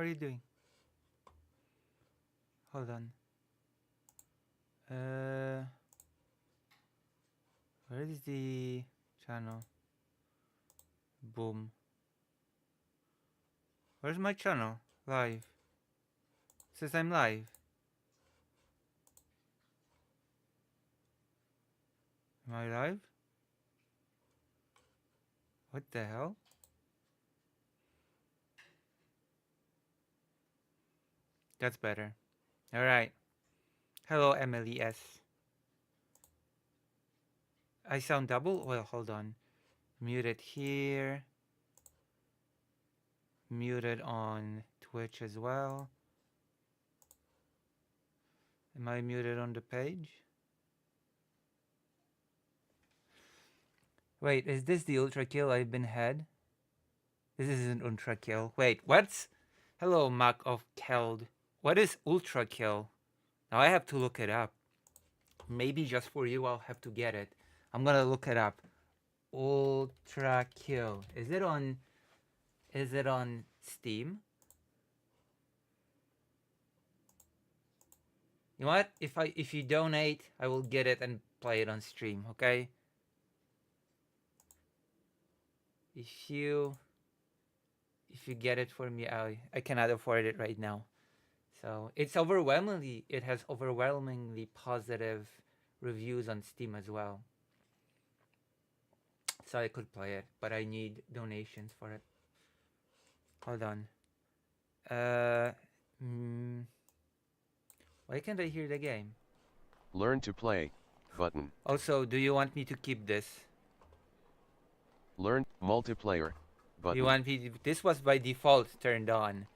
What are you doing? Hold on. Where is the channel? Boom. Where's my channel? Live. It says I'm live. Am I live? What the hell? That's better. Alright. Hello, Emily S. I sound double? Well, hold on. Muted here. Muted on Twitch as well. Am I muted on the page? Wait, is this the ultra kill I've been had? This isn't ultra kill. Wait, what's... Hello, Mac of Keld. What is ultra kill? Now I have to look it up. Maybe just for you I'll have to get it. I'm gonna look it up. Ultra kill. Is it on Steam? You know what? If you donate, I will get it and play it on stream, okay? If you get it for me, I cannot afford it right now. So it has overwhelmingly positive reviews on Steam as well. So I could play it, but I need donations for it. Hold on. Why can't I hear the game? Learn to play button. Also, do you want me to keep this? Learn multiplayer button. You want me? This was by default turned on.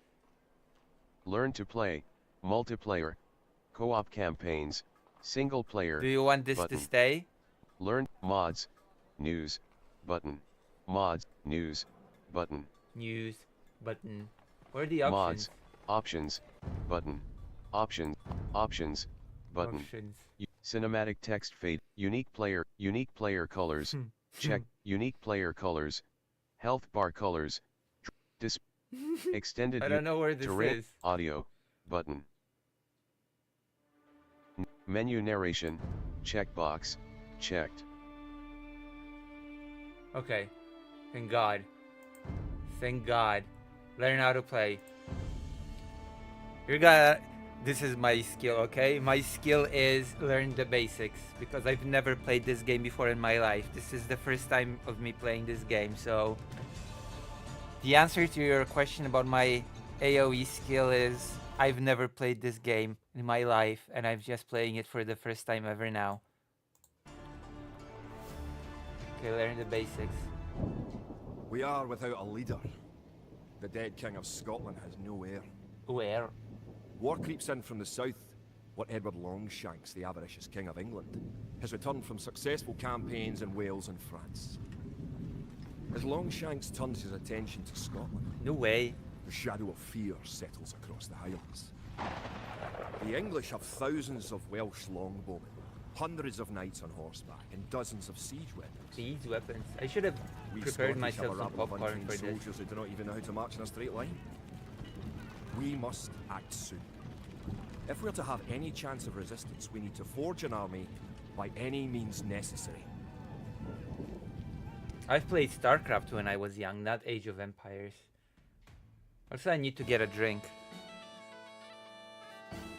Learn to play multiplayer, co-op campaigns, single player. Do you want this button. to stay? Learn mods, news button. Mods, news button. News button. Where are the options? Mods, options button. Options button. Options. Cinematic text fade. Unique player colors. Check unique player colors. Health bar colors. Extended. I don't know where this is. Audio button. Menu narration checkbox checked. Okay. Thank God. Thank God. Learn how to play. This is my skill, okay? My skill is learn the basics because I've never played this game before in my life. This is the first time of me playing this game, so the answer to your question about my AoE skill is I've never played this game in my life and I'm just playing it for the first time ever now. Okay, learn the basics. We are without a leader. The dead King of Scotland has no heir. Where? War creeps in from the south, where Edward Longshanks, the avaricious King of England, has returned from successful campaigns in Wales and France. As Longshanks turns his attention to Scotland, No way. the shadow of fear settles across the Highlands. The English have thousands of Welsh longbowmen, hundreds of knights on horseback, and dozens of siege weapons. Siege weapons. I should have We prepared Scottish have myself a some rabble of popcorn untrained for this. soldiers who do not even know how to march in a straight line. We must act soon. If we're to have any chance of resistance, we need to forge an army by any means necessary. I've played StarCraft when I was young, not Age of Empires. Also, I need to get a drink.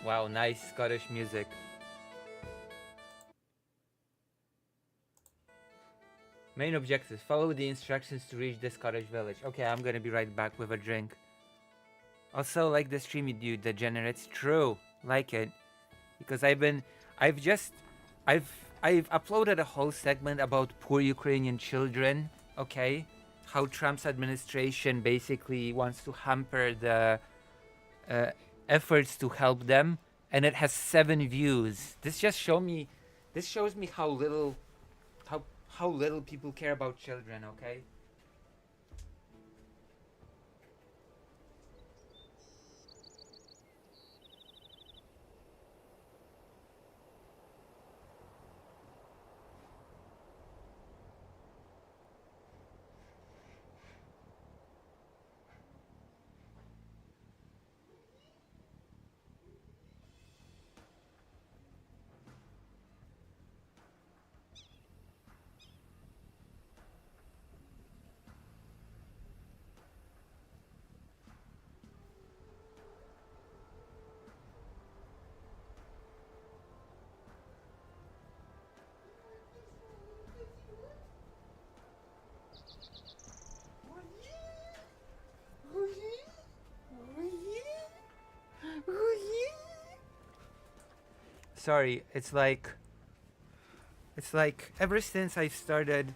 Wow, nice Scottish music. Main objectives. Follow the instructions to reach the Scottish village. Okay, I'm gonna be right back with a drink. Also, like the stream you do, Degenerates. True, like it. Because I've uploaded a whole segment about poor Ukrainian children, okay? How Trump's administration basically wants to hamper the efforts to help them, and it has 7 views. This shows me how little people care about children, okay? sorry. It's like ever since I started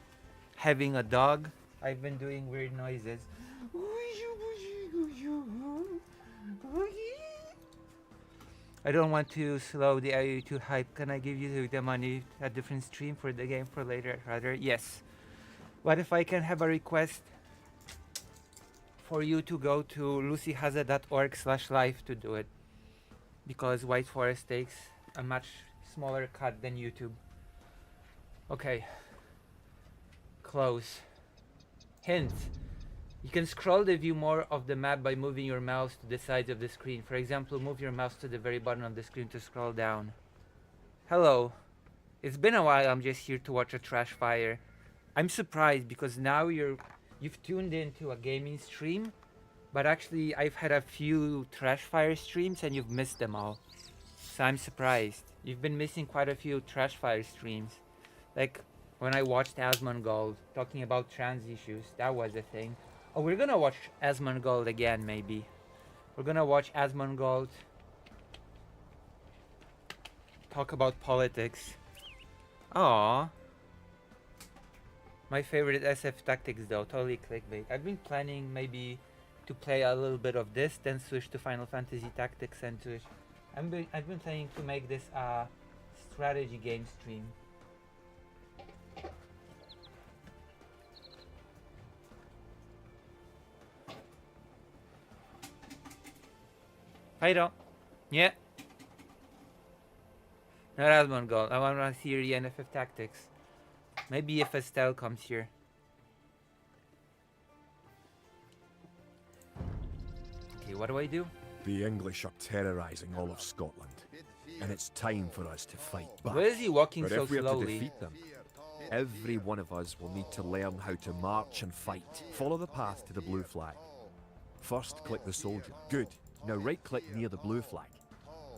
having a dog, I've been doing weird noises. I don't want to slow the IU too hype. Can I give you the money a different stream for the game for later? Rather, yes. What if I can have a request for you to go to lucyhaza.org/live to do it? Because White Forest takes a much smaller cut than YouTube. Okay. Close. Hint. You can scroll the view more of the map by moving your mouse to the sides of the screen. For example, move your mouse to the very bottom of the screen to scroll down. Hello. It's been a while. I'm just here to watch a trash fire. I'm surprised because now you've tuned into a gaming stream, but actually I've had a few trash fire streams and you've missed them all. So I'm surprised. You've been missing quite a few trash fire streams. Like when I watched Asmongold talking about trans issues, that was a thing. Oh, we're gonna watch Asmongold again, maybe. We're gonna watch Asmongold talk about politics. Aww. My favorite SF Tactics though, totally clickbait. I've been planning maybe to play a little bit of this, then switch to Final Fantasy Tactics and switch. I've been planning to make this a strategy game stream. I don't. Yeah. Not Asmongold. I want to see the NFF Tactics. Maybe if Estelle comes here. Okay, what do I do? The English are terrorising all of Scotland, and it's time for us to fight back. Why is he walking But so if we are to slowly? defeat them, every one of us will need to learn how to march and fight. Follow the path to the blue flag. First, click the soldier. Good. Now right-click near the blue flag.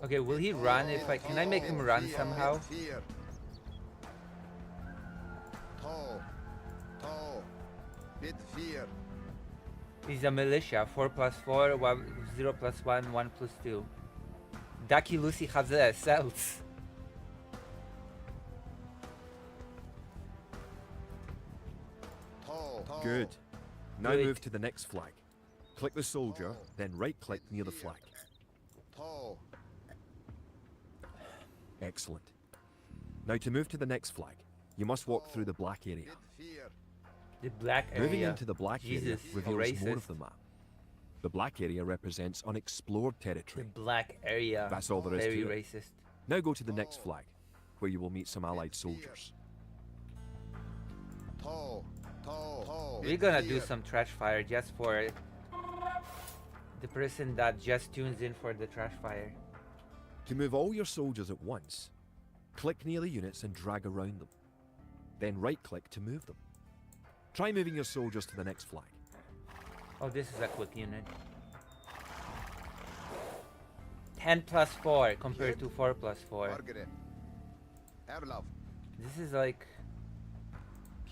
Okay, will he run if I... Can I make him run somehow? He's a militia. 4 plus 4, 0 plus 1, 1 plus 2. Daki Lucy Hazeh cells. Good. Now Good. move to the next flag. Click the soldier, then right-click near the flag. Excellent. Now to move to the next flag, you must walk through the black area. The black area. Moving into the black area Jesus, reveals more racist. of the map. The black area represents unexplored The territory. black area. That's all there is Very to it. racist. Now go to the next flag, where you will meet some allied soldiers. We're gonna do some trash fire just for the person that just tunes in for the trash fire. To move all your soldiers at once, click near the units and drag around them. Then right-click to move them. Try moving your soldiers to the next flag. Oh, this is a quick unit. 10 plus 4 compared to 4 plus 4. This is like...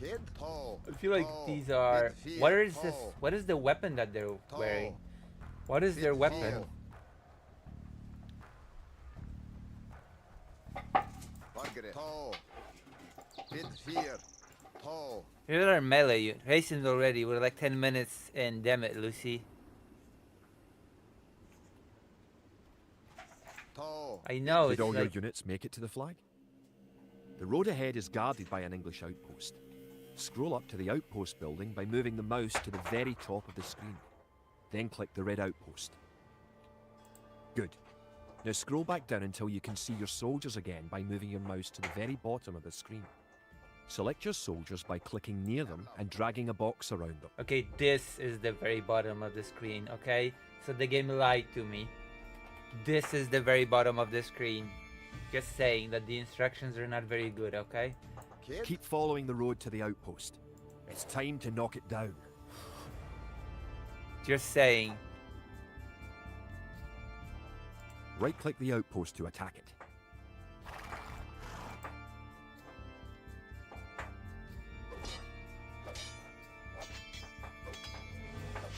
I feel like these are... What is this? What is the weapon that they're wearing? What is their weapon? Here are melee. Racing already. We're like 10 minutes in. Damn it, Lucy. I know, Did it's all your like... units make it to the flag? The road ahead is guarded by an English outpost. Scroll up to the outpost building by moving the mouse to the very top of the screen. Then click the red outpost. Good. Now scroll back down until you can see your soldiers again by moving your mouse to the very bottom of the screen. Select your soldiers by clicking near them and dragging a box around them. Okay, this is the very bottom of the screen, okay? So the game lied to me. This is the very bottom of the screen. Just saying that the instructions are not very good, okay? Keep following the road to the outpost. It's time to knock it down. Just saying. Right-click the outpost to attack it.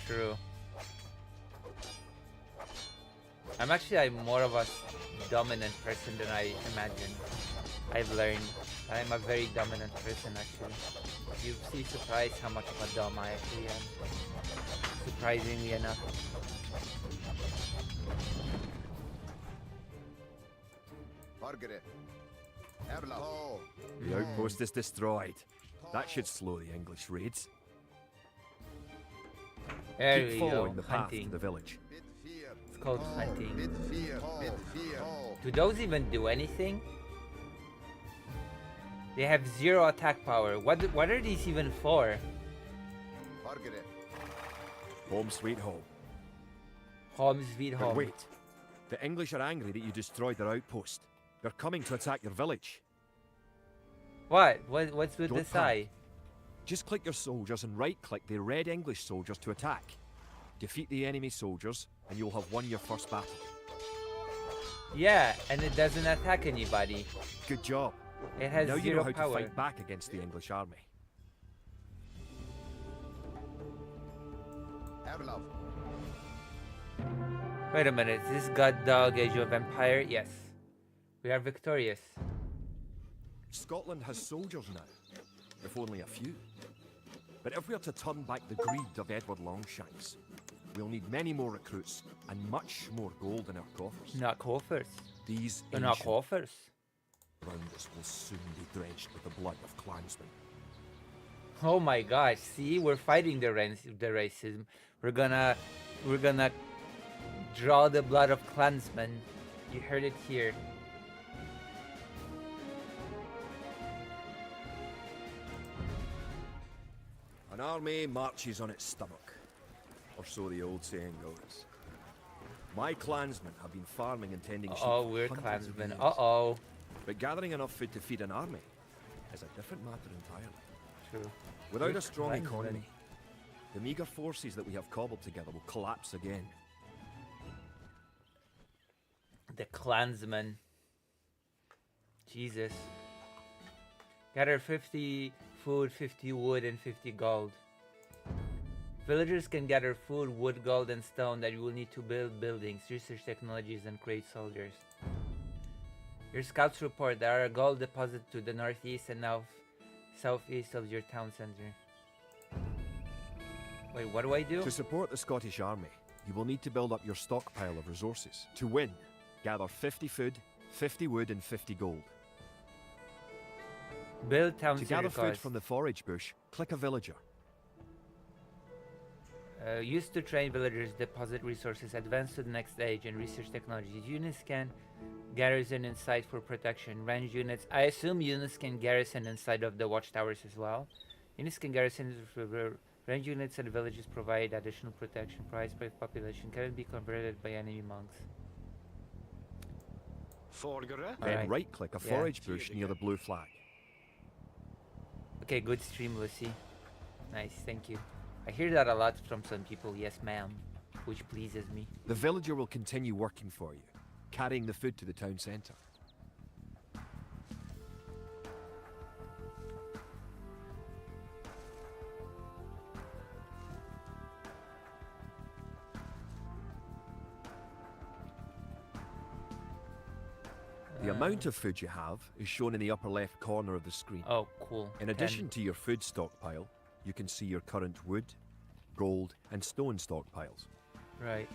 True. I'm I'm more of a dominant person than I imagined. I've learned I'm a very dominant person actually. You'd be surprised how much of a dom I actually am. Surprisingly enough. The outpost is destroyed. That should slow the English raids. There Keep we following go. the path Hunting. to the village. It's called hunting. Do those even do anything? They have 0 attack power. What are these even for? Home sweet home. Home sweet But home. wait. The English are angry that you destroyed their outpost. They're coming to attack your village. What's with Don't this eye? Just click your soldiers and right-click the red English soldiers to attack. Defeat the enemy soldiers, and you'll have won your first battle. Yeah, and it doesn't attack anybody. Good job. It has Now you 0 know how power. to fight back against the English army. Wait a minute, is this God Dog Age of Empire? Yes. We are victorious. Scotland has soldiers now, if only a few. But if we are to turn back the greed of Edward Longshanks, we'll need many more recruits and much more gold in our coffers. Not coffers. These They're not ancient coffers. around us will soon be drenched with the blood of clansmen. Oh my gosh, see, we're fighting the racism. We're gonna draw the blood of clansmen. You heard it here. An army marches on its stomach, or so the old saying goes. My clansmen have been farming and tending sheep Oh, for we're hundreds of clansmen. years. Uh-oh. But gathering enough food to feed an army is a different matter entirely. True. Without We're a strong clansmen. economy, the meager forces that we have cobbled together will collapse again. The clansmen. Jesus. Gather 50 food, 50 wood, and 50 gold. Villagers can gather food, wood, gold, and stone that you will need to build buildings, research technologies, and create soldiers. Your scouts report there are gold deposits to the northeast and southeast of your town center. Wait, what do I do? To support the Scottish army, you will need to build up your stockpile of resources. To win, gather 50 food, 50 wood, and 50 gold. Build town To center gather food cost. from the forage bush, click a villager. Used to train villagers, deposit resources, advance to the next stage, and research technologies. Units can garrison inside for protection. Range units. I assume units can garrison inside of the watchtowers as well. Units can garrison for range units and villages provide additional protection. Price by population cannot be converted by enemy monks. Then Alright. right-click a Yeah. forage bush near the blue flag. Okay, good stream, Lucy. Nice, thank you. I hear that a lot from some people. Yes, ma'am. Which pleases me. The villager will continue working for you, carrying the food to the town centre. The amount of food you have is shown in the upper left corner of the screen. Oh, cool. In 10. addition to your food stockpile, you can see your current wood, gold, and stone stockpiles. Right.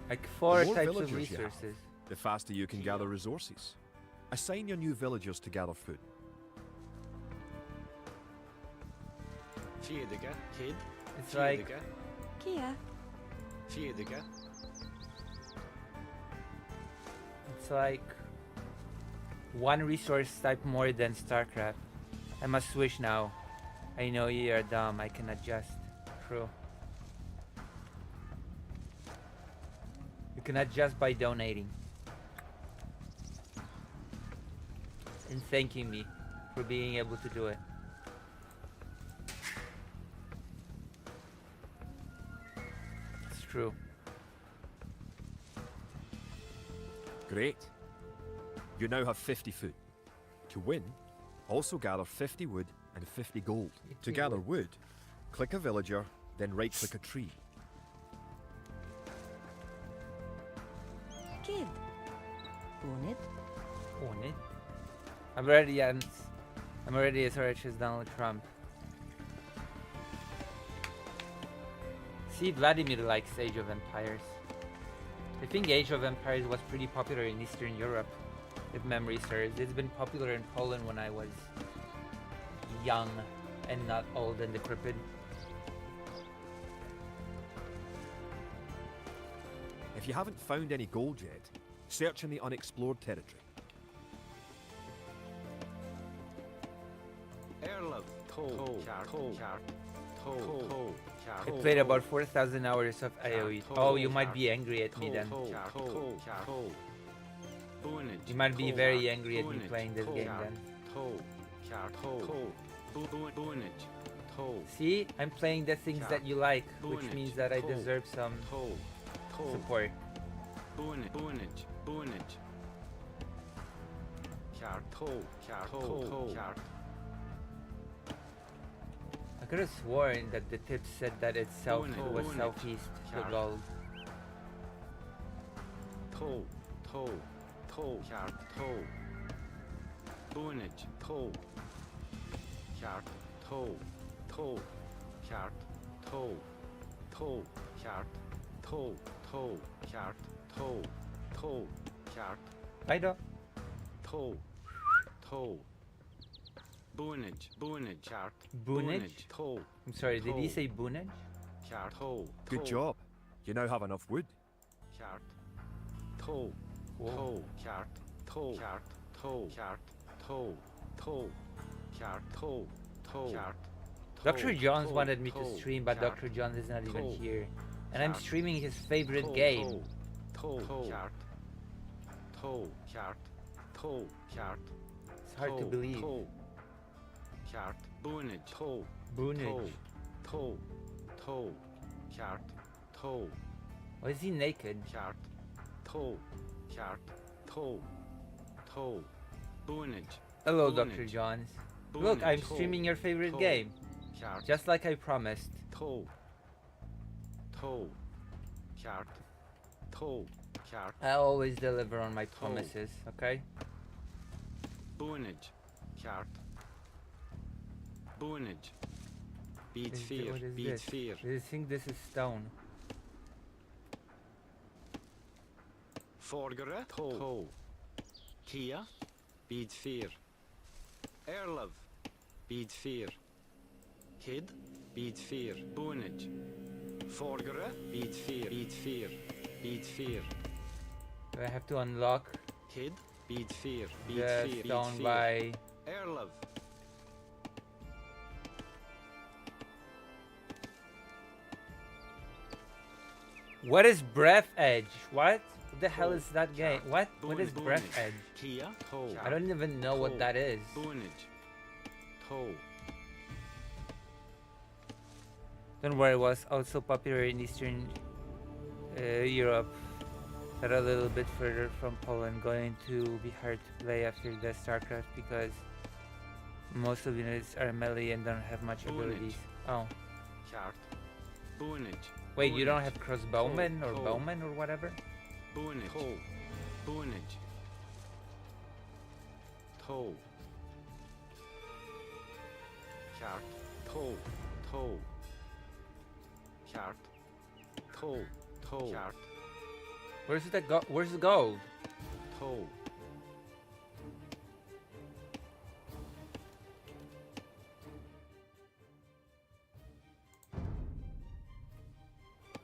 Like 4 The more types of villagers you have, resources. The faster you can gather resources. Assign your new villagers to gather food. It's like Kia. it's like one resource type more than StarCraft. I must switch now. I know you are dumb. I can adjust. True. You can adjust by donating and thanking me for being able to do it. It's true. Great. You now have 50 food. To win, also gather 50 wood and 50 gold. To 50 gather wood. wood, click a villager, then right-click a tree. Bunit. Own it. I'm already as rich as Donald Trump. See, Vladimir likes Age of Empires. I think Age of Empires was pretty popular in Eastern Europe, if memory serves. It's been popular in Poland when I was young and not old and decrepit. If you haven't found any gold yet, search in the unexplored territory. I played about 4,000 hours of AoE. Oh, you might be angry at me then. You might be very angry at me playing this game then. See, I'm playing the things that you like, which means that I deserve some support. I could have sworn that the tip said that it's south was southeast to gold. I don't. Boonage? I'm sorry, did he say boonage? Good job. You now have enough wood. Whoa. Dr. Jones wanted me to stream, but Dr. Jones is not even here. And I'm streaming his favorite game. It's hard to believe. Boonage. Why is he naked? Hello, Dr. Jones. Look, I'm streaming your favorite game. Just like I promised. I always deliver on my promises, okay? Beat fear, What is beat this? fear. I think this is stone. Forgere, Toe. Kia, beat fear. Erlov, beat fear. Kid, beat fear. Boonage. Forgere, beat fear, beat fear, beat fear. Do I have to unlock Kid, beat fear, beat the fear, stone beat fear. by... Erlov. What is Breath Edge? What? What the hell is that game? What? What is Breath Edge? Kia, Toe. I don't even know what that is. Boonage. Toe. Don't worry, it was also popular in Eastern Europe, but a little bit further from Poland. Going to be hard to play after the StarCraft because most of the units are melee and don't have much abilities. Oh, Chart. Boonage. wait, you don't have crossbowmen or bowmen or whatever? Boonage. Toe. Boonage. Toe. Chart. Toe. Toe. Chart. Toe. Toe. Chart. Where's the Where's the gold? Toe.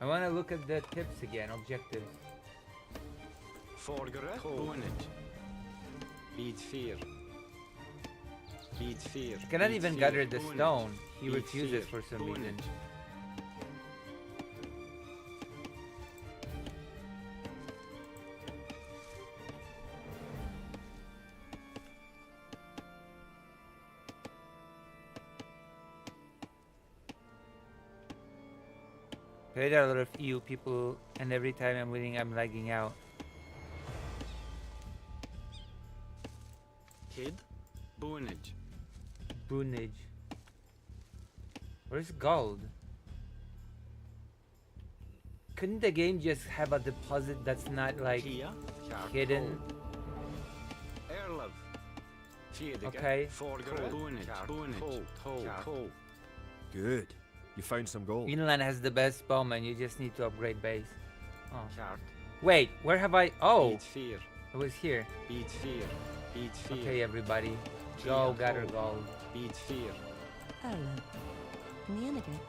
I want to look at the tips again, objectives. Forgere. Boonage. Beat fear. Beat fear. I cannot Beat even fear. gather the Boonage. stone. He Beat refuses fear. for some reason. Boonage. There are a lot of EU people, and every time I'm winning, I'm lagging out. Kid. Boonage. Boonage. Where's gold? Couldn't the game just have a deposit that's not like Kia. Chart. hidden? Toe. Erlov. Fjädiga. Okay. Forgare. Bonage. Bonage. Toe. Good. You found some gold. Finland has the best bowman. You just need to upgrade base. Oh. Kart. Wait, where have I? Oh, Beat fear. it was here. Beat fear. Beat fear. Okay, everybody, go gather gold. Beat fear. Erlend. Nienige.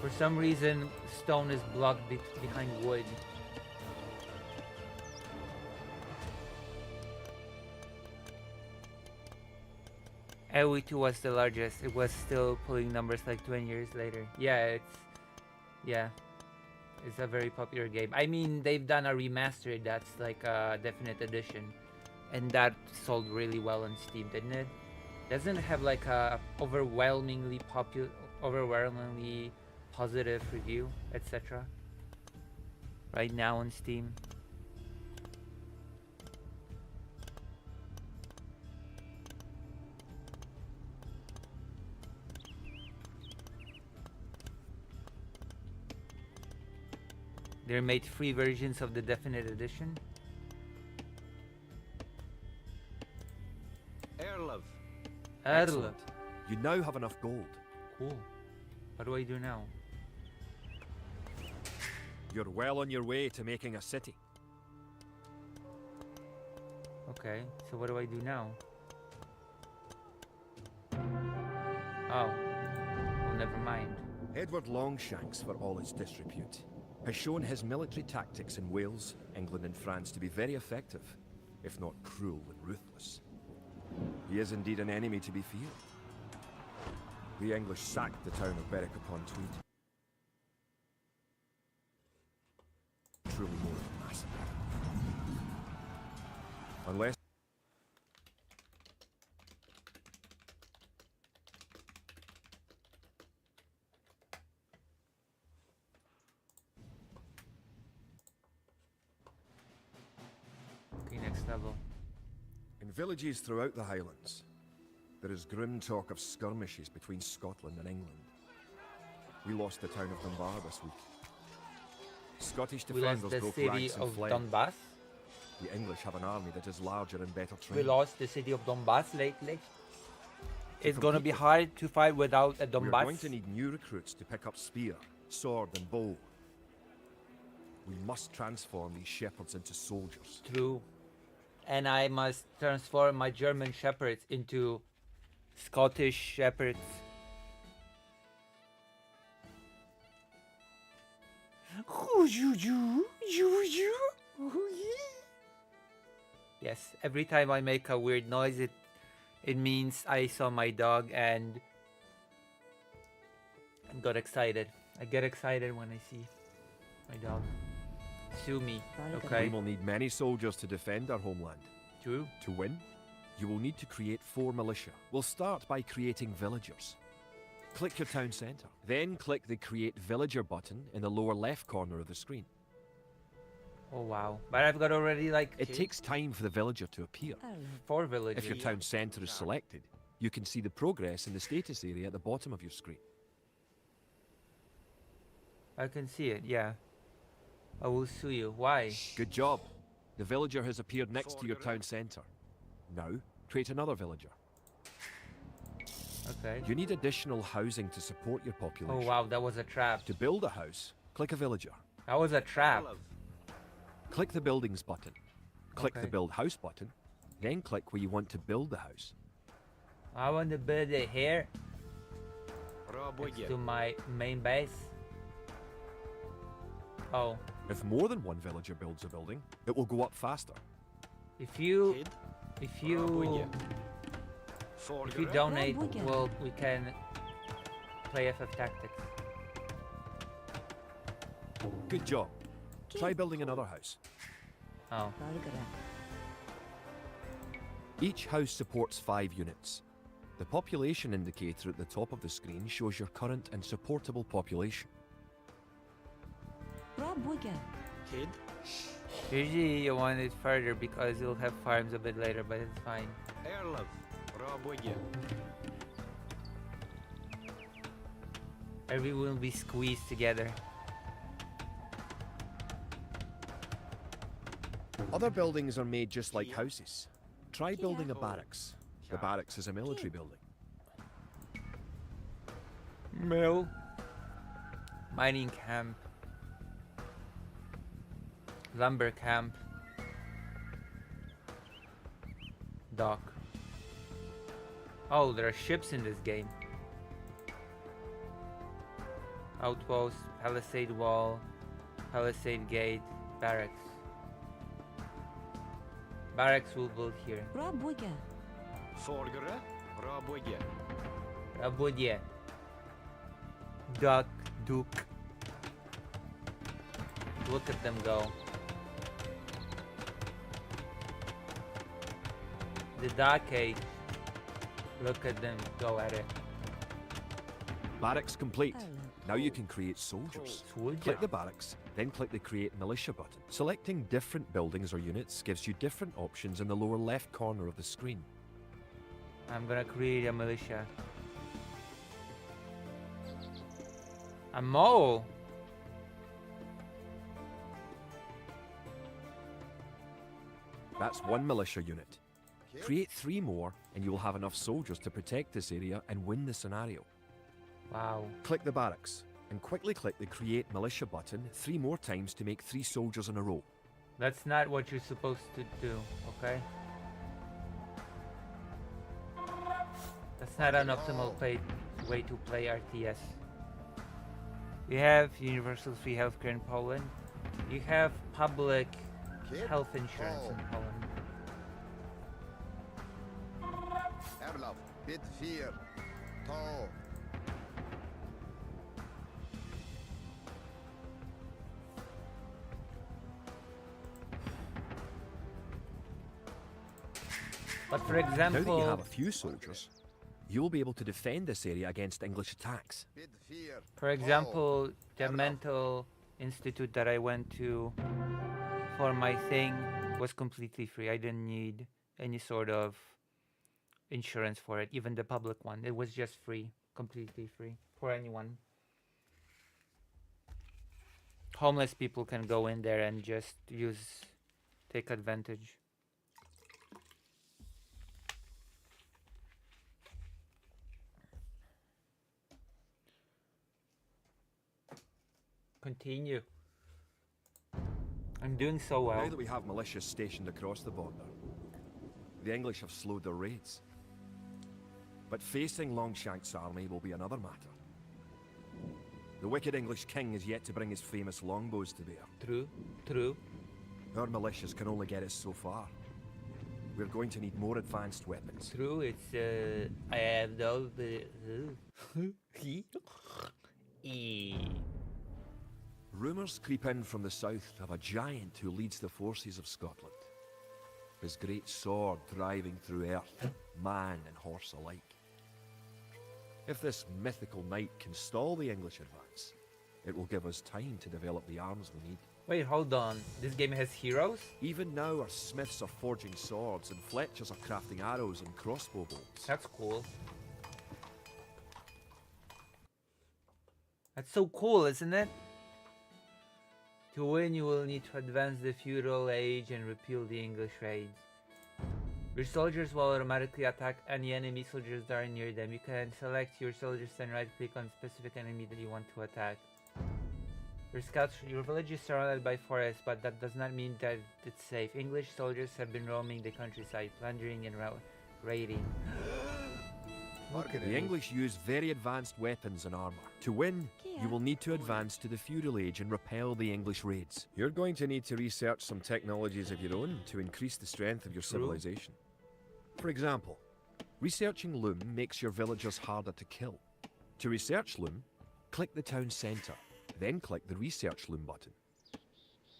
For some reason, stone is blocked behind wood. AOE2 was the largest. It was still pulling numbers like 20 years later. Yeah, it's a very popular game. I mean, they've done a remaster that's like a definite edition, and that sold really well on Steam, didn't it? Doesn't it have like a overwhelmingly positive review, etc. right now on Steam? They made free versions of the Definite Edition. Erlov. Excellent. You now have enough gold. Cool. What do I do now? You're well on your way to making a city. Okay, so what do I do now? Oh. Well, never mind. Edward Longshanks, for all his disrepute, has shown his military tactics in Wales, England and France to be very effective, if not cruel and ruthless. He is indeed an enemy to be feared. The English sacked the town of Berwick-upon-Tweed. Truly more than a massacre. Unless... Okay, next level. In villages throughout the Highlands, there is grim talk of skirmishes between Scotland and England. We lost the town of Dunbar this week. Scottish We lost defenders the broke city ranks and of fled. Donbass. The English have an army that is larger and better We trained. lost the city of Donbass lately. It's gonna be hard to fight without a We're Donbass. going to need new recruits to pick up spear, sword and bow. We must transform these shepherds into soldiers. True. And I must transform my German shepherds into Scottish shepherds. Yes, every time I make a weird noise, it means I saw my dog and got excited. I get excited when I see my dog. Sue me, We okay? will need many soldiers to defend our homeland. True. To win, you will need to create 4 militia. We'll start by creating villagers. Click your town centre. Then click the Create Villager button in the lower left corner of the screen. Oh wow. But I've got already like It takes time for the villager to appear. Erlend. 4 villages. If your town centre is selected, you can see the progress in the status area at the bottom of your screen. I can see it, yeah. I will sue you. Why? Good job. The villager has appeared next to your town centre. Now, create another villager. Okay. You need additional housing to support your Oh population. wow, that was a trap. To build a house, click a villager. That was a trap. Erlov. Click the Buildings button. Click Okay. the Build House button. Then click where you want to build the house. I want to build it here next Raboje. to my main base. Oh, If more than one villager builds a building, it will go up faster. if you Kid. if you Forgare. donate, Raboje. well, we can play FF Tactics. Good job. Try building another house. Oh, Valgara. Each house supports 5 units. The population indicator at the top of the screen shows your current and supportable population. Raboje. Kid. usually you want it further because you'll have farms a bit later, but it's fine. Erlov. Raboje. Everyone will be squeezed together. Other buildings are made just like houses. Try building a barracks. The barracks is a military building. Mill. Mining camp. Lumber camp. Dock. Oh, there are ships in this game. Outpost, palisade wall, palisade gate, barracks. Barracks will build here. Rabwiga. Forgere. Rabwege. Rabodye. Duck, Duke. Look at them go. The Darkade. Look at them go at it. Barracks complete. Ireland. Now you can create soldiers. Soldier. Click the barracks, then click the Create Militia button. Selecting different buildings or units gives you different options in the lower left corner of the screen. I'm gonna create a militia. A mole. That's one militia unit. Create 3 more and you will have enough soldiers to protect this area and win the scenario. Wow. Click the barracks and quickly click the Create Militia button 3 more times to make 3 soldiers in a row. That's not what you're supposed to do, okay? That's not an optimal way to play RTS. You have universal free healthcare in Poland. You have public health insurance in Poland. Erlaf, bid 4. Tall. But for Now that you example, have a few soldiers, you will be able to defend this area against English attacks. Bid 4. for example, the mental institute that I went to for my thing was completely free. I didn't need any sort of insurance for it, even the public one. It was just free, completely free for anyone. Homeless people can go in there and just take advantage. Continue. I'm doing so well. Now that we have militias stationed across the border, the English have slowed their raids. But facing Longshank's army will be another matter. The wicked English king is yet to bring his famous longbows to bear. True, true. Our militias can only get us so far. We're going to need more advanced weapons. True, it's I have those Rumours creep in from the south of a giant who leads the forces of Scotland. His great sword driving through earth, man and horse alike. If this mythical knight can stall the English advance, it will give us time to develop the arms we need. Wait, hold on. This game has heroes? Even now our smiths are forging swords and Fletchers are crafting arrows and crossbow bolts. That's cool. That's so cool, isn't it? To win, you will need to advance the feudal age and repeal the English raids. Your soldiers will automatically attack any enemy soldiers that are near them. You can select your soldiers and right-click on specific enemy that you want to attack. Your village is surrounded by forests, but that does not mean that it's safe. English soldiers have been roaming the countryside, plundering and raiding. The English use very advanced weapons and armour. To win, you will need to advance to the feudal age and repel the English raids. You're going to need to research some technologies of your own to increase the strength of your civilization. For example, researching loom makes your villagers harder to kill. To research loom, click the town centre, then click the research loom button.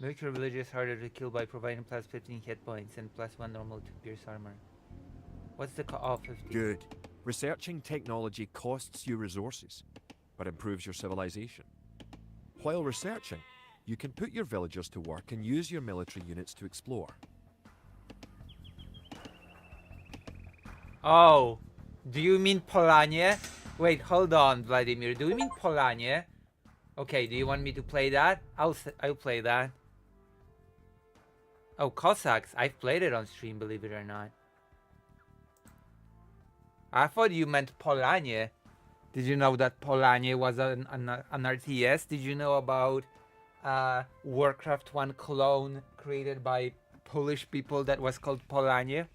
Make your villagers harder to kill by providing plus 15 hit points and plus 1 normal to pierce armor. What's the oh, 50? Good. Researching technology costs you resources, but improves your civilization. While researching, you can put your villagers to work and use your military units to explore. Oh, do you mean Polanie? Wait, hold on, Vladimir. Do you mean Polanie? Okay, do you want me to play that? I'll play that. Oh, Cossacks. I've played it on stream, believe it or not. I thought you meant Polanie. Did you know that Polanie was an RTS? Did you know about Warcraft 1 clone created by Polish people that was called Polanie?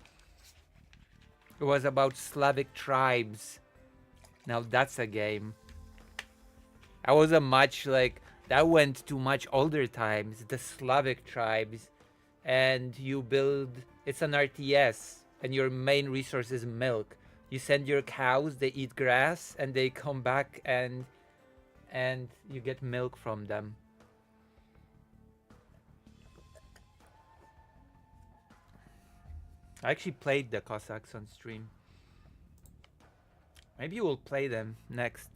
It was about Slavic tribes. Now that's a game. That was a much like that went to much older times. The Slavic tribes, and you build. It's an RTS, and your main resource is milk. You send your cows, they eat grass, and they come back and you get milk from them. I actually played the Cossacks on stream. Maybe we'll play them next.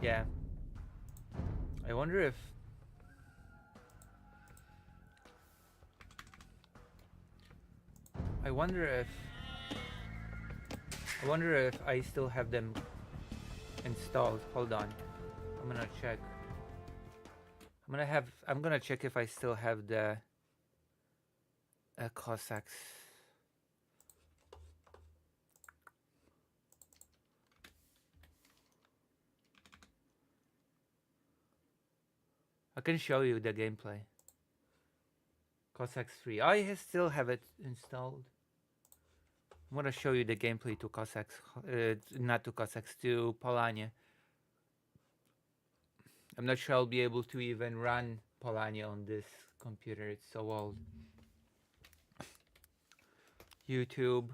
Yeah. I wonder if... I wonder if I still have them installed. Hold on. I'm gonna check. I'm gonna check if I still have the Cossacks. I can show you the gameplay. Cossacks 3. I still have it installed. I'm gonna show you the gameplay to Cossacks, not to Cossacks, to Polanie. I'm not sure I'll be able to even run Polanie on this computer. It's so old. YouTube.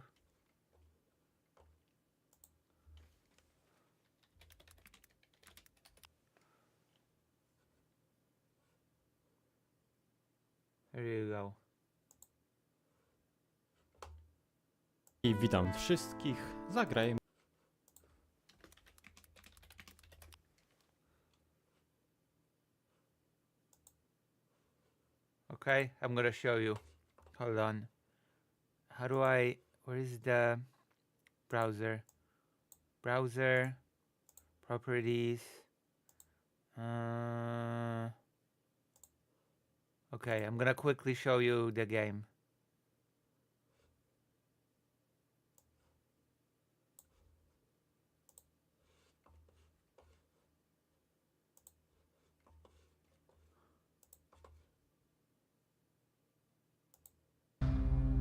There you go. I witam wszystkich. Zagrajmy. Okay, I'm gonna show you. Hold on. How do where is the browser? Browser, properties. Okay, I'm gonna quickly show you the game.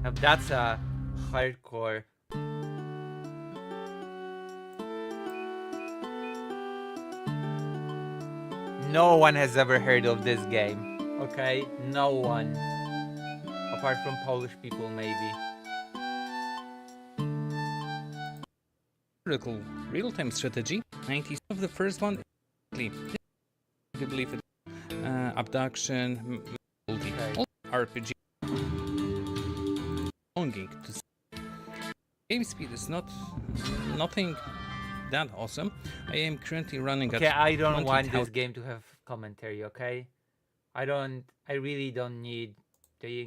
Now that's a hardcore. No one has ever heard of this game, okay? No one. Apart from Polish people, maybe. Critical real-time strategy. 90s of the first one. I believe it. Abduction, multi, RPG. Longing to see. Game speed is nothing that awesome. I am currently running at Okay, I don't want 20,000. this game to have commentary, okay? I really don't need the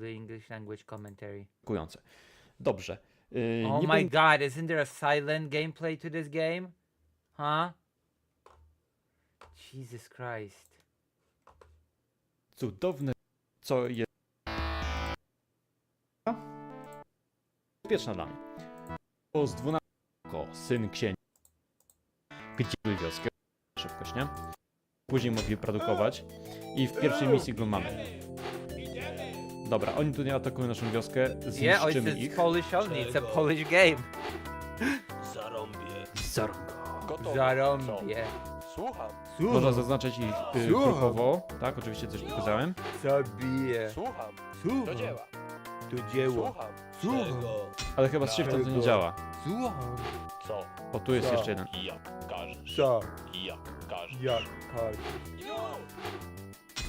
English language commentary. Dziękujące. Dobrze. Oh Nie my będę- god, isn't there a silent gameplay to this game? Huh? Jesus Christ. Cudowne, co jest. Bezpieczna dla mnie. Po z 12 syn księcia. Gdzie były wioskę? Szybkość, nie? Później mogli produkować. I w pierwszej misji go mamy. Dobra, oni tu nie atakują naszą wioskę. Yeah, oh, Zniszczymy it's ich. Polish only. It's a Polish game. Zarąbie. Słucham. Można zaznaczyć ich Słucham. grupowo. Tak, oczywiście coś pokazałem. Zabiję. Słucham. Do Słucham. dzieła. Tu dzieło. Słucham. Słucham. Ale chyba z shiftem to nie działa. Słucham. Co? O, tu jest Co? jeszcze jeden. I jak każesz. Co? I jak każesz. Jak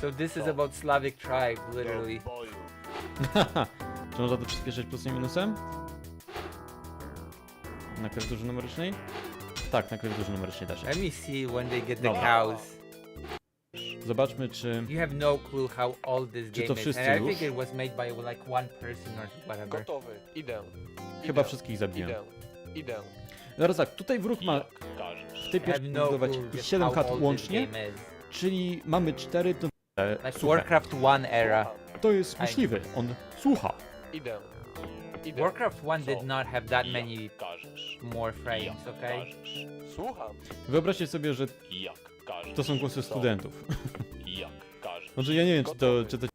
So this is about Slavic tribe, literally. Do boju. Czy można to przyspieszyć plusem i minusem? Na klawiaturze numerycznej? Tak, na klawiaturze numerycznej da się. Let me see when they get the Dobra. cows. Zobaczmy, czy... You have no clue how old this Czy game to is. wszyscy And I już? think it was made by like one person or whatever. Gotowy. Idę. Chyba Idę. wszystkich zabiłem. Idę. Teraz tak, tutaj wróg I ma jak każesz. w tej I have pierwszej no budować clue just 7 how chat old this łącznie, game is. czyli mamy 4 to... Like Słuchaj, Warcraft 1 era. to jest myśliwy, on słucha. Idę. Idę. Warcraft 1 Co? did not have that Jak many każesz. more frames, Jak okay? każesz. Słucham. Wyobraźcie sobie, że Jak każesz. to są głosy Co? studentów. Jak każesz. Znaczy ja nie wiem, Gotowy. czy to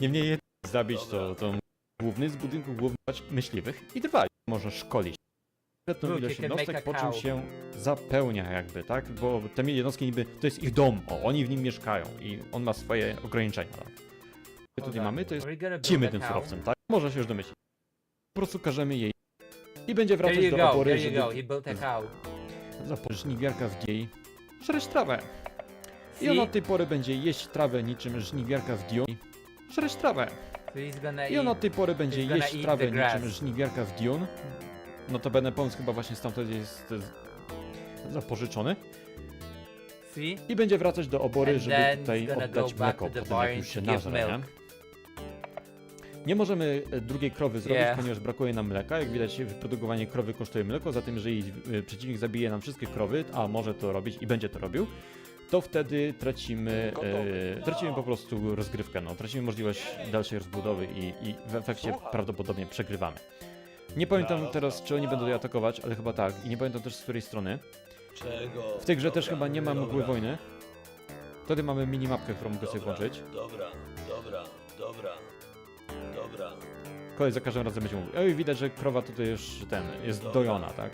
niemniej jednak zabić to główny z budynku główny myśliwych i trwać. Można szkolić. Konkretną Look, ilość you can make jednostek, a po czym cow. się zapełnia jakby, tak? Bo te jednostki niby, to jest ich dom, oni w nim mieszkają i on ma swoje ograniczenia. Tak? Co tutaj mamy, to jest Are you gonna build lecimy a tym cow? surowcem, tak? Można się już domyślić. Po prostu każemy jej i będzie There wracać you do go, opory, there you żeby go, he built a cow. żniwiarka w jej żreć trawę. I See? ona od tej pory będzie jeść trawę niczym żniwiarka w Dune. Żreć trawę. So he's gonna I ona od eat. tej pory będzie he's gonna jeść eat trawę the grass. niczym żniwiarka w Dune. Notabene pomysł chyba właśnie stamtąd jest zapożyczony. See? I będzie wracać do obory, And żeby then tutaj he's gonna oddać go back mleko, to the potem jak barn już się to give nażre, nie? milk. Nie możemy drugiej krowy zrobić, Yeah. ponieważ brakuje nam mleka. Jak widać, wyprodukowanie krowy kosztuje mleko, zatem jeżeli przeciwnik zabije nam wszystkie krowy, a może to robić i będzie to robił, to wtedy tracimy po prostu rozgrywkę, no, tracimy możliwość dalszej rozbudowy i w efekcie Słucham. prawdopodobnie przegrywamy. Nie pamiętam teraz, czy oni będą je atakować, ale chyba tak. I nie pamiętam też z której strony. W tej grze też chyba nie ma mgły wojny. Wtedy mamy minimapkę, którą mogę sobie włączyć. Dobra. Kolej za każdym razem będzie mówił. Oj, widać, że krowa tutaj już jest dojona, tak?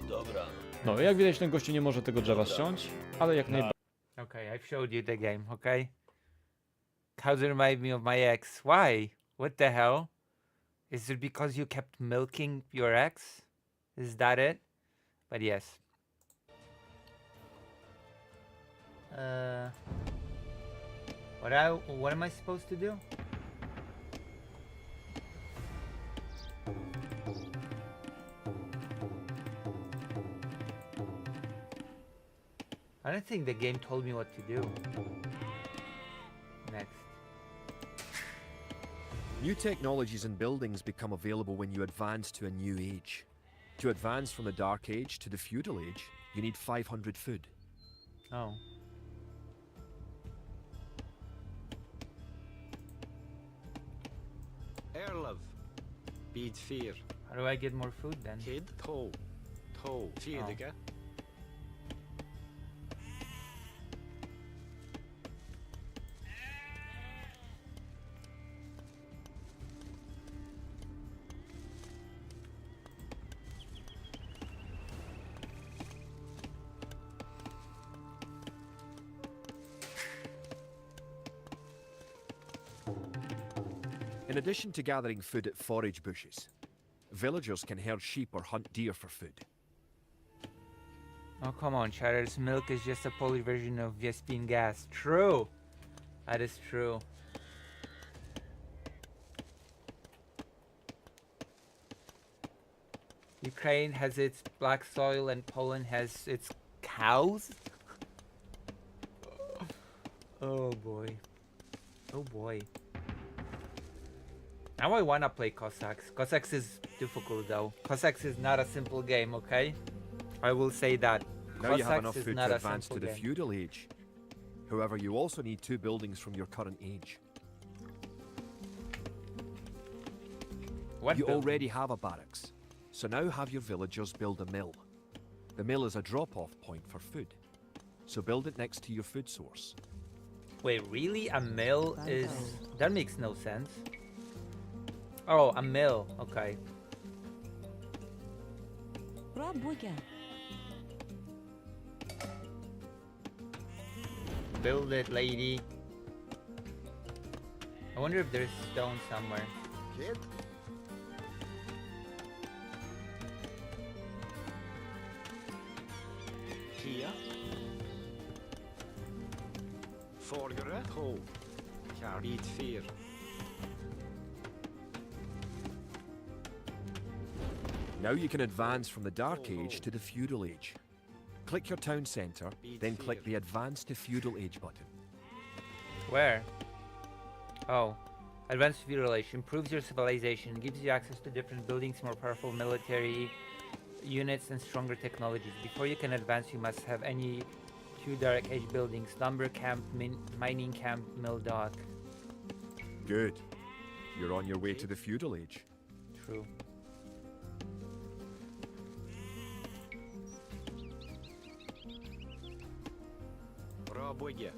Dobra. No, jak widać, ten gościu nie może tego drzewa ściąć, ale jak najbardziej. Okay, I've showed you the game, okay? Cows remind me of my ex. Why? What the hell? Is it because you kept milking your ex? Is that it? But yes. What am I supposed to do? I don't think the game told me what to do. Next. New technologies and buildings become available when you advance to a new age. To advance from the Dark Age to the Feudal Age, you need 500 food. Oh. Erlov. Bid 4. How do I get more food then? Kid 2. 2. 4. In addition to gathering food at forage bushes, villagers can herd sheep or hunt deer for food. Oh, come on, Chatter's milk is just a polar version of Vespine gas. True! That is true. Ukraine has its black soil and Poland has its cows? Oh boy. Oh boy. Now I wanna play Cossacks. Cossacks is difficult though. Cossacks is not a simple game, okay? I will say that. Now you have enough Cossacks is food not to a advance to simple the game. Feudal Age. However, you also need 2 buildings from your current age. What You building? already have a barracks, so now have your villagers build a mill. The mill is a drop-off point for food, so build it next to your food source. Wait, really? A mill is... That makes no sense. Oh, a mill. Okay. Rabuga. Build it, lady. I wonder if there's stone somewhere. Kid? Kia. Forgere 2. Bid 4. Now you can advance from the Dark Age to the Feudal Age. Click your town centre, then click the Advance to Feudal Age button. Where? Oh. Advanced Feudal Age improves your civilization, gives you access to different buildings, more powerful military units, and stronger technologies. Before you can advance, you must have any 2 Dark Age buildings: lumber camp, mining camp, mill dock. Good. You're on your way to the feudal age. True. Raboye.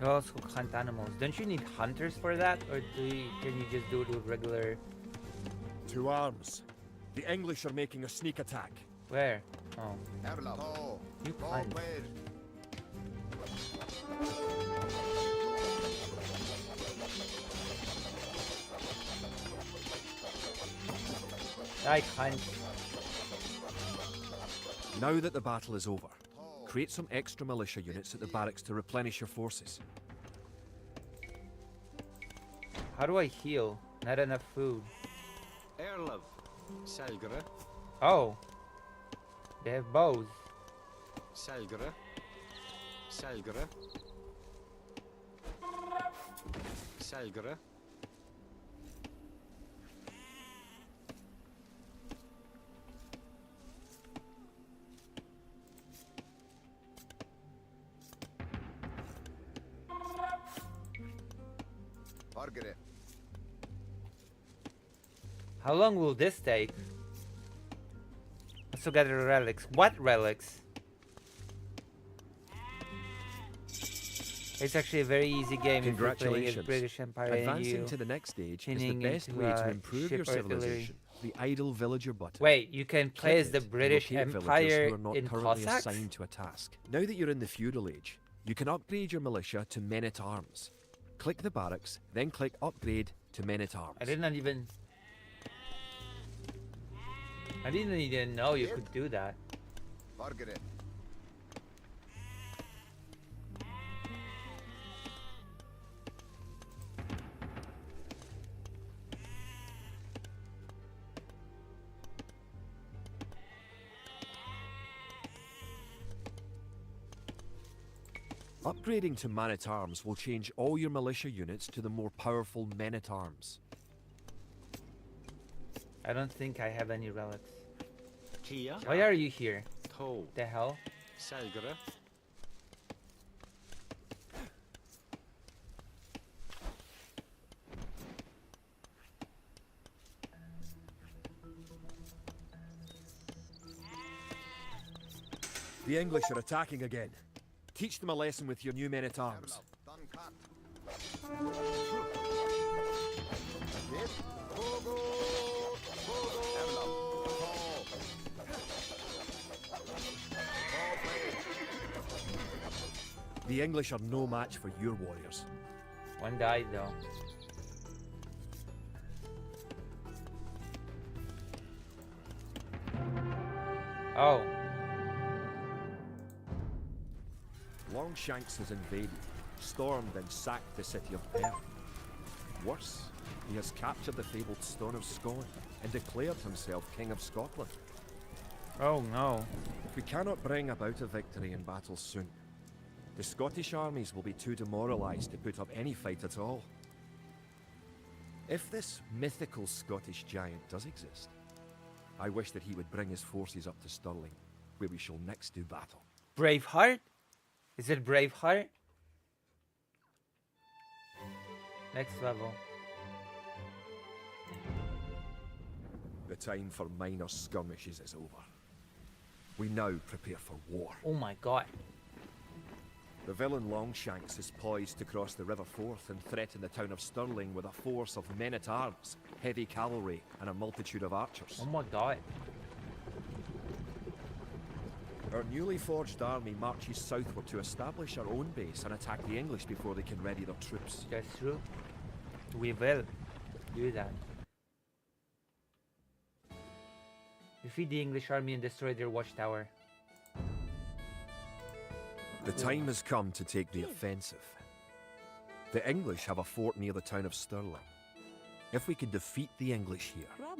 You also hunt animals. Don't you need hunters for that, or can you just do it with regular? To arms. The English are making a sneak attack. Where? Oh, Erlab. To. you To hunt. Wade. I hunt. Now that the battle is over, create some extra militia units at the barracks to replenish your forces. How do I heal? Not enough food. Erlov. Selgre. Oh, they have bows. Selgre. Selgre. Selgre. Fargere. How long will this take? Let's look at the relics. What relics? It's actually a very easy game if you're playing as Congratulations. British Empire and Advancing you. to the next stage is the tuning best into, way to uh, improve ship your artillery. civilization. The idle villager button. Wait, you can play as Click the it to British locate villagers Empire who are not in currently Cossacks? assigned to a task. Now that you're in the feudal age, you can upgrade your militia to men-at-arms. Click the barracks, then click upgrade to men-at-arms. I did not even... I didn't even know you could do that. Fargere. Upgrading to man-at-arms will change all your militia units to the more powerful men-at-arms. I don't think I have any relics. Kia. Why are you here? To. The hell? Selgre. The English are attacking again. Teach them a lesson with your new men-at-arms. Erlab. Dunkat. Hit. Bogo. Bogo. Erlab. To. To Wade. The English are no match for your warriors. One died though. Oh, Longshanks has invaded, stormed and sacked the city of Perth. Worse, he has captured the fabled Stone of Scone and declared himself King of Scotland. oh no. If we cannot bring about a victory in battle soon, the Scottish armies will be too demoralised to put up any fight at all. If this mythical Scottish giant does exist, I wish that he would bring his forces up to Stirling, where we shall next do battle. Braveheart? Is it Braveheart? Next level. The time for minor skirmishes is over. We now prepare for war. Oh my god. The villain Longshanks is poised to cross the River Forth and threaten the town of Stirling with a force of men-at-arms, heavy cavalry, and a multitude of archers. Oh my god. Our newly forged army marches southward to establish our own base and attack the English before they can ready their troops. That's true. We will do that. Defeat the English army and destroy their watchtower. The time has come to take the offensive. The English have a fort near the town of Stirling. If we can defeat the English here,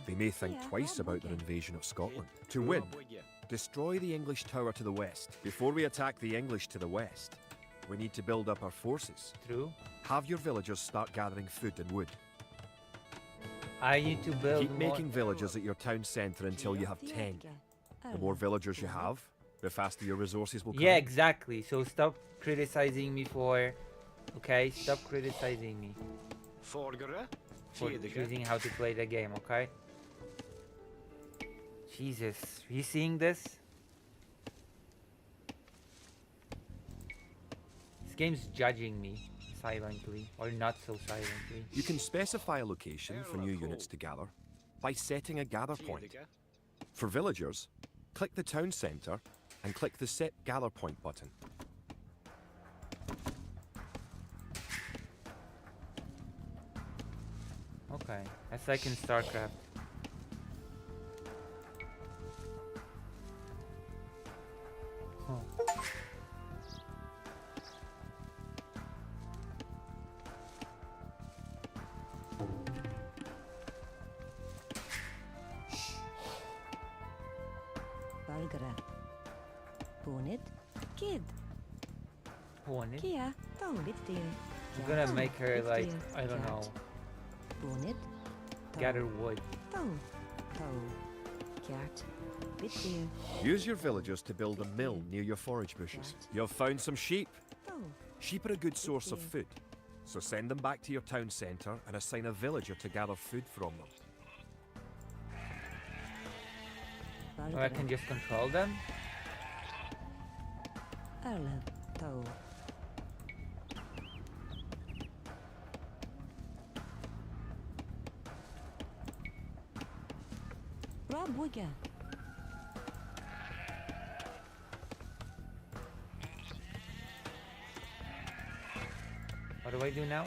they may think twice about their invasion of Scotland. To win, Raboye. destroy the English tower to the west. Before we attack the English to the west, we need to build up our forces. True. Have your villagers start gathering food and wood. I need to build Keep more. making villages at your town centre until you have 10. The more villagers you have, the faster your resources will come. Yeah, in. exactly. So stop criticizing me for Okay, stop criticizing me Forgere. for Tidige. choosing how to play the game, okay? Jesus, are you seeing this? This game's judging me silently, or not so silently. You can specify a location for new units to gather by setting a gather point. Tidige. For villagers, click the town centre and click the Set Gather Point button. Okay, that's like in StarCraft. Huh. Bulgara. Bonnet. Kid. Bonnet? Kia. Tau. Bitdeer. I'm gonna make her like, I don't know, Bonnet. gather wood. Tau. Tau. Kjart. Bitdeer. Use your villagers to build a mill near your forage bushes. You've found some sheep. Tau. Sheep are a good source of food, so send them back to your town centre and assign a villager to gather food from them. Oh, I can just control them? Erlen. Tau. Rob Wigger. What do I do now?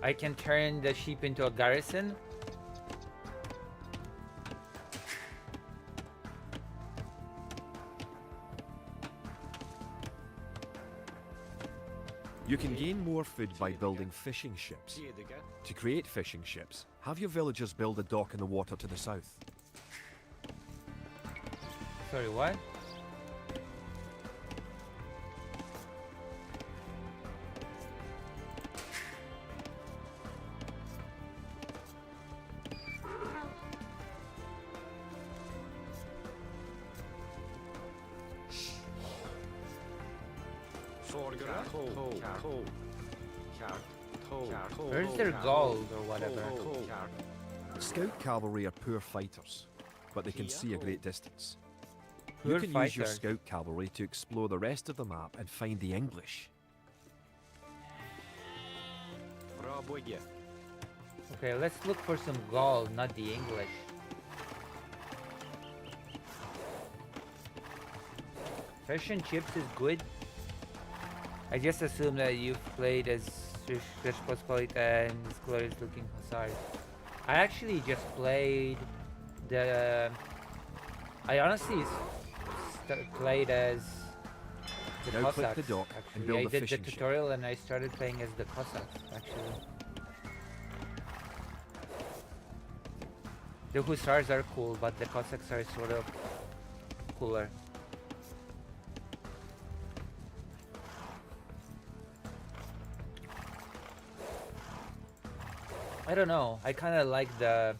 I can turn the sheep into a garrison? You can gain more food by building fishing ships. Tidige. To create fishing ships, have your villagers build a dock in the water to the south. Sorry, what? Forgere. Ko. Ko. Kjart. To. Where's their gold or whatever? Kjart. Scout cavalry are poor fighters, but they can see a great distance. Poor You can use your fighters. scout cavalry to explore the rest of the map and find the English. Rob Wigger. Okay, let's look for some gold, not the English. Fish and chips is good. I just assume that you've played as Rzeczpospolita and this glorious looking hussars. I actually just played the... I honestly played as the Now click Cossacks. the dock and Actually, build I a did the fishing ship. tutorial and I started playing as the Cossacks. Actually, the hussars are cool, but the Cossacks are sort of cooler. I don't know. I kind of like the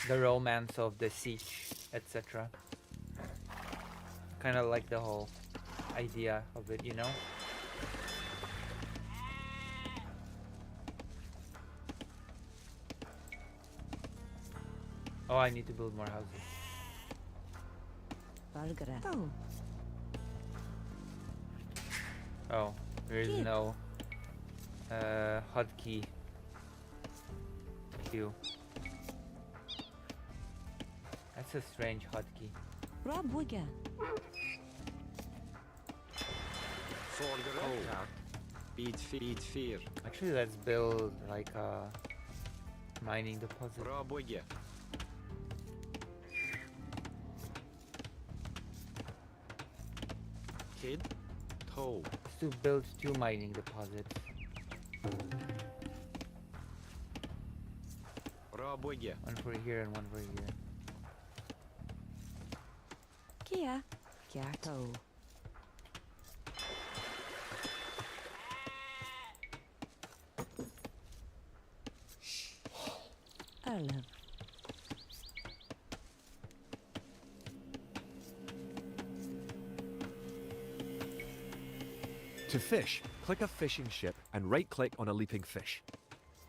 romance of the siege, etc. Kind of like the whole idea of it, you know? Oh, I need to build more houses. Bulgara. Tau. Oh, there is Kid. no hotkey queue. That's a strange hotkey. Rob Wigger. Forgere. Kjart. Beat fear. Actually, let's build like a mining deposit. Rob Wigger. Kid. To. Let's to build 2 mining deposits. Rob Wigger. One for here and one for here. Kia. Kjarto. Erlen. To fish, click a fishing ship and right-click on a leaping fish.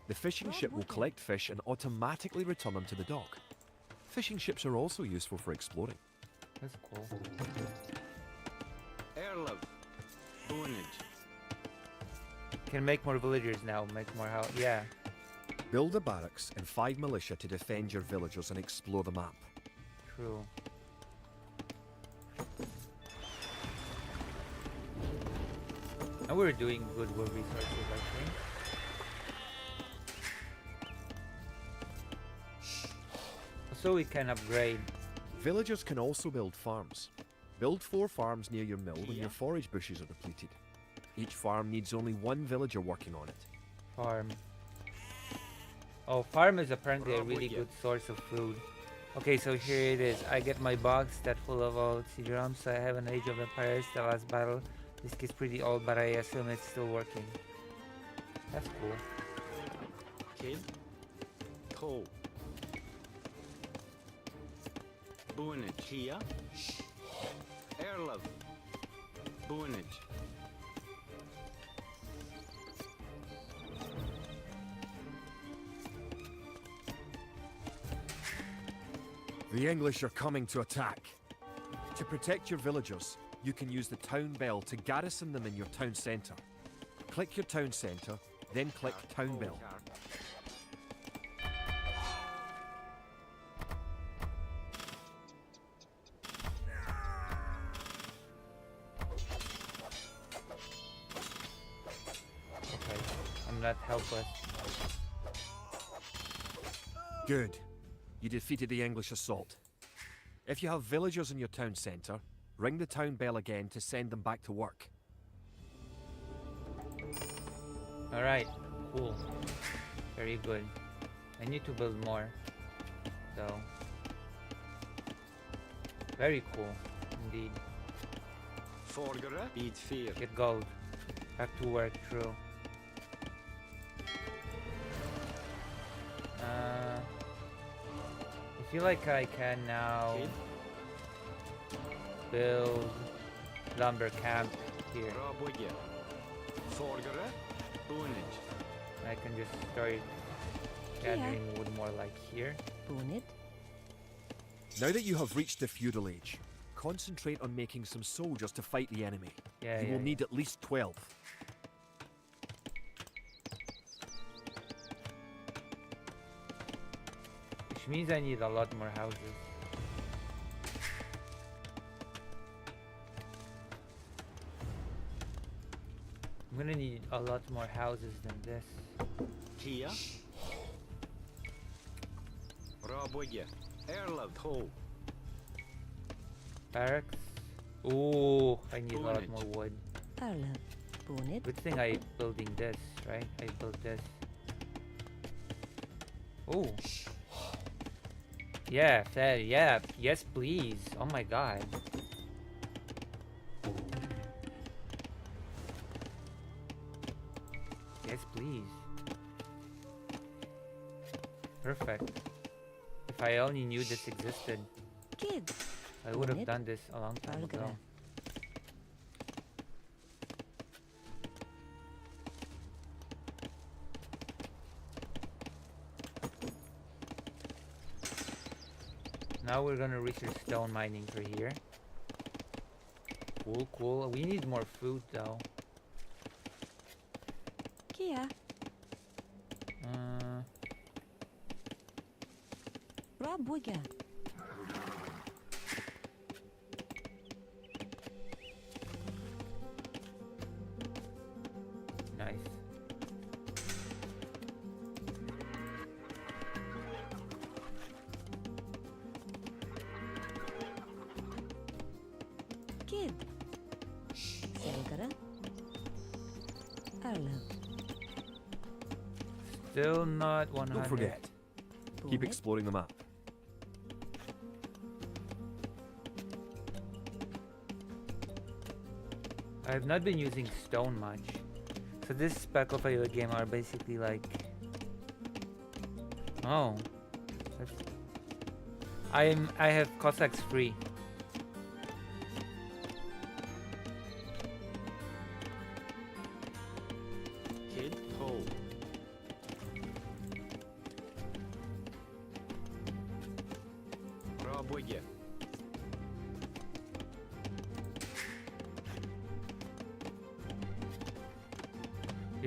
The fishing ship will collect fish and automatically return them to the dock. Fishing ships are also useful for exploring. That's cool. Erlov. Bonage. Can make more villagers now. Make more house. Yeah. Build a barracks and 5 militia to defend your villagers and explore the map. True. And we're doing good with resources, I think. So we can upgrade. Villagers can also build farms. Build 4 farms near your mill when your forage bushes are depleted. Each farm needs only 1 villager working on it. Farm. Oh, farm is apparently a really good source of food. Okay, so here it is. I get my box that full of old CD-ROMs. So I have an Age of Empires, the last battle. This kid's pretty old, but I assume it's still working. That's cool. Kid. Toe. Bonage. Kia. Erlov. Bonage. The English are coming to attack. To protect your villagers, you can use the town bell to garrison them in your town centre. Click your town centre, then click town bell. Okay, I'm not helpless. Good. You defeated the English assault. If you have villagers in your town centre, ring the town bell again to send them back to work. Alright, cool. Very good. I need to build more. So. Very cool, indeed. Forgere. Bid 4. Get gold. Back to work, true. I feel like I can now Kid. build lumber camp here. Rabwege. Forgere. Bonage. I can just start gathering wood more like here. Bonid. Now that you have reached the feudal age, concentrate on making some soldiers to fight the enemy. Yeah, You yeah, will need at least 12. Which means I need a lot more houses. I'm gonna need a lot more houses than this. Kia. Rabwege. Erlov. Toe. Barracks. Ooh, I need a lot Bonage. more wood. Erlev. Bonid. Good thing I building this, right? I built this. Ooh. Yeah, fair. Yeah. Yes, please. Oh my god. Yes, please. Perfect. If I only knew this existed, Kid. I would have Bonnet. done this a long time ago. Fargere. Now we're gonna research stone mining for here. Cool, cool. We need more food though. Kia. Rabwege. Nice. Kid. Selgere. Erlev. Still not 100. Don't forget, keep Bonid. exploring the map. I have not been using stone much. So this spec of a game are basically like... Oh. That's... I have Cossacks free.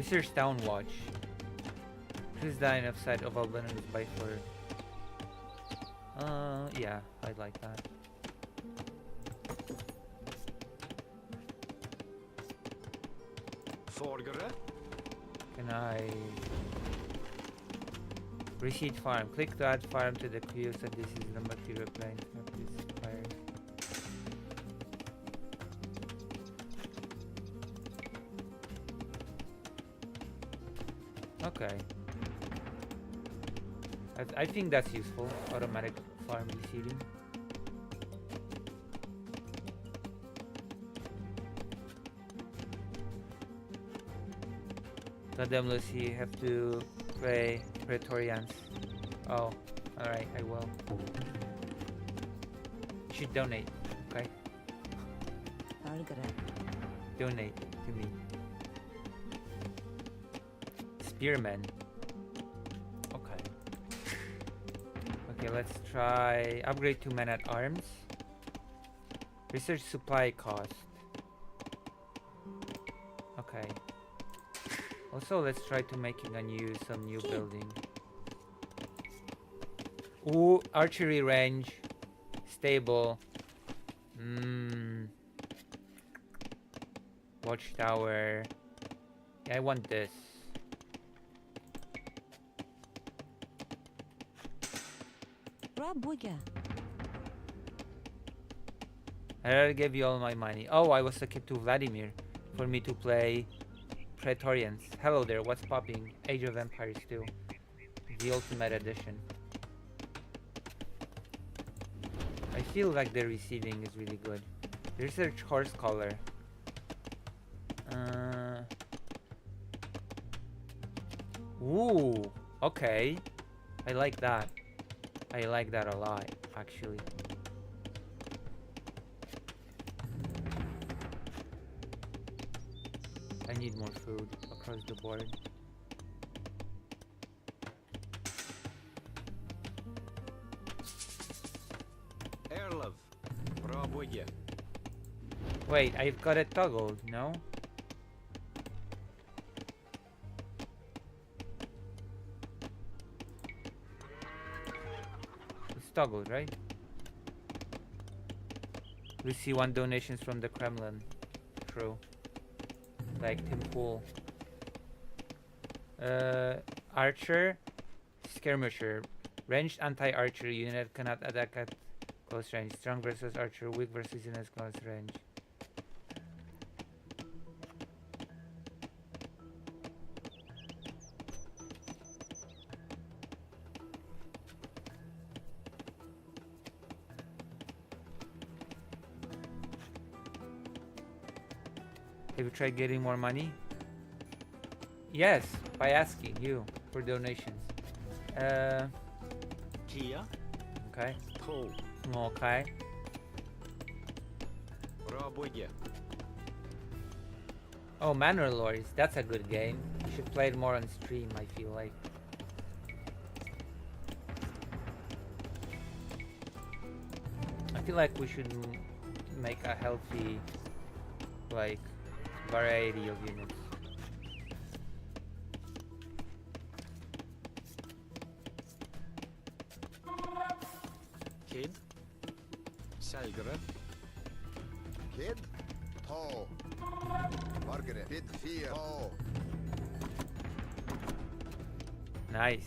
Research Town Watch. This line of sight of Albanians by for. Yeah, I'd like that. Forgere. Can I receipt farm? Click to add farm to the queue, so this is the material plane. Okay. I think that's useful. Automatic farm receiving. Goddamn, Lucy, have to play Praetorians. Oh, alright, I will. You should donate, okay? Fargere. Donate to me. Spearmen. Okay. Okay, let's try upgrade to men at arms. Research supply cost. Okay. Also, let's try to making some new building. Ooh, archery range, stable. Watchtower. Yeah, I want this. Rabuga. I already gave you all my money. Oh, I was a kid to Vladimir for me to play Praetorians. Hello there, what's popping? Age of Empires 2. The Ultimate Edition. I feel like the receiving is really good. Research horse collar. Ooh, okay. I like that. I like that a lot, actually. I need more food across the board. Erlov. Rabuja. Wait, I've got it toggled, no? It's toggled, right? We see one donations from the Kremlin. True. Like Tim Pool. Archer, skirmisher. Ranged anti-archer unit cannot attack at close range. Strong versus archer, weak versus unit close range. Have you tried getting more money? Yes, by asking you for donations. Kia. Okay. Ho. Okay. Rabuja. Oh, Manor Lords, that's a good game. You should play it more on stream, I feel like. I feel like we should make a healthy, like, variety of units. Kid. Selgere. Kid. Tall. Margaret. Bid fear. Tall. Nice.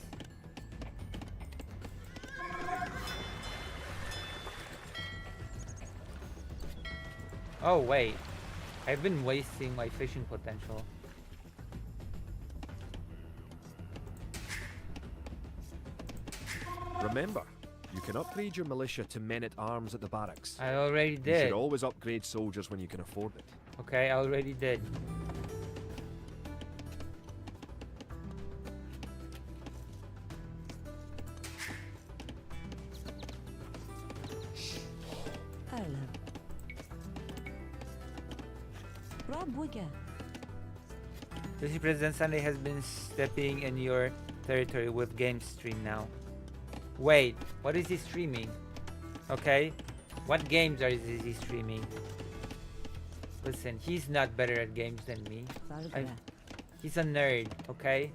Oh wait, I've been wasting my fishing potential. Remember, you can upgrade your militia to men-at-arms at the barracks. I already You did. should always upgrade soldiers when you can afford it. Okay, I already did. Erlov. Rabuga. This President Sunday has been stepping in your territory with game stream now. Wait, what is he streaming? Okay, what games is he streaming? Listen, he's not better at games than me. Fargere. He's a nerd, okay?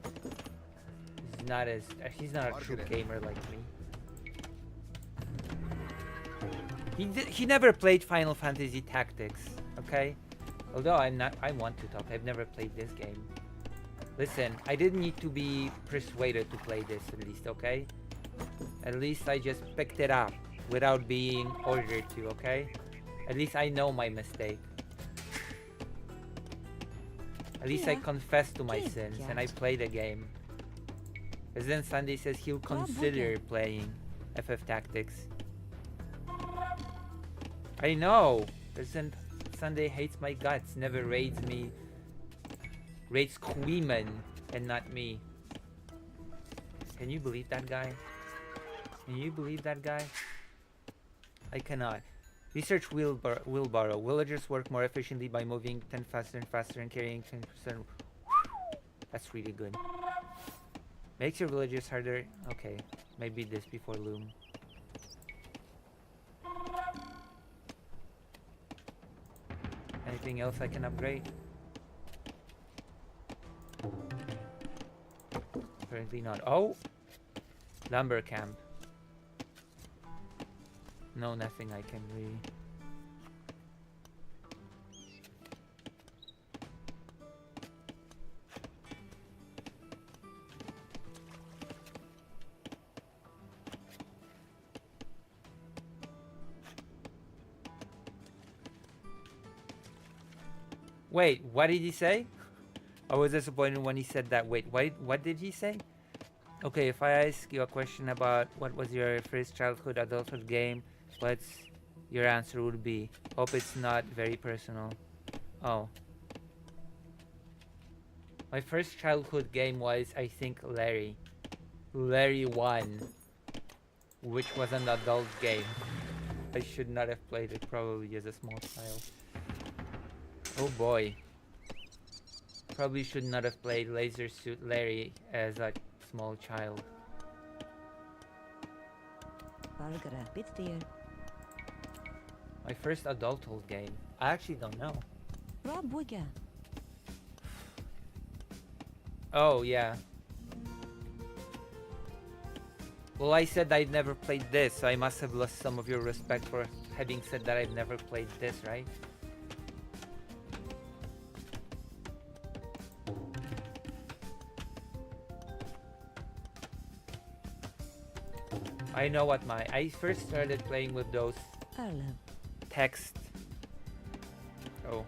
He's not a true gamer like me. He never played Final Fantasy Tactics, okay? Although I want to talk. I've never played this game. Listen, I didn't need to be persuaded to play this at least, okay? At least I just picked it up without being ordered to, okay? At least I know my mistake. At least I Yeah. confess to my Kid, sins cat. and I play the game. Because then Sunday says he'll consider playing FF Tactics. I know! Doesn't Sunday hates my guts, never raids me. Raids Queeman and not me. Can you believe that guy? Can you believe that guy? I cannot. Research wheelbarrow. Villagers work more efficiently by moving 10 faster and faster and carrying 10%. That's really good. Makes your villagers harder. Okay, maybe this before loom. Anything else I can upgrade? Apparently not. Oh! Lumber camp. No, nothing I can really. Wait, what did he say? I was disappointed when he said that. Wait, what did he say? Okay, if I ask you a question about what was your first childhood, adulthood game, what's your answer would be? Hope it's not very personal. Oh. My first childhood game was, I think, Larry. Larry 1. Which was an adult game. I should not have played it probably as a small child. Oh boy. Probably should not have played Laser Suit Larry as a small child. Bargara, bit dear. My first adulthood game. I actually don't know. Rob Wigga. Oh yeah. Well, I said I'd never played this, so I must have lost some of your respect for having said that I've never played this, right? I know what I first started playing with those Arlem. text. Oh,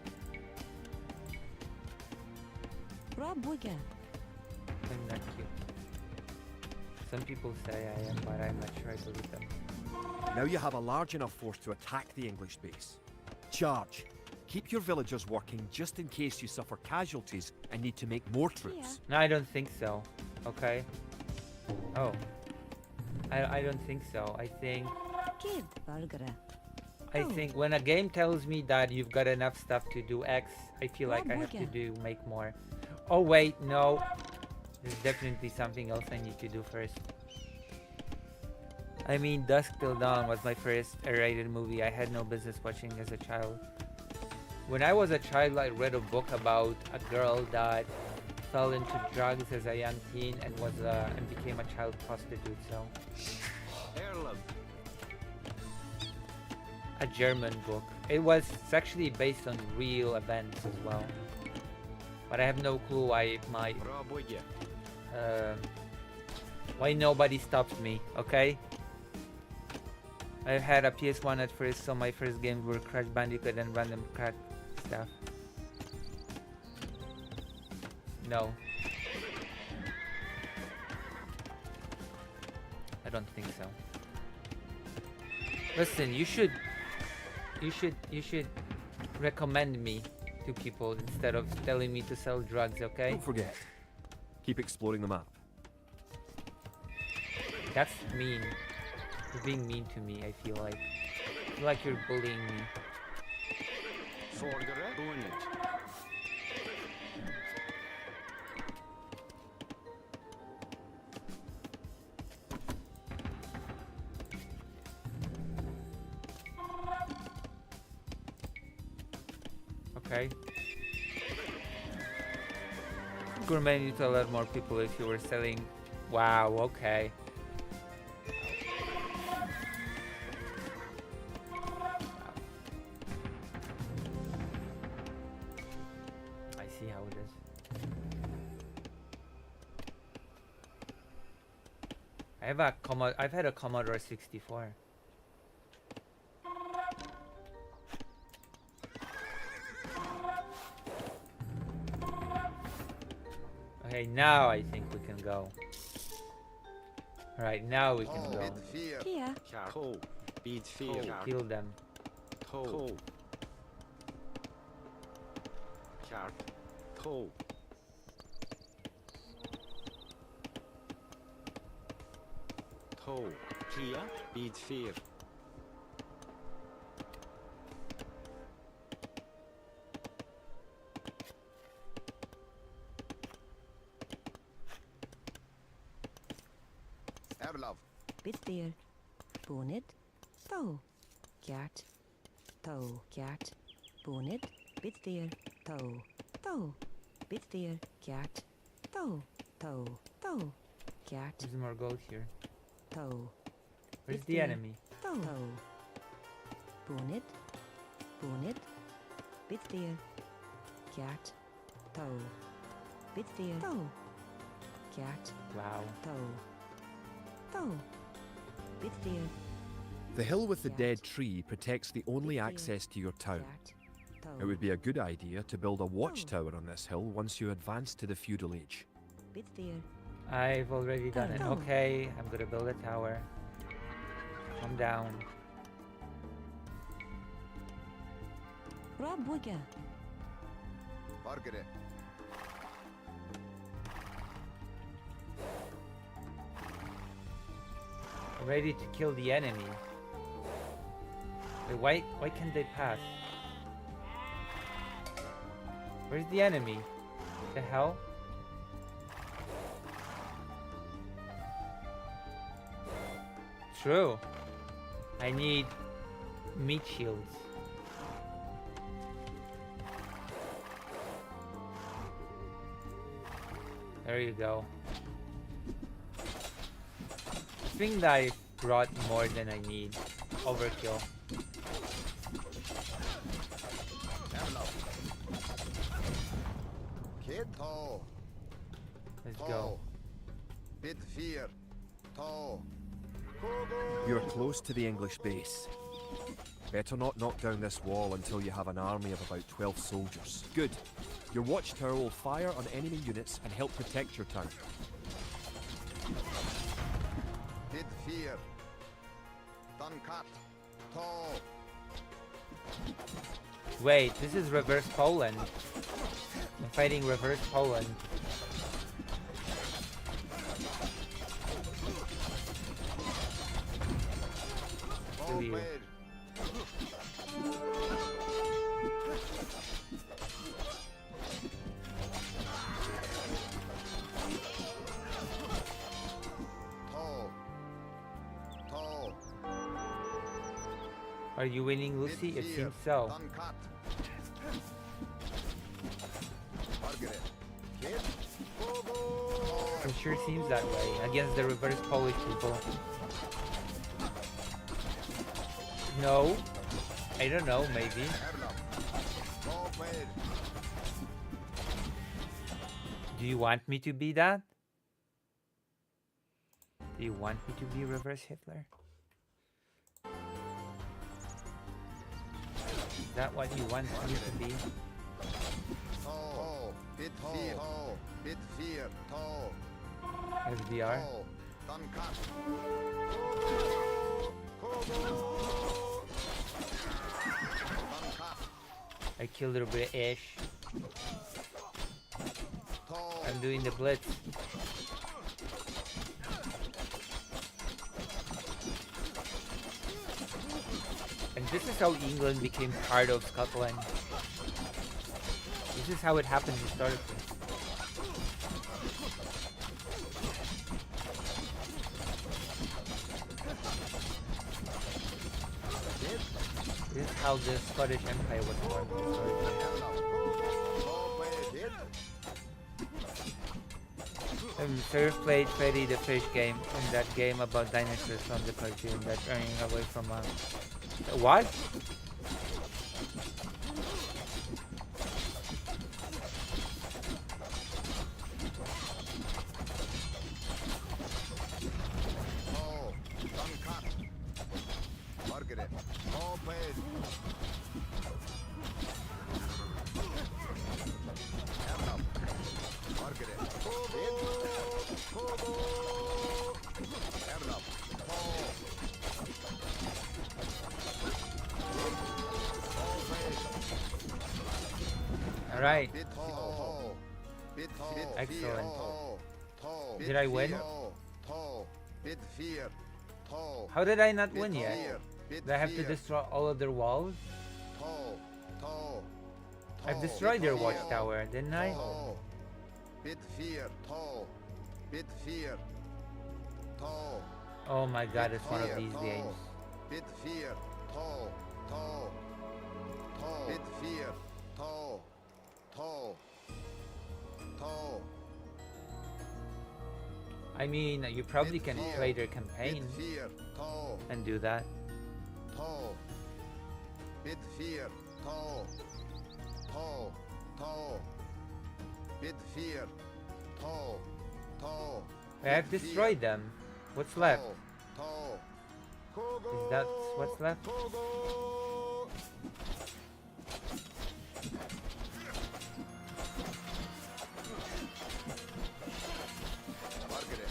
Rob Wigga. I'm not cute. Some people say I am, but I'm not sure I believe them. Now you have a large enough force to attack the English base. Charge. Keep your villagers working just in case you suffer casualties and need to make more troops. No, I don't think so. Okay. Oh. I don't think so. I think Kid. Bargara. I think when a game tells me that you've got enough stuff to do X, I feel like I have to make more. Oh wait, no. There's definitely something else I need to do first. I mean, Dusk Till Dawn was my first R-rated movie I had no business watching as a child. When I was a child, I read a book about a girl that fell into drugs as a young teen and became a child prostitute. So, Erlem. a German book. It's actually based on real events as well. But I have no clue why Rob Wigga. why nobody stopped me. Okay. I had a PS1 at first, so my first games were Crash Bandicoot and random crack stuff. No. I don't think so. Listen, you should recommend me to people instead of telling me to sell drugs, okay? Don't forget. Keep exploring the map. That's mean. You're being mean to me, I feel like. I feel like you're bullying me. Vorderen. Boonage. Okay. Gourmet need to alert more people if you were selling. Wow, okay. I see how it is. I've had a Commodore 64. Okay, now I think we can go. Alright, now we can go. Bid fear. Kia. Toe. Bid fear. Kill them. Toe. Sharp. Toe. Toe. Kia. Bid fear. Erlov. Bitfear. Bonnet. Toe. Cat. Toe. Cat. Bonnet. Bitfear. Toe. Toe. Bitfear. Cat. Toe. Toe. Toe. Cat. There's more gold here. Toe. Where's the Bitfear. enemy? Toe. Toe. Bonnet. Bonnet. Bitfear. Cat. Toe. Bitfear. Toe. Cat. Wow. Toe. Toe. Bitfear. The hill with the Cat. dead tree protects the only Bitfear. access to your town. Cat. Toe. It would be a good idea to build a watchtower on this hill once you advance to the feudal age. Bitfear. I've already done it. Oh. Okay, I'm gonna build a tower. Calm down. Rabuga. Margaret. I'm ready to kill the enemy. Wait, why can't they pass? Where's the enemy? The hell? True. I need meat shields. There you go. I think that I brought more than I need. Overkill. Erlov. Kid. Toe. Let's Toe. go. Bid fear. Toe. You're close to the English base. Better not knock down this wall until you have an army of about 12 soldiers. Good. Your watchtower will fire on enemy units and help protect your town. Bid fear. Duncat. Toe. Wait, this is reverse Poland. I'm fighting reverse Poland. Kill you. Bed. Toe. Toe. Are you winning, Lucy? Bid It fear. seems so. Duncat. Margaret. Kid. It sure seems that way against the reverse Polish people. No, I don't know. Maybe. Erlov. Toe bed. Do you want me to be that? Do you want me to be reverse Hitler? Is that what you want me to be? Toe. Bid fear. Toe. Bid fear. Toe. SBR? Toe. Duncat. Duncat. I killed the British. Toe. I'm doing the blitz. And this is how England became part of Scotland. This is how it happened historically. This is how the Scottish Empire was formed historically. Toe bed. Sir played Freddy the Fish game in that game about dinosaurs from the cartoon that's running away from what? Oh, Dunkirk. Margaret. Open. Erlab. Margaret. Kogo. Erlab. All right. Bit ho. Bit ho. Excellent. Toe. Did I win? Toe. Bit fear. Toe. How did I not Bit win yet? fear. Bit Do I have to fear. destroy all of their walls? Toe. I've destroyed their watchtower, didn't I? Toe. Bit fear. Toe. Bit fear. Toe. Oh my god, it's one of these games. Bit fear. Toe. Bit fear. Toe. I mean, you probably can play their campaign Bit fear. Toe. and do that. Toe. Bit fear. Toe. Bit fear. Toe. I've destroyed them. What's left? Toe. Is that what's left? Margaret.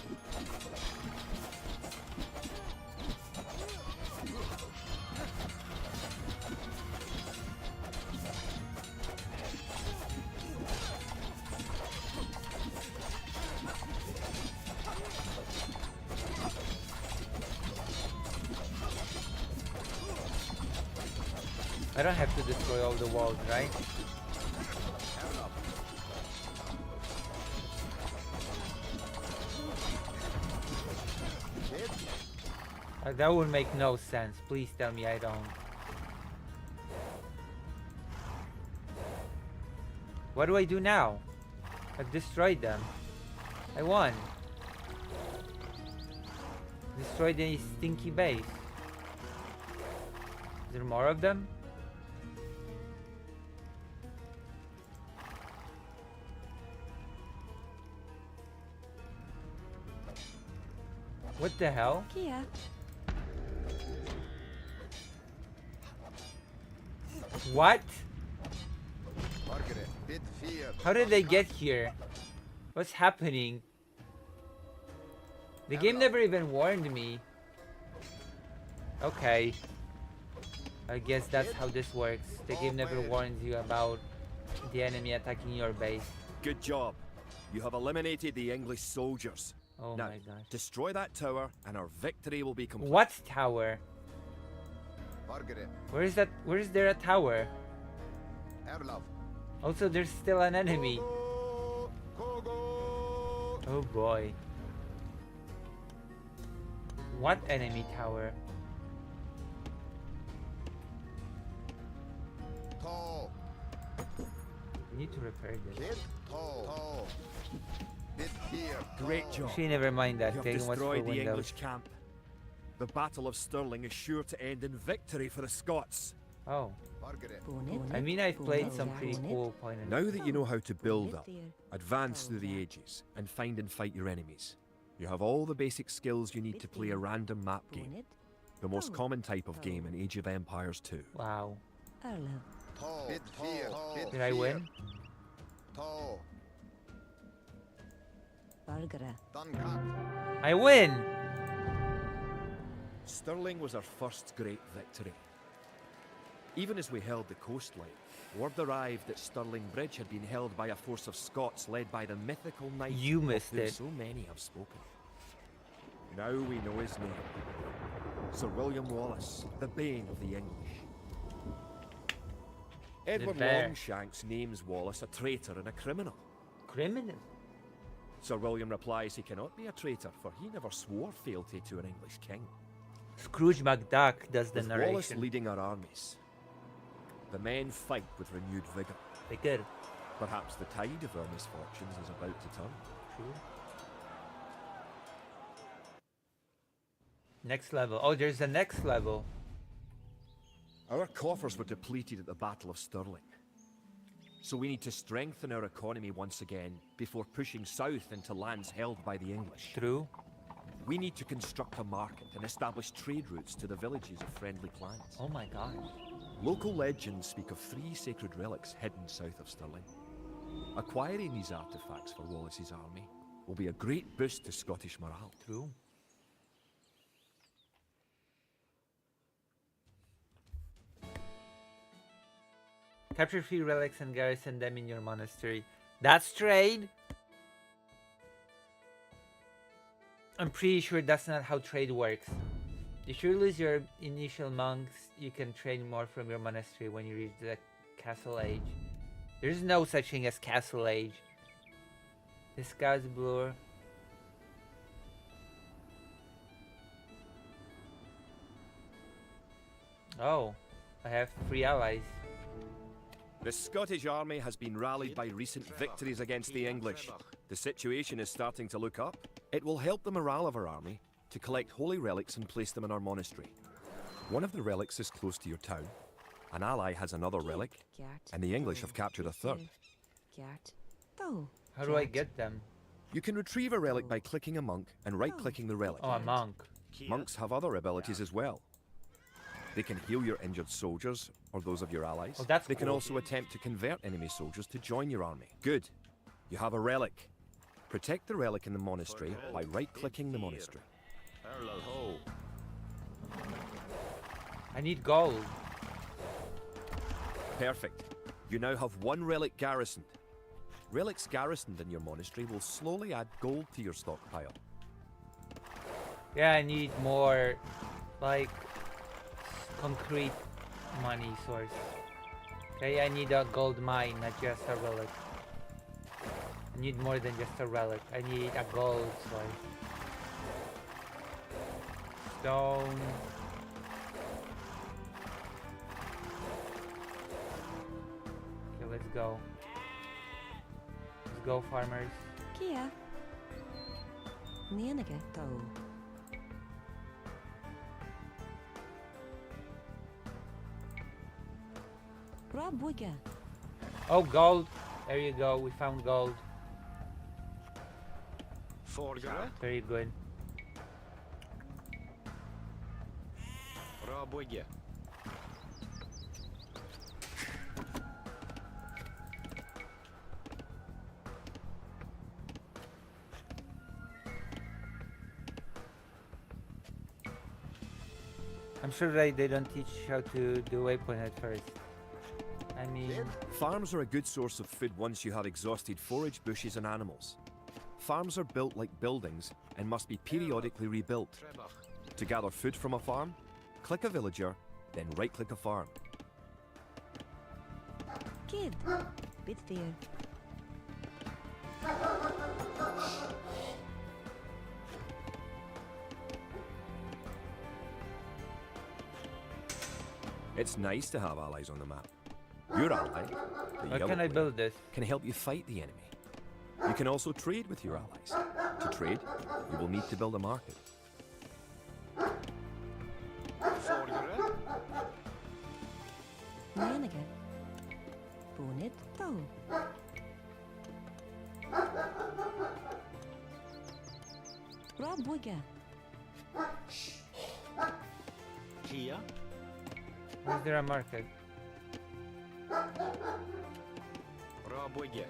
I don't have to destroy all the walls, right? That would make no sense. Please tell me I don't. What do I do now? I've destroyed them. I won. Destroyed a stinky base. Is there more of them? What the hell? Kia. What? Margaret. Bit fear. How did they get here? What's happening? The game never even warned me. Okay. I guess that's how this works. The game never warns you about the enemy attacking your base. Good job. You have eliminated the English soldiers. Oh Now, my gosh. destroy that tower and our victory will be complete. What tower? Margaret. Where is that? Where is there a tower? Erlab. Also, there's still an enemy. Oh boy. What enemy tower? Toe. We need to repair this. Kid. Toe. Bit fear. Great job. Actually, never mind that. You have Taking what's for destroyed the Windows. English camp. The Battle of Stirling is sure to end in victory for the Scots. Oh, Margaret. I mean, I've played some pretty cool point and Now that you know how to build up, Dear. advance through the ages, and find and fight your enemies, you have all the basic skills you need to play a random map game, Bonnet. the most common type of game in Age of Empires 2. wow. Erlab. Toe. Bit fear. Bit Did I fear. win? Toe. Bargara. Dunkirk. I win! Stirling was our first great victory. Even as we held the coastline, word arrived that Stirling Bridge had been held by a force of Scots led by the mythical knight You of missed whom it. so many have spoken. Now we know his name. Sir William Wallace, the Bane of the English. Edward bear. Longshanks names Wallace a traitor and a criminal. Criminal. Sir William replies he cannot be a traitor, for he never swore fealty to an English king. Scrooge McDuck does the With Wallace narration. leading our armies, the men fight with renewed vigour. Vigor. Perhaps the tide of our misfortunes is about to turn. True. Next level. Oh, there's a next level. Our coffers were depleted at the Battle of Stirling. So we need to strengthen our economy once again before pushing south into lands held by the English. True. We need to construct a market and establish trade routes to the villages of friendly clans. Oh my god. Local legends speak of 3 sacred relics hidden south of Stirling. Acquiring these artifacts for Wallace's army will be a great boost to Scottish morale. True. Capture 3 relics and garrison them in your monastery. That's trade. I'm pretty sure that's not how trade works. If you lose your initial monks, you can train more from your monastery when you reach the castle age. There's no such thing as castle age. Disguise blur. Oh, I have 3 allies. The Scottish army has been rallied by recent victories against the English. The situation is starting to look up. It will help the morale of our army to collect holy relics and place them in our monastery. One of the relics is close to your town. An ally has another relic, and the English have captured a third. How do I get them? You can retrieve a relic by clicking a monk and right-clicking the relic. Oh, a monk. Monks have other abilities as well. They can heal your injured soldiers, or those of your allies. Oh, that's They can cool. also attempt to convert enemy soldiers to join your army. Good. You have a relic. Protect the relic in the monastery by right-clicking the monastery. I need gold. Perfect. You now have 1 relic garrisoned. Relics garrisoned in your monastery will slowly add gold to your stockpile. Yeah, I need more, like, concrete money source. Okay, I need a gold mine, not just a relic. I need more than just a relic. I need a gold source. Stone. Okay, let's go. Let's go, farmers. Kia. Nienige toe. Rob Wigga. Oh, gold. There you go. We found gold. Vordere. Very good. Rabogge. I'm sure they don't teach how to do waypoint at first. I mean, Farms are a good source of food once you have exhausted forage, bushes and animals. Farms are built like buildings and must be periodically rebuilt. Trebach. To gather food from a farm, click a villager, then right-click a farm. Kid. Bitfear. It's nice to have allies on the map. Your ally, the how yellow can I player, build this? can help you fight the enemy. You can also trade with your allies. To trade, you will need to build a market. Vordere. Nienige. Bonit toe. Rob Wigga. Kia. Is there a market? Rabogge.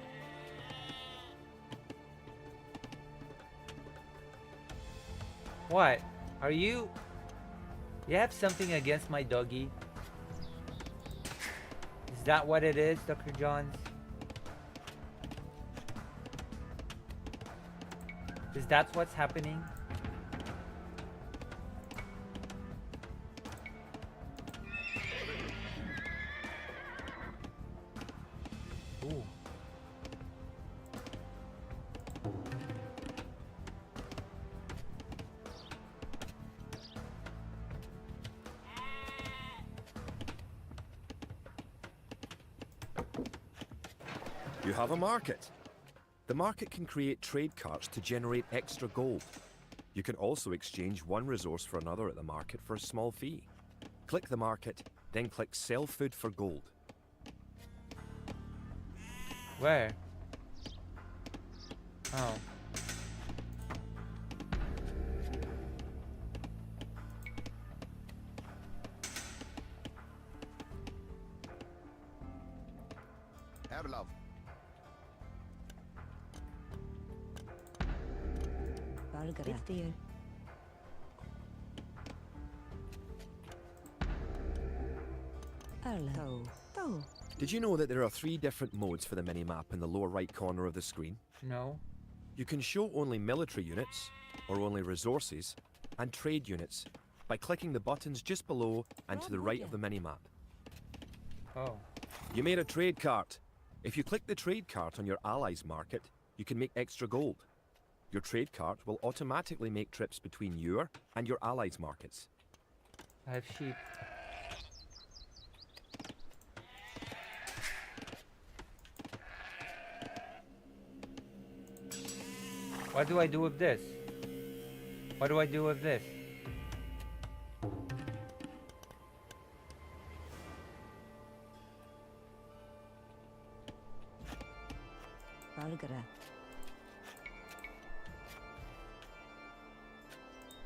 What? Are you... You have something against my doggy? Is that what it is, Dr. Johns? Is that what's happening? Ooh. You have a market. The market can create trade carts to generate extra gold. You can also exchange one resource for another at the market for a small fee. Click the market, then click Sell Food for Gold. Where? Oh. Herlov. Bargara. Bit there. Erla. Toe. Toe. Did you know that there are 3 different modes for the minimap in the lower right corner of the screen? No. You can show only military units, or only resources, and trade units by clicking the buttons just below and to the right of the minimap. Oh. You made a trade cart. If you click the trade cart on your allies market, you can make extra gold. Your trade cart will automatically make trips between your and your allies markets. I have sheep. What do I do with this? What do I do with this? Bargara.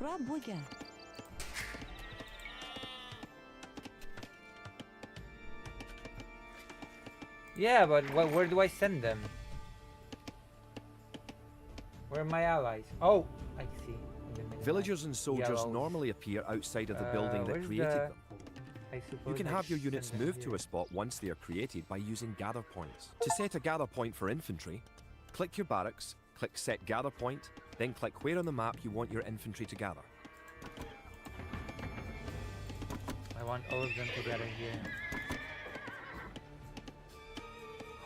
Rabuga. Yeah, but where do I send them? Where are my allies? Oh, I see. In the middle. Villagers and soldiers Yellows. normally appear outside of the building that where's created the- them. I You suppose can I have your should units send them move to here. a spot once they are created by using gather points. To set a gather point for infantry, click your barracks, click Set Gather Point, then click where on the map you want your infantry to gather. I want all of them together here.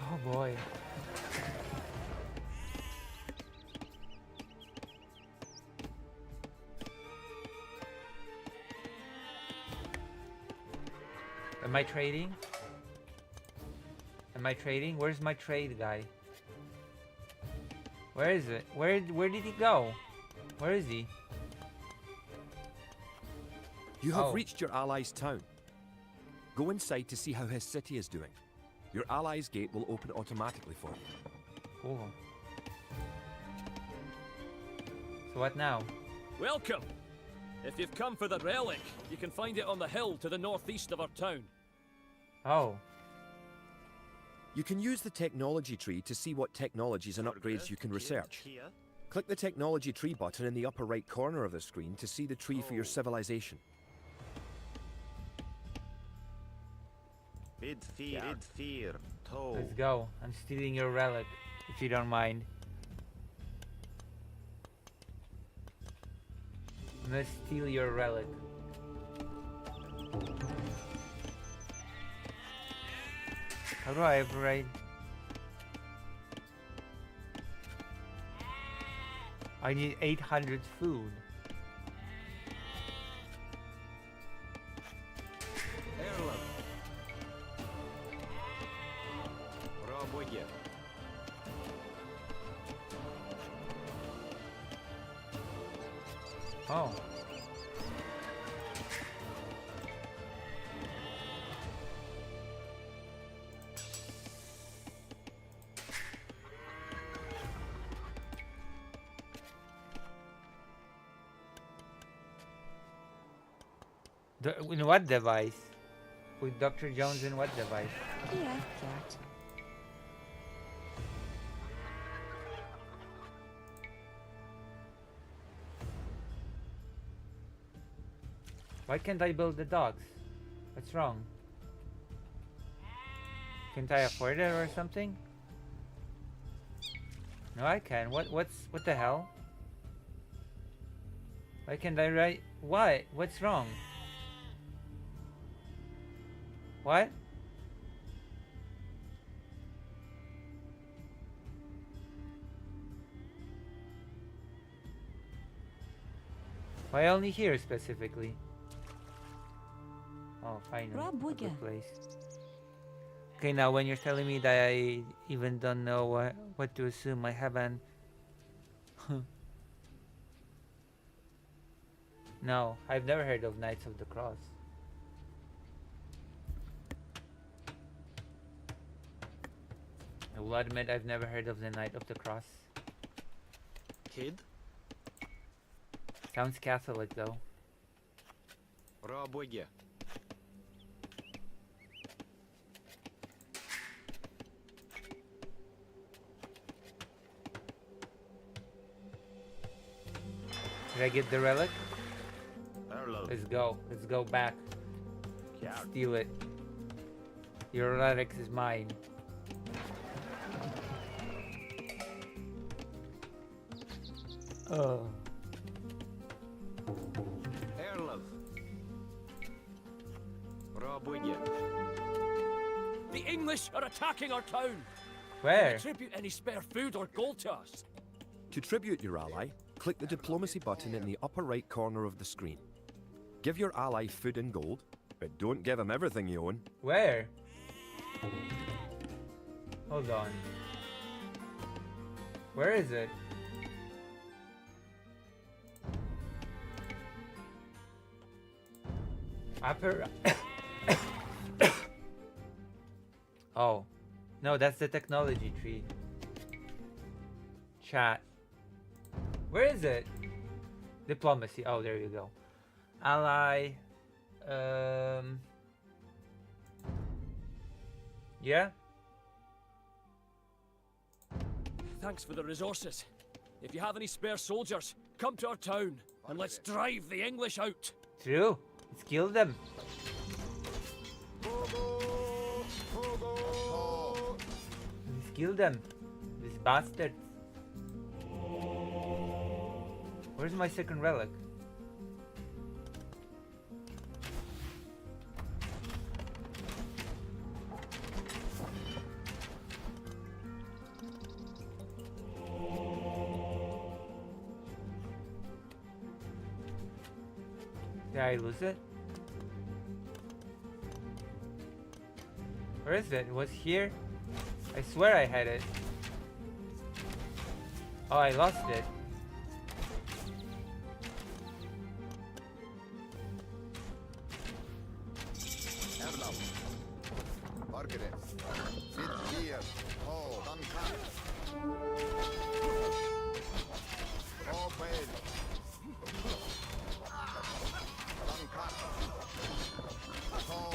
Oh boy. Am I trading? Am I trading? Where's my trade guy? Where is it? Where did he go? Where is he? You have Oh. reached your ally's town. Go inside to see how his city is doing. Your ally's gate will open automatically for you. Cool. So what now? Welcome! If you've come for the relic, you can find it on the hill to the northeast of our town. Oh. You can use the technology tree to see what technologies and upgrades you can research. Here. Click the technology tree button in the upper right corner of the screen to see the tree for your civilization. Bid fear, toe. Let's go. I'm stealing your relic, if you don't mind. I'm gonna steal your relic. How do I override? I need 800 food. Erlov. Rabuga. Oh. In what device? With Dr. Jones in what device? Yeah, cat. Why can't I build the docks? What's wrong? Can't I afford it or something? No, I can. What the hell? Why can't I write? What? What's wrong? What? Why only here specifically? Oh, finally. A Rabuga. good place. Okay, now when you're telling me that I even don't know what to assume, I haven't. No, I've never heard of Knights of the Cross. I will admit I've never heard of the Knight of the Cross. Kid. Sounds Catholic though. Рабоє. Did I get the relic? Erlo. Let's go. Let's go back. Yeah. Steal it. Your relic is mine. Oh. Erlov. Рабоє. The English are attacking our town. Where? Contribute any spare food or gold to us. To tribute your ally, click the diplomacy button in the upper right corner of the screen. Give your ally food and gold, but don't give him everything you own. Where? Hold on. Where is it? Upper. Oh. No, that's the technology tree. Chat. Where is it? Diplomacy. Oh, there you go. Ally. Yeah? Thanks for the resources. If you have any spare soldiers, come to our town and let's drive the English out. True. Let's kill them. Let's kill them. These bastards. Where's my second relic? Did I lose it? Where is it? It was here? I swear I had it. Oh, I lost it. Erlov. Margaret. Sit here. Oh, Duncan. Oh, well. Duncan. Oh.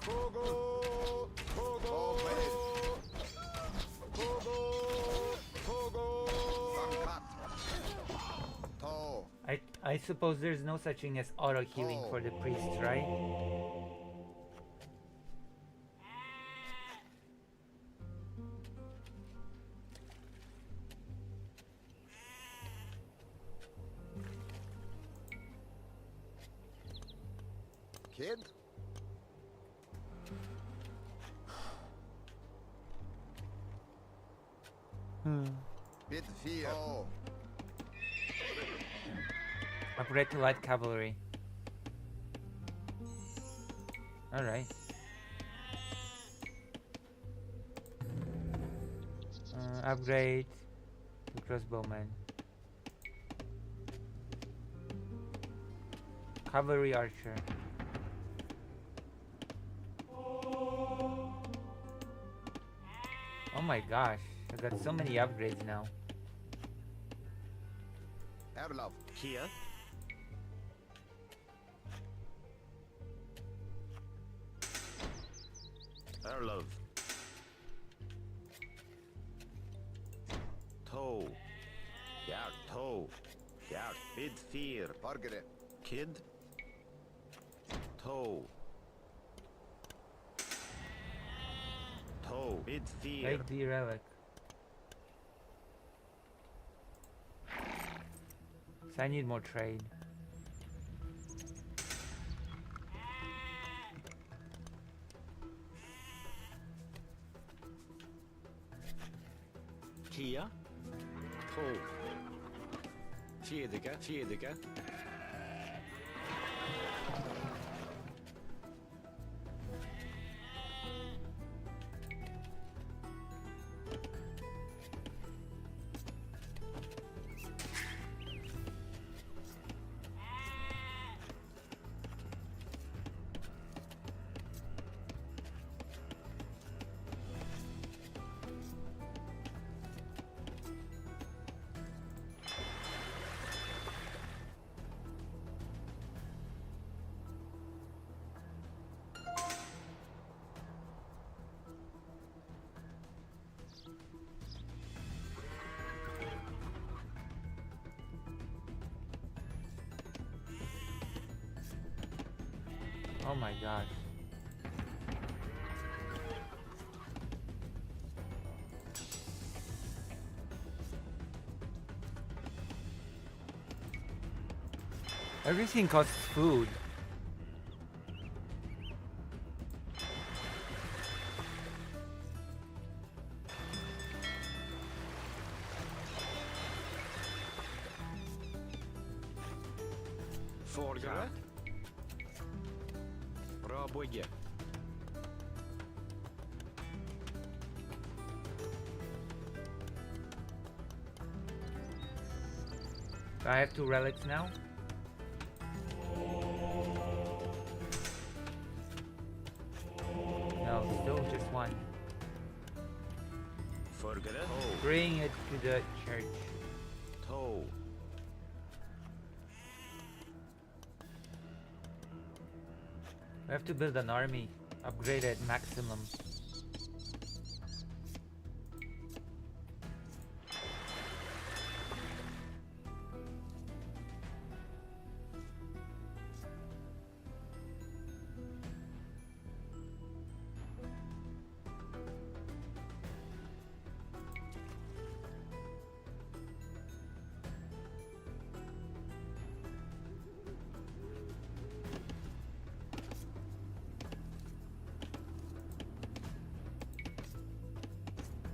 Pogo. Pogo. Oh, well. Pogo. Pogo. Duncan. To. I suppose there's no such thing as auto healing for the priests, right? Kid? Bit fear. Oh. Upgrade to light cavalry. Alright. Upgrade to crossbowman. Cavalry archer. Oh my gosh, I got so many upgrades now. Erlov. Kia. Erlov. Toe. Yar toe. Yar bid fear. Margaret. Kid. Toe. Toe. Bid fear. Take the relic. So I need more trade. Kia. Toe. Fjedega. Fjedega. Oh my god. Everything costs food. Forga. Пробуйте. Do I have 2 relics now? No, still just 1. Forga. Bring it to the church. Toe. We have to build an army. Upgrade at maximum.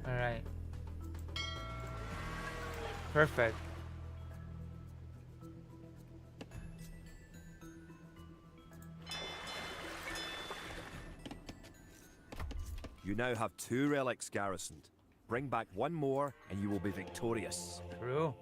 Alright. Perfect. You now have 2 relics garrisoned. Bring back 1 more and you will be victorious. True.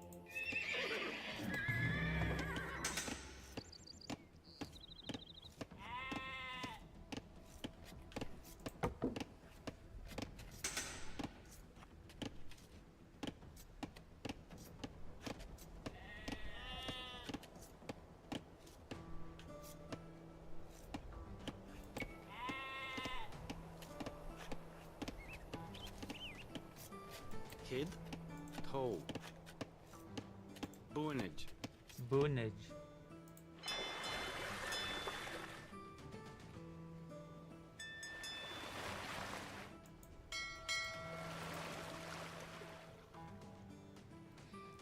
Kid. Toe. Boonage. Boonage.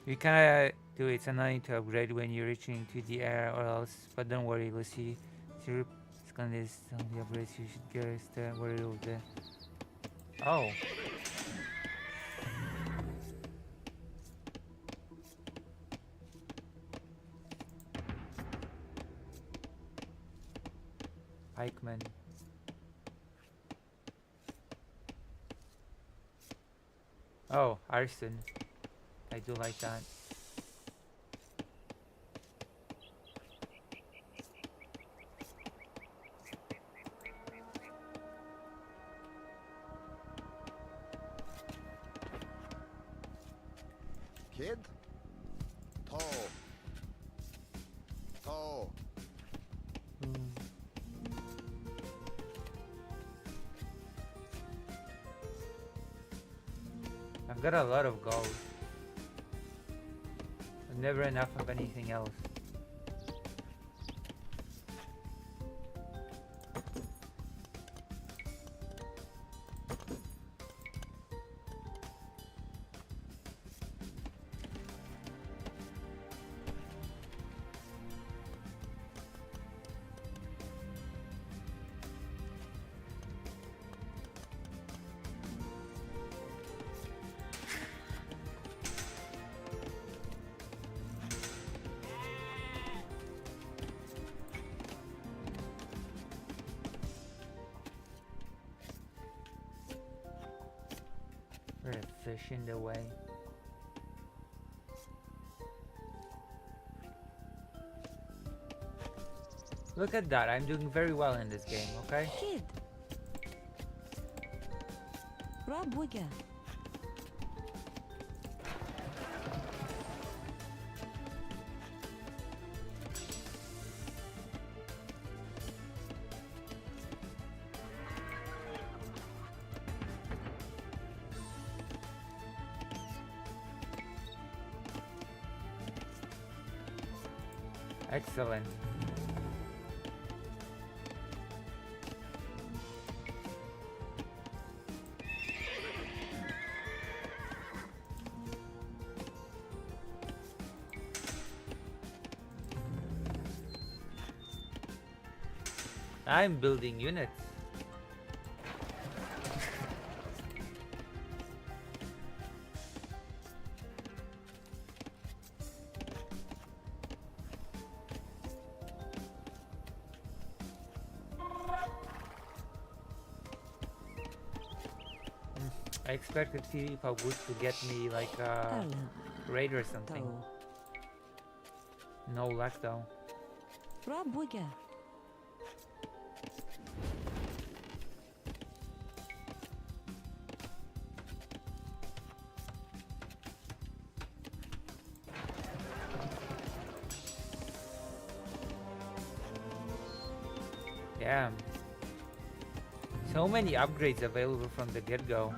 You kinda do it's annoying to upgrade when you're reaching to the air or else, but don't worry, Lucy. Syrup scan this on the upgrades you should get worried of the. Oh. Pikeman. Oh, arson. I do like that. Kid. Toe. Toe. I've got a lot of gold. Never enough of anything else. There's a fish in the way. Look at that, I'm doing very well in this game, okay? Kid. Rabuga. Excellent. I'm building units. I expected Philip August to get me like a Erlen. raid or something. Tau. No luck though. Fra Bugge. Yeah. So many upgrades available from the get-go.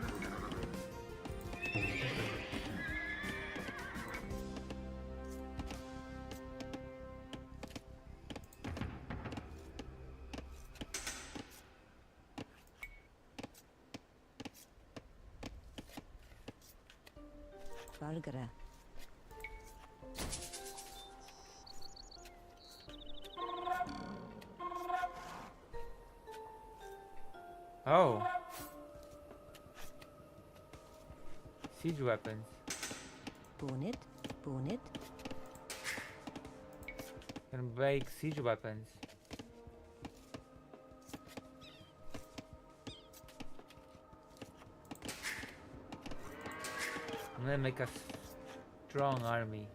Valgre. Oh. Siege weapons. Bonnet. Bonnet. Can make siege weapons. I'm gonna make a strong army.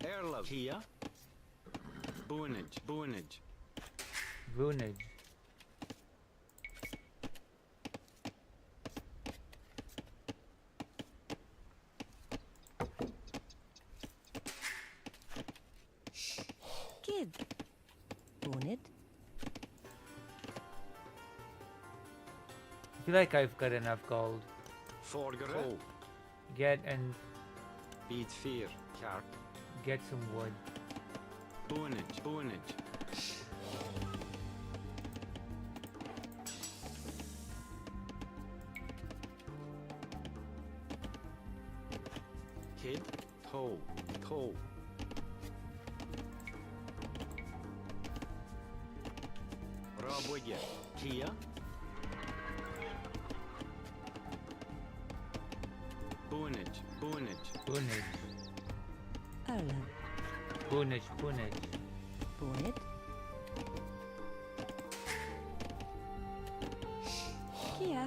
Erlov. Kia. Boonage. Boonage. Voonage. Kid. Bonnet. I feel like I've got enough gold. Forgere. Toe. Get and Beat 4. Karp. get some wood. Boonage. Boonage. Kid. Toe. Toe. Rabwige. Kia. Boonage. Boonage. Voonage. Erlen. Voonage. Voonage. Bonnet. Kia.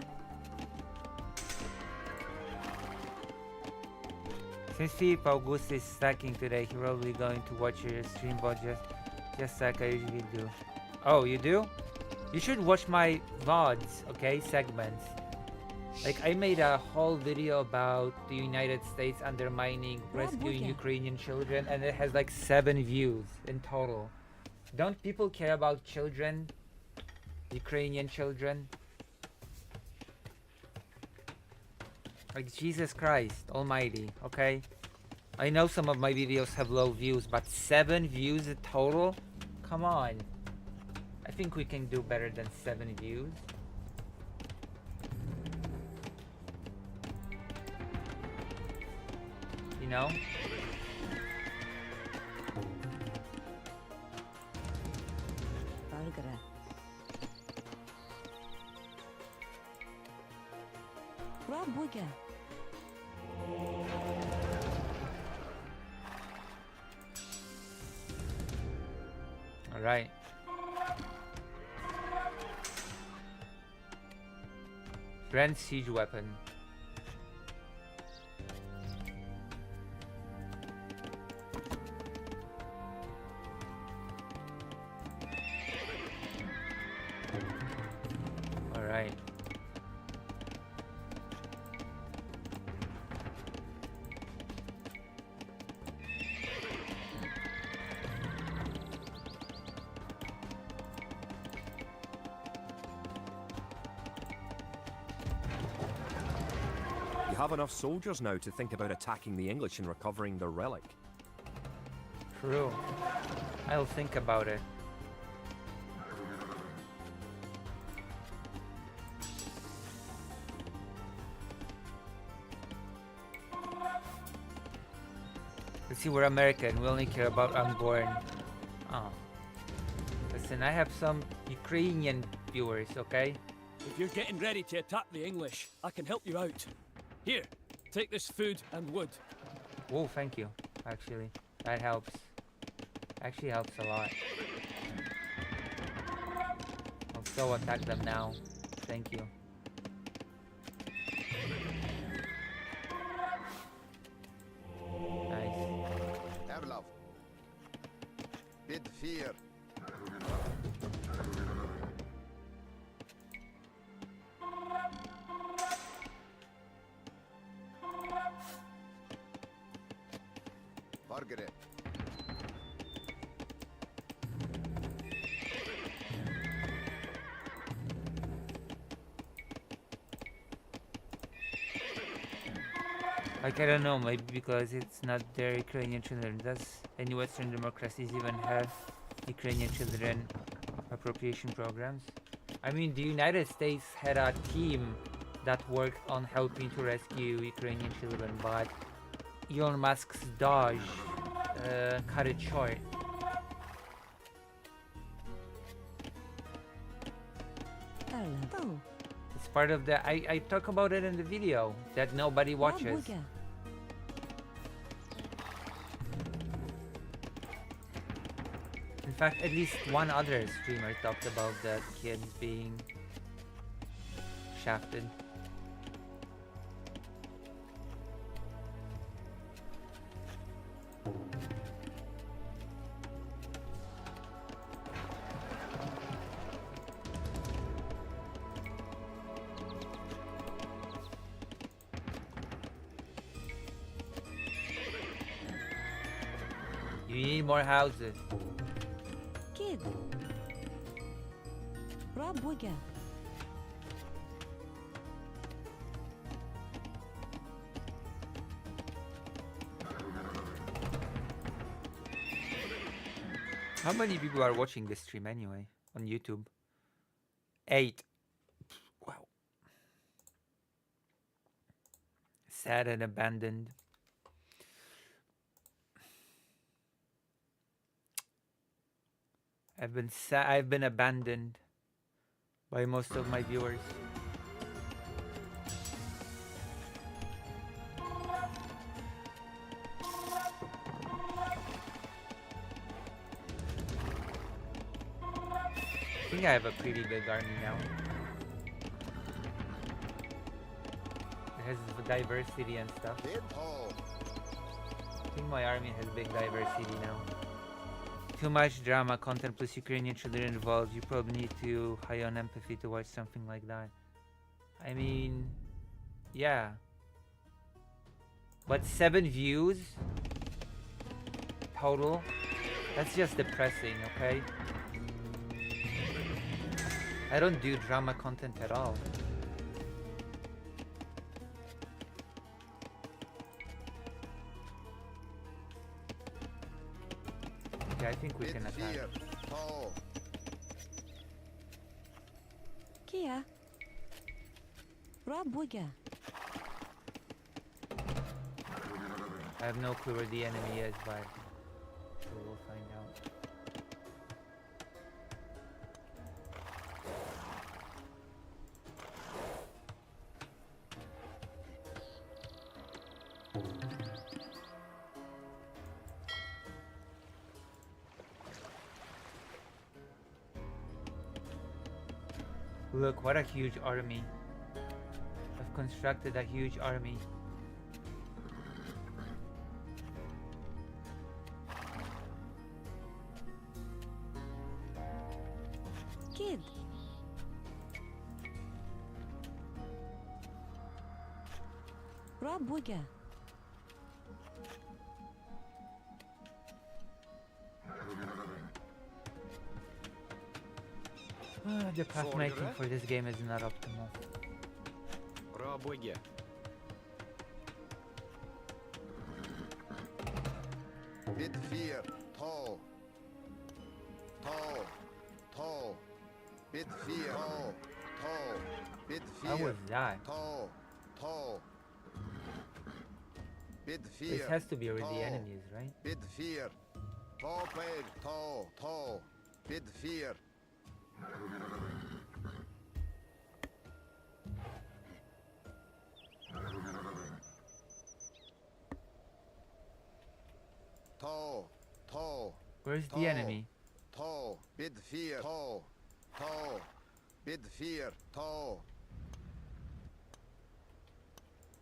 Since Philip August is stacking today, he's probably going to watch your stream, but just like I usually do. Oh, you do? You should watch my VODs, okay? Segments. Like, I made a whole video about the United States undermining rescuing Booyah. Ukrainian children, and it has like 7 views in total. Don't people care about children? Ukrainian children? Like, Jesus Christ almighty, okay? I know some of my videos have low views, but 7 views in total? Come on. I think we can do better than 7 views. You know? Valgre. Fra Bugge. Alright. Grand siege weapon. Alright. You have enough soldiers now to think about attacking the English and recovering their relic. True. I'll think about it. Let's see, we're American. We only care about unborn. Oh. Listen, I have some Ukrainian viewers, okay? If you're getting ready to attack the English, I can help you out. Here, take this food and wood. Oh, thank you. Actually, that helps. Actually helps a lot. I'll so attack them now. Thank you. Nice. Erlaf. Bid fear. Margaret. Like, I don't know, maybe because it's not their Ukrainian children. Does any Western democracies even have Ukrainian children appropriation programs? I mean, the United States had a team that worked on helping to rescue Ukrainian children, but Elon Musk's Doge cut it short. Ireland. Oh, It's part of the... I talk about it in the video that nobody watches. Rabuga. In fact, at least one other streamer talked about the kids being shafted. You need more houses. Kid. Rabuga. How many people are watching this stream anyway on YouTube? 8. Wow. Sad and abandoned. I've been abandoned by most of my viewers. I think I have a pretty big army now. It has diversity and stuff. Bid ho. I think my army has big diversity now. Too much drama, content plus Ukrainian children involved. You probably need to high on empathy to watch something like that. I mean, yeah. But 7 views total? That's just depressing, okay? I don't do drama content at all. Okay, I think we Bid can attack. fear. Ho. Kia. Rabuga. I have no clue where the enemy is, but we'll find out. Look, what a huge army. I've constructed a huge army. Kid. Rabuga. The pathmaking for this game is not optimal. Rabuga. Bid fear. To. To. To. Bid fear. To. To. Bid fear. How was that? To. To. Bid This fear. has to be where the Tall. enemy is, right? Bid fear. Tall player. Tall. Tall. Bid fear. Tall. Tall. Where's the Tall. enemy? Tall. Bid fear. Tall. Tall. Bid fear. Tall.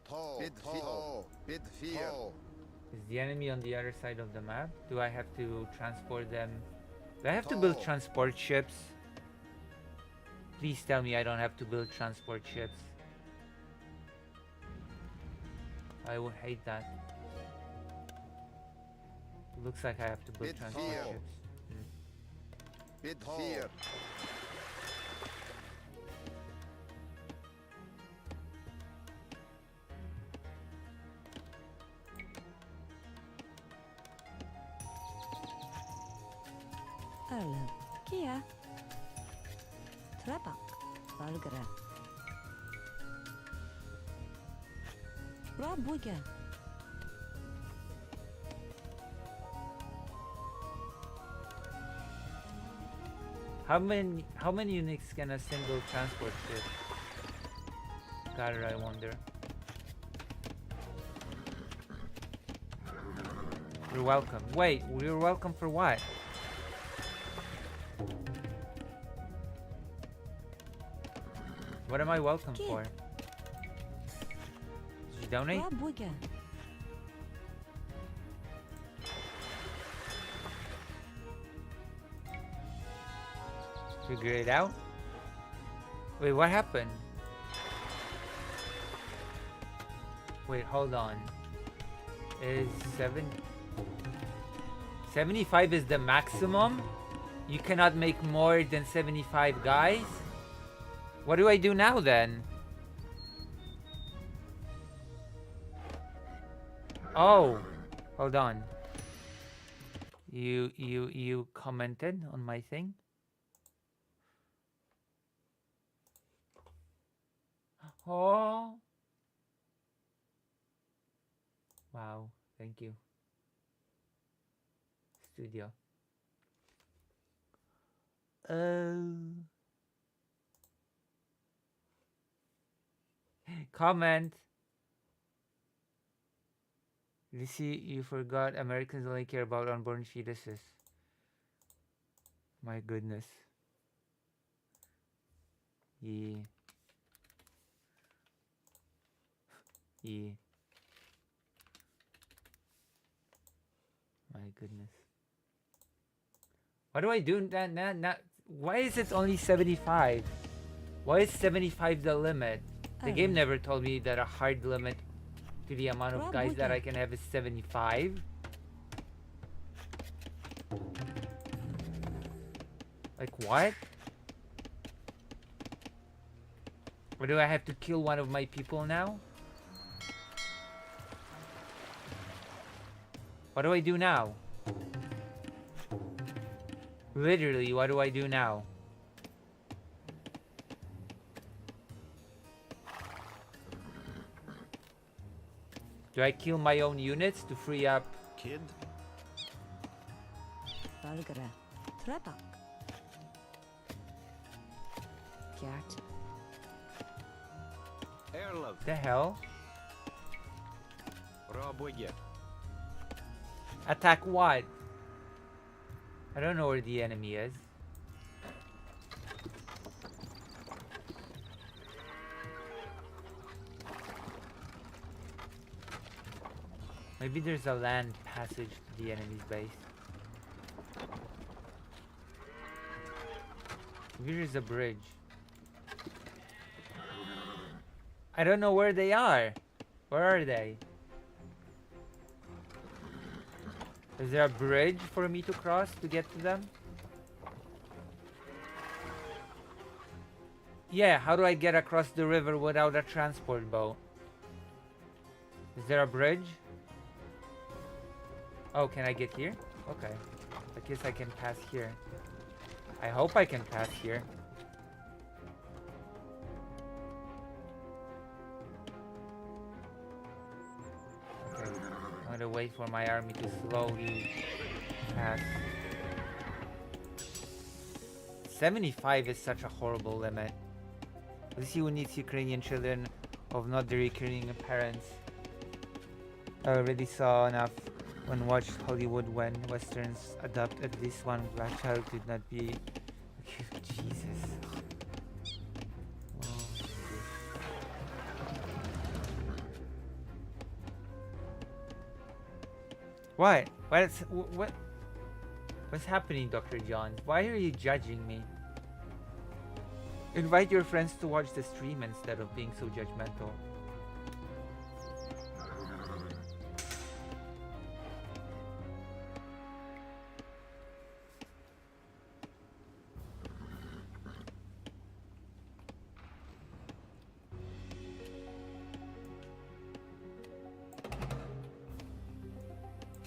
Tall. Bid fear. Tall. Bid fear. Is the enemy on the other side of the map? Do I have to transport them? Do I have to build Tall. transport ships? Please tell me I don't have to build transport ships. I would hate that. Looks like I have to build Bid transport fear. ships. Bid fear. Erlen. Kia. Trebak. Valgre. Rabuga. How many units can a single transport ship carry, I wonder? You're welcome. Wait, you're welcome for what? What am I welcome Kid. for? Did you donate? Rabuga. Figure it out? Wait, what happened? Wait, hold on. Is 75 is the maximum? You cannot make more than 75 guys? What do I do now then? Oh, hold on. You commented on my thing? Oh. Wow, thank you. Studio. Comment. You see, you forgot Americans only care about unborn fetuses. My goodness. Yeah. Yeah. My goodness. What do I do now? Why is it only 75? Why is 75 the limit? The game never told me that a hard limit to the amount of guys that I can have is 75. Like what? Or do I have to kill one of my people now? What do I do now? Literally, what do I do now? Do I kill my own units to free up? Kid. Valgre. Trebak. Gert. Erlov. The hell? Rabuga. Attack what? I don't know where the enemy is. Maybe there's a land passage to the enemy's base. Maybe there's a bridge. I don't know where they are. Where are they? Is there a bridge for me to cross to get to them? Yeah, how do I get across the river without a transport boat? Is there a bridge? Oh, can I get here? Okay. I guess I can pass here. I hope I can pass here. Okay. gotta wait for my army to slowly pass. 75 is such a horrible limit. This who needs Ukrainian children of not the Ukrainian parents. I already saw enough when watched Hollywood when westerns adopt at least one black child could not be. Jesus. Oh. What? What's happening, Dr. John? Why are you judging me? Invite your friends to watch the stream instead of being so judgmental.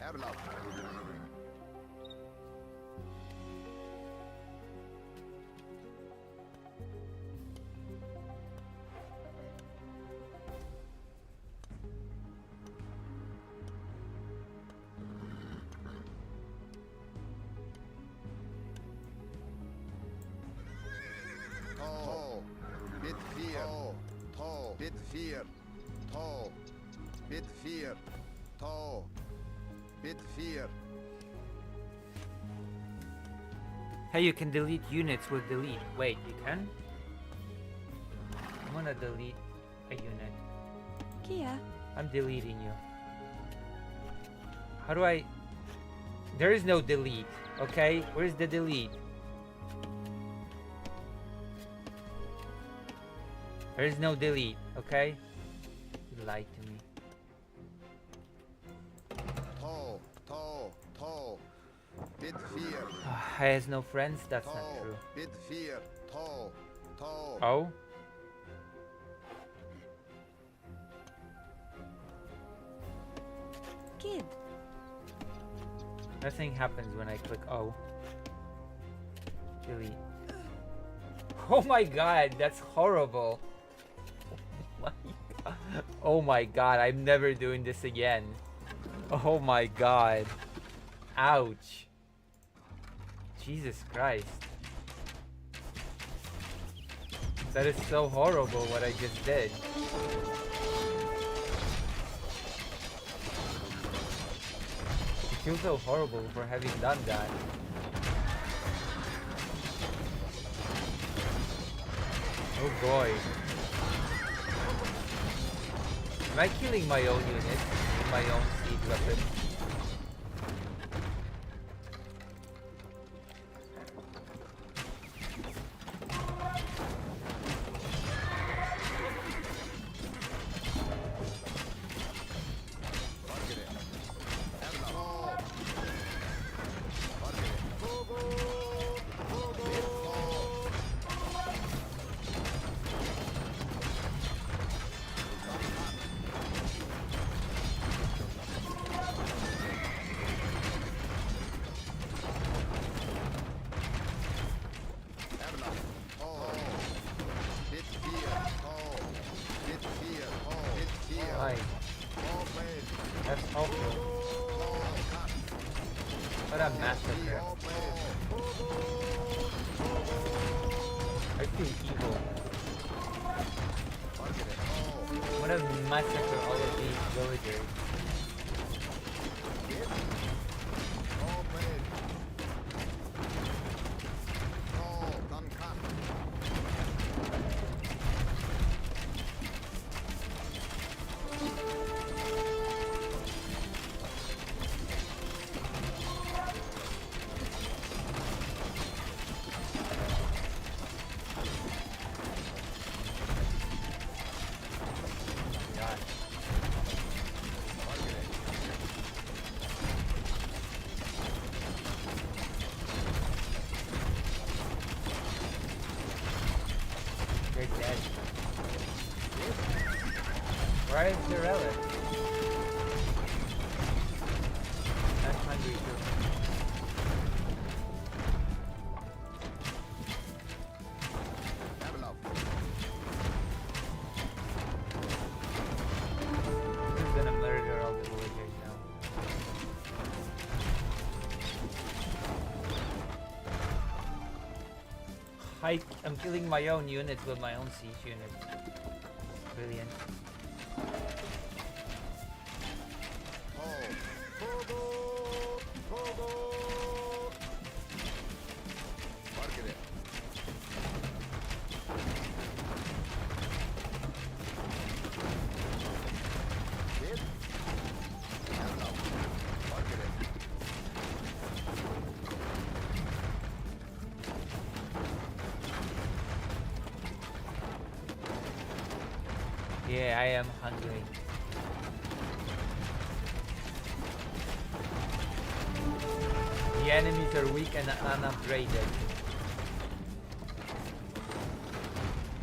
Erlab. Bit 4. Bit 4. Bit 4. Bit 4. Hey, you can delete units with delete. Wait, you can? I'm gonna delete a unit. Kia. I'm deleting you. How do I... There is no delete, okay? Where's the delete? There is no delete, okay? You lied to me. Bit 4. He has no friends? That's not true. Bit 4. Oh? Kid. Nothing happens when I click O. Delete. Oh my god, that's horrible. Oh my god, I'm never doing this again. Oh my god. Ouch. Jesus Christ. That is so horrible what I just did. I feel so horrible for having done that. Oh boy. Am I killing my own unit with my own siege weapon? Right. That's awful. What a massacre. I feel evil. What a massacre all of these villagers. You're dead. Where is the relic? That's hungry too. Who's gonna murder all the villagers now? I'm killing my own units with my own siege units. Brilliant. Margaret. Kid. Hello. Margaret. Yeah, I am hungry. The enemies are weak and unupgraded.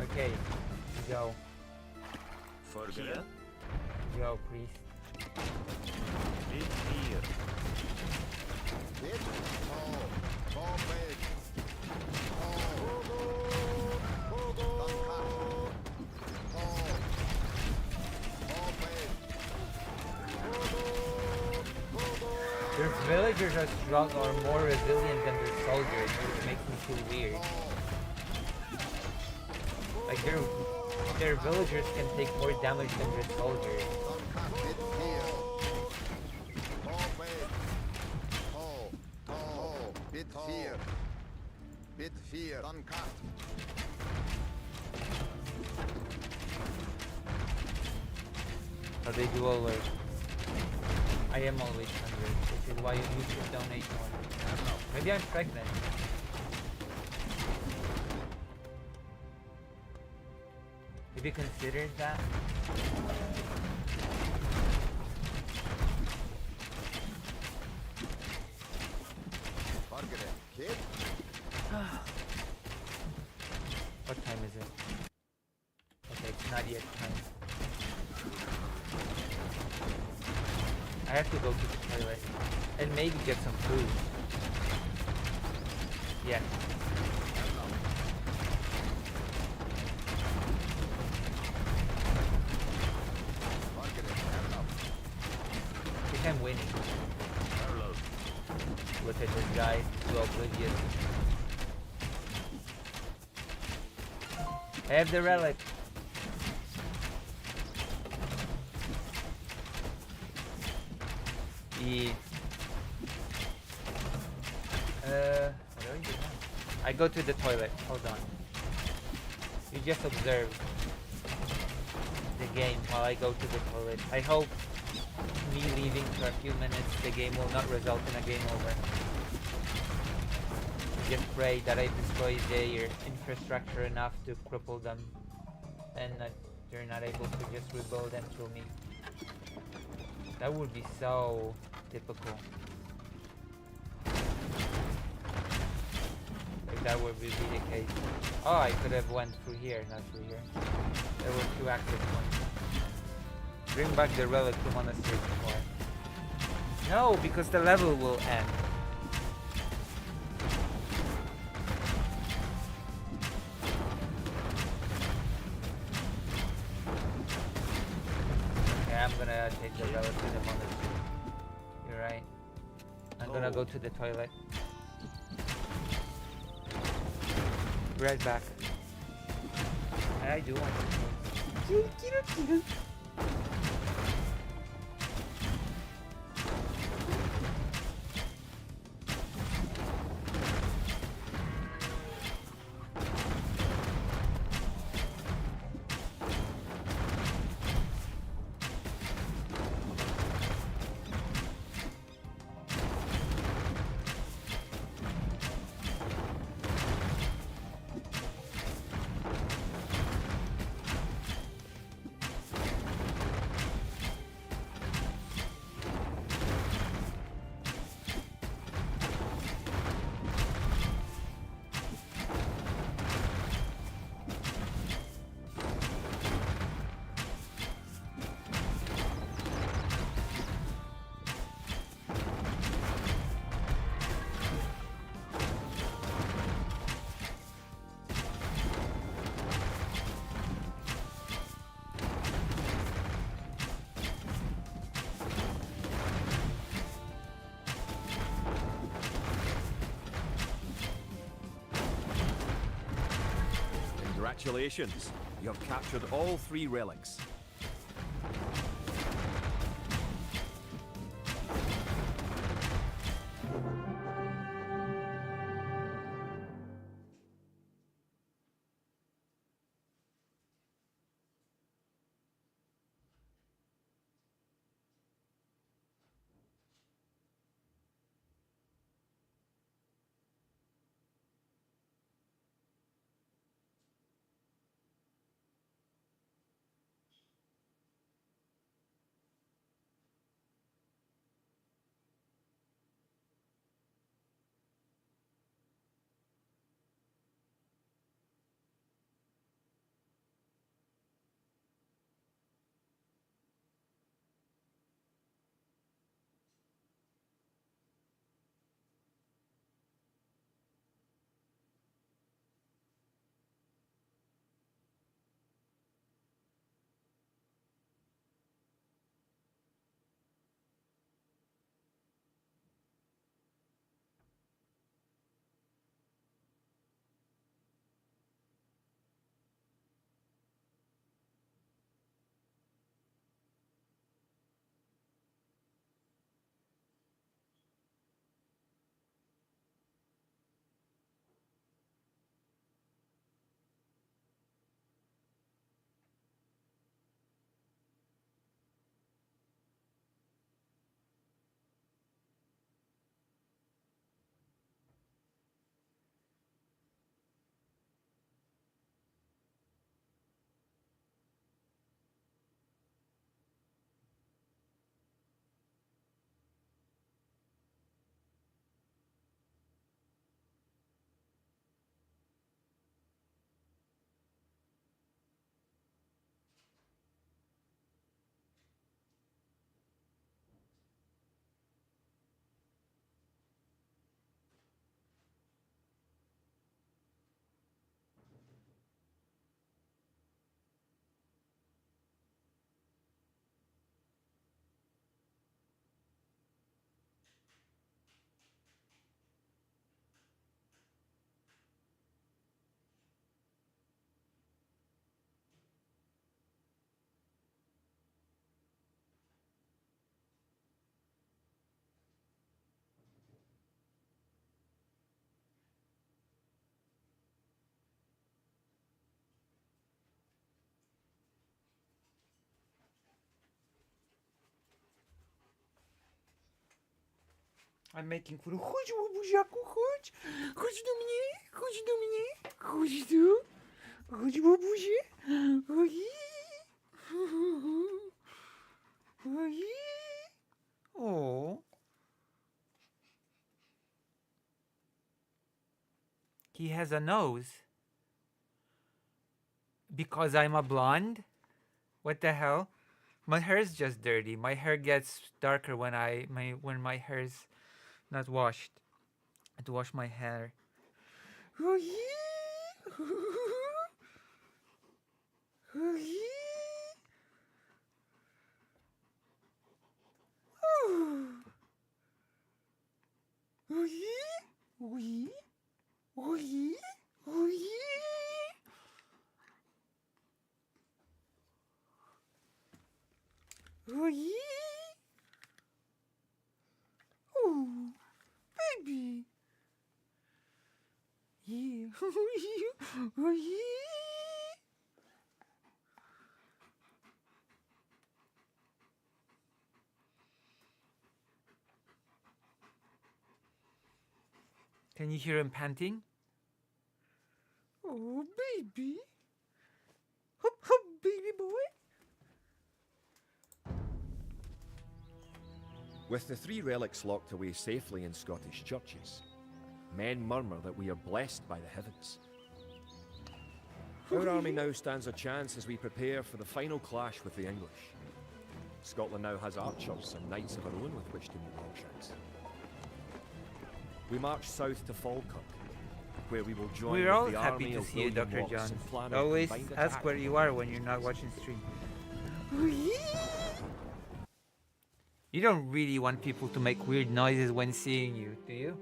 Okay, go. Forget. Go, priest. Bid fear. Kid. Oh. Oh, wait. Their villagers are strong or more resilient than their soldiers, which makes me feel weird. Like their villagers can take more damage than their soldiers. Bid fear. Oh, wait. Oh. Oh. Bid fear. Bid fear. Uncut. So they do always. I am always hungry, which is why you should donate more. Maybe I'm pregnant. Have you considered that? Margaret. Kid. What time is it? Okay, it's not yet time. I have to go to the toilet and maybe get some food. Yeah. I think I'm winning. Look at this guy, so oblivious. I have the relic. What do I do now? I go to the toilet. Hold on. You just observe the game while I go to the toilet. I hope me leaving for a few minutes, the game will not result in a game over. Just pray that I destroy their infrastructure enough to cripple them and that they're not able to just rebuild them through me. That would be so typical. If that would be the case. Oh, I could have went through here, not through here. There were two active points. Bring back the relic to monastery before. No, because the level will end. Okay, I'm gonna take the relic to the monastery. You're right. I'm gonna go to the toilet. Right back. I do want to. Congratulations! You have captured all 3 relics. I'm making food. Chodź, łobuziaku, chodź. Chodź do mnie, chodź do mnie. Chodź tu. Chodź, łobuzie. Chodź. Chodź. Oh. He has a nose. Because I'm a blonde? What the hell? My hair's just dirty. My hair gets darker when when my hair's not washed. I have to wash my hair. Oh yeah. Oh yeah. Oh yeah. Oh yeah. Oh yeah. Oh yeah. Oh yeah. Oh, baby. Yeah. Oh yeah. Can you hear him panting? Oh, baby. Hop, hop, baby boy. With the 3 relics locked away safely in Scottish churches, men murmur that we are blessed by the heavens. Our army now stands a chance as we prepare for the final clash with the English. Scotland now has archers and knights of our own with which to meet Longshanks. We march south to Falkirk, where we will join We're all with the happy army to of see you, William Dr. Watts John. and plan a Always combined ask attack. where you are when you're not watching stream. You don't really want people to make weird noises when seeing you, do you?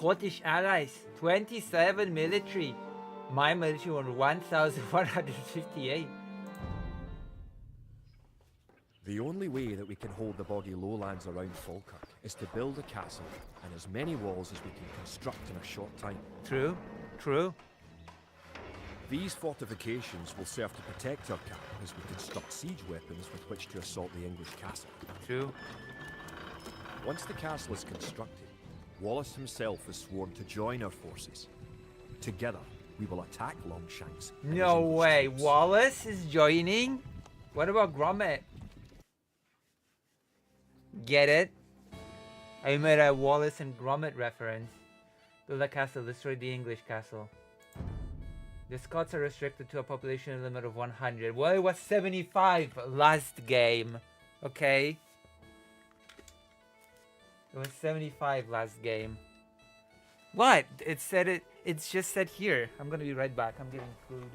Scottish allies, 27 military. My military won 1,158. The only way that we can hold the boggy lowlands around Falkirk is to build a castle and as many walls as we can construct in a short time. True, true. These fortifications will serve to protect our camp as we construct siege weapons with which to assault the English castle. True. Once the castle is constructed, Wallace himself has sworn to join our forces. Together, we will attack Longshanks. and his No English way. troops. Wallace is joining? What about Gromit? Get it? I made a Wallace and Gromit reference. Build a castle, destroy the English castle. The Scots are restricted to a population limit of 100. Well, it was 75 last game. Okay? It was 75 last game. What? It said it. It's just said here. I'm gonna be right back. I'm getting food.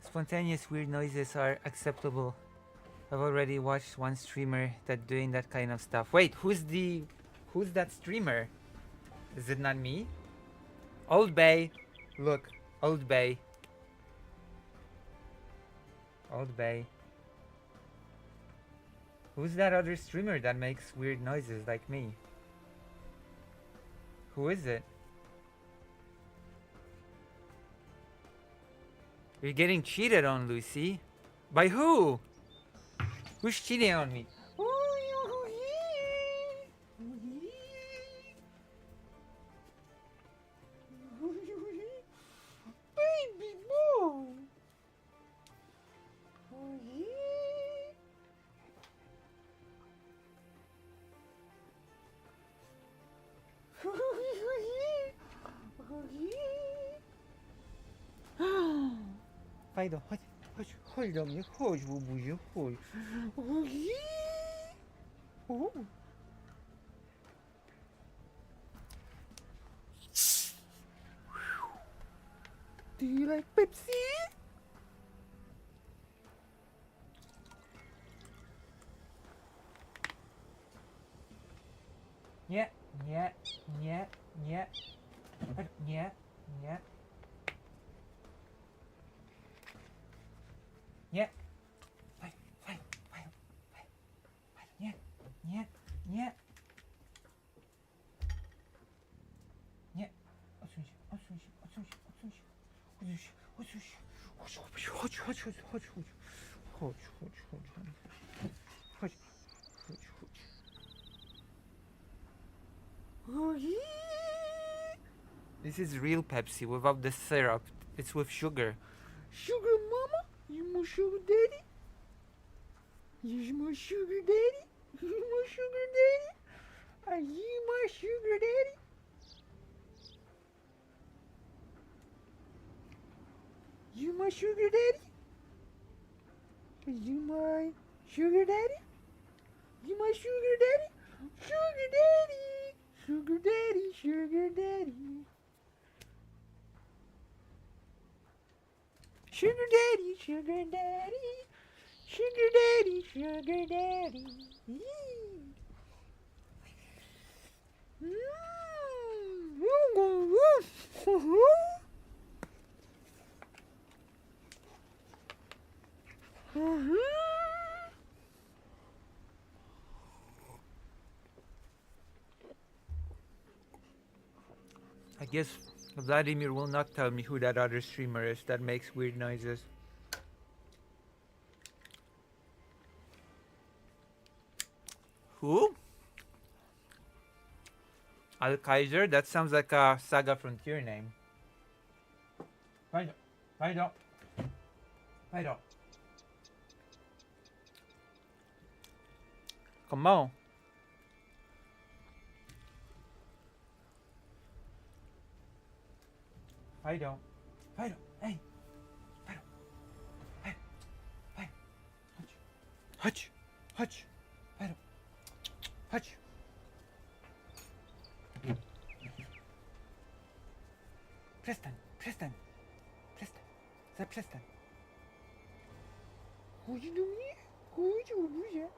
Spontaneous weird noises are acceptable. I've already watched one streamer that doing that kind of stuff. Wait, who's that streamer? Is it not me? Old Bay. Look, Old Bay. Old Bay. Who's that other streamer that makes weird noises like me? Who is it? You're getting cheated on, Lucy. By who? Who's cheating on me? Baby boy. Fajdo, chodź do mnie, chodź, bubuziu, chodź. Do you like Pepsi? Nie, nie, nie, nie, nie, nie. Nie. Faj, nie, nie, nie. Chodź, chodź, chodź, chodź, chodź. Chodź, chodź, chodź. Chodź, chodź, chodź. This is real Pepsi without the syrup. It's with sugar. Sugar mama? You my sugar daddy? You my sugar daddy? You my sugar daddy? Are you my sugar daddy? You my sugar daddy? Are you my sugar daddy? You my sugar daddy? Sugar daddy! Sugar daddy, sugar daddy. Sugar daddy, sugar daddy. Sugar daddy, sugar daddy. I guess Vladimir will not tell me who that other streamer is that makes weird noises. Who? Al Kaiser? That sounds like a Saga Frontier name. Fido. Fido. Fido. Come on. Fido. Fido. Hey. Fido. Fido. Fido. Hutch. Hutch. Fido. Hutch. Preston. Preston. Preston. Is that Preston? Who you doing here? Who you doing here?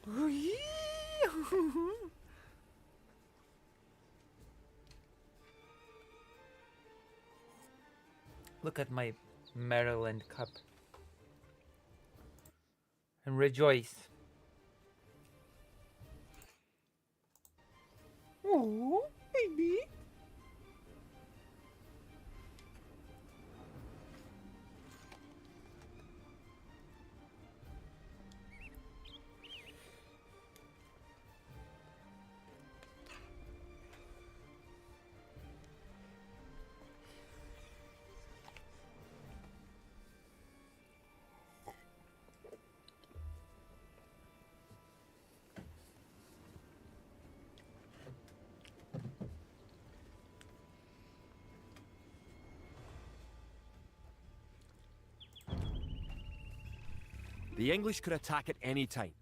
Oh yeah. Look at my Maryland cup and rejoice. Oh, baby. The English could attack at any time.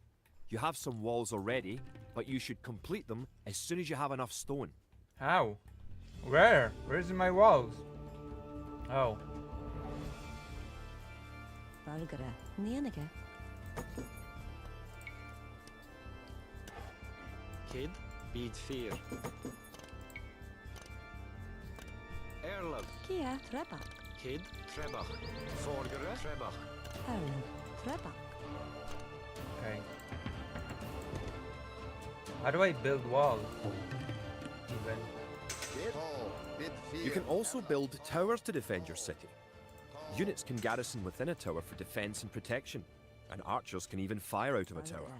You have some walls already, but you should complete them as soon as you have enough stone. How? Where? Where's my walls? Oh. Valgara. Nienige. Kid, beat fear. Erlab, Kia. Treba. kid, trebach. Forgere, trebach. Erlen. Treba. Okay. How do I build walls? Even. Tall. Bid fear. You can also build towers to defend your city. Units can garrison within a tower for defense and protection, and archers can even fire out of a tower.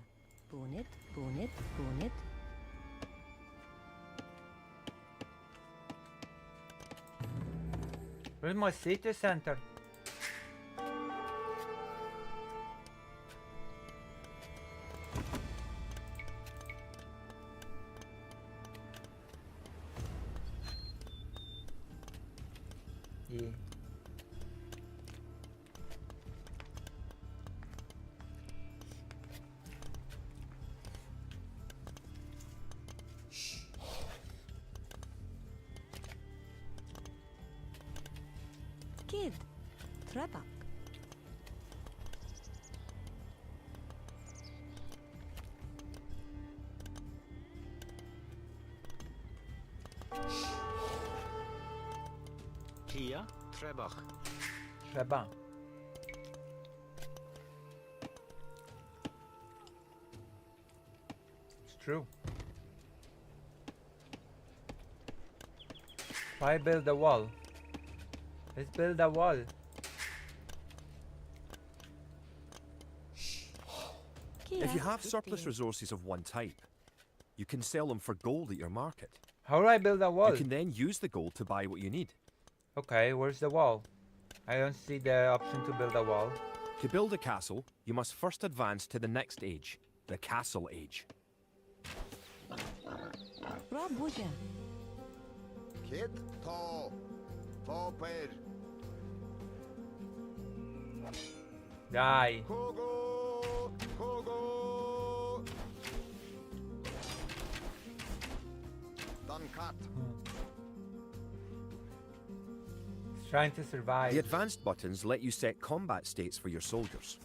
Bonit. Bonit. Bonit. Where's my city center? Yeah. Kid. Treba. Kia, trebach. Trzeba. It's true. Why build a wall? Let's build a wall. If you have surplus resources of one type, you can sell them for gold at your market. How do I build a wall? You can then use the gold to buy what you need. Okay, where's the wall? I don't see the option to build a wall. To build a castle, you must first advance to the next age, the Castle Age. Rabuja. Kid, to, Popper, Die. Kogo, Kogo. Done cut. It's trying to survive. The advanced buttons let you set combat states for your soldiers.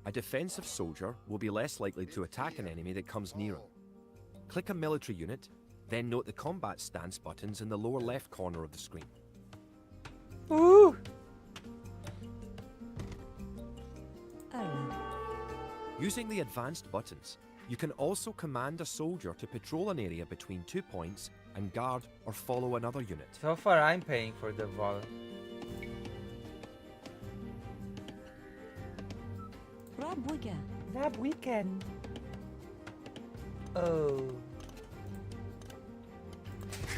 A defensive soldier will be less likely to attack an enemy that comes near him. Click a military unit, then note the combat stance buttons in the lower left corner of the screen. Ooh. Erlen. Using the advanced buttons, you can also command a soldier to patrol an area between 2 points and guard or follow another unit. So far, I'm paying for the wall. Rabuja. That weekend. Oh.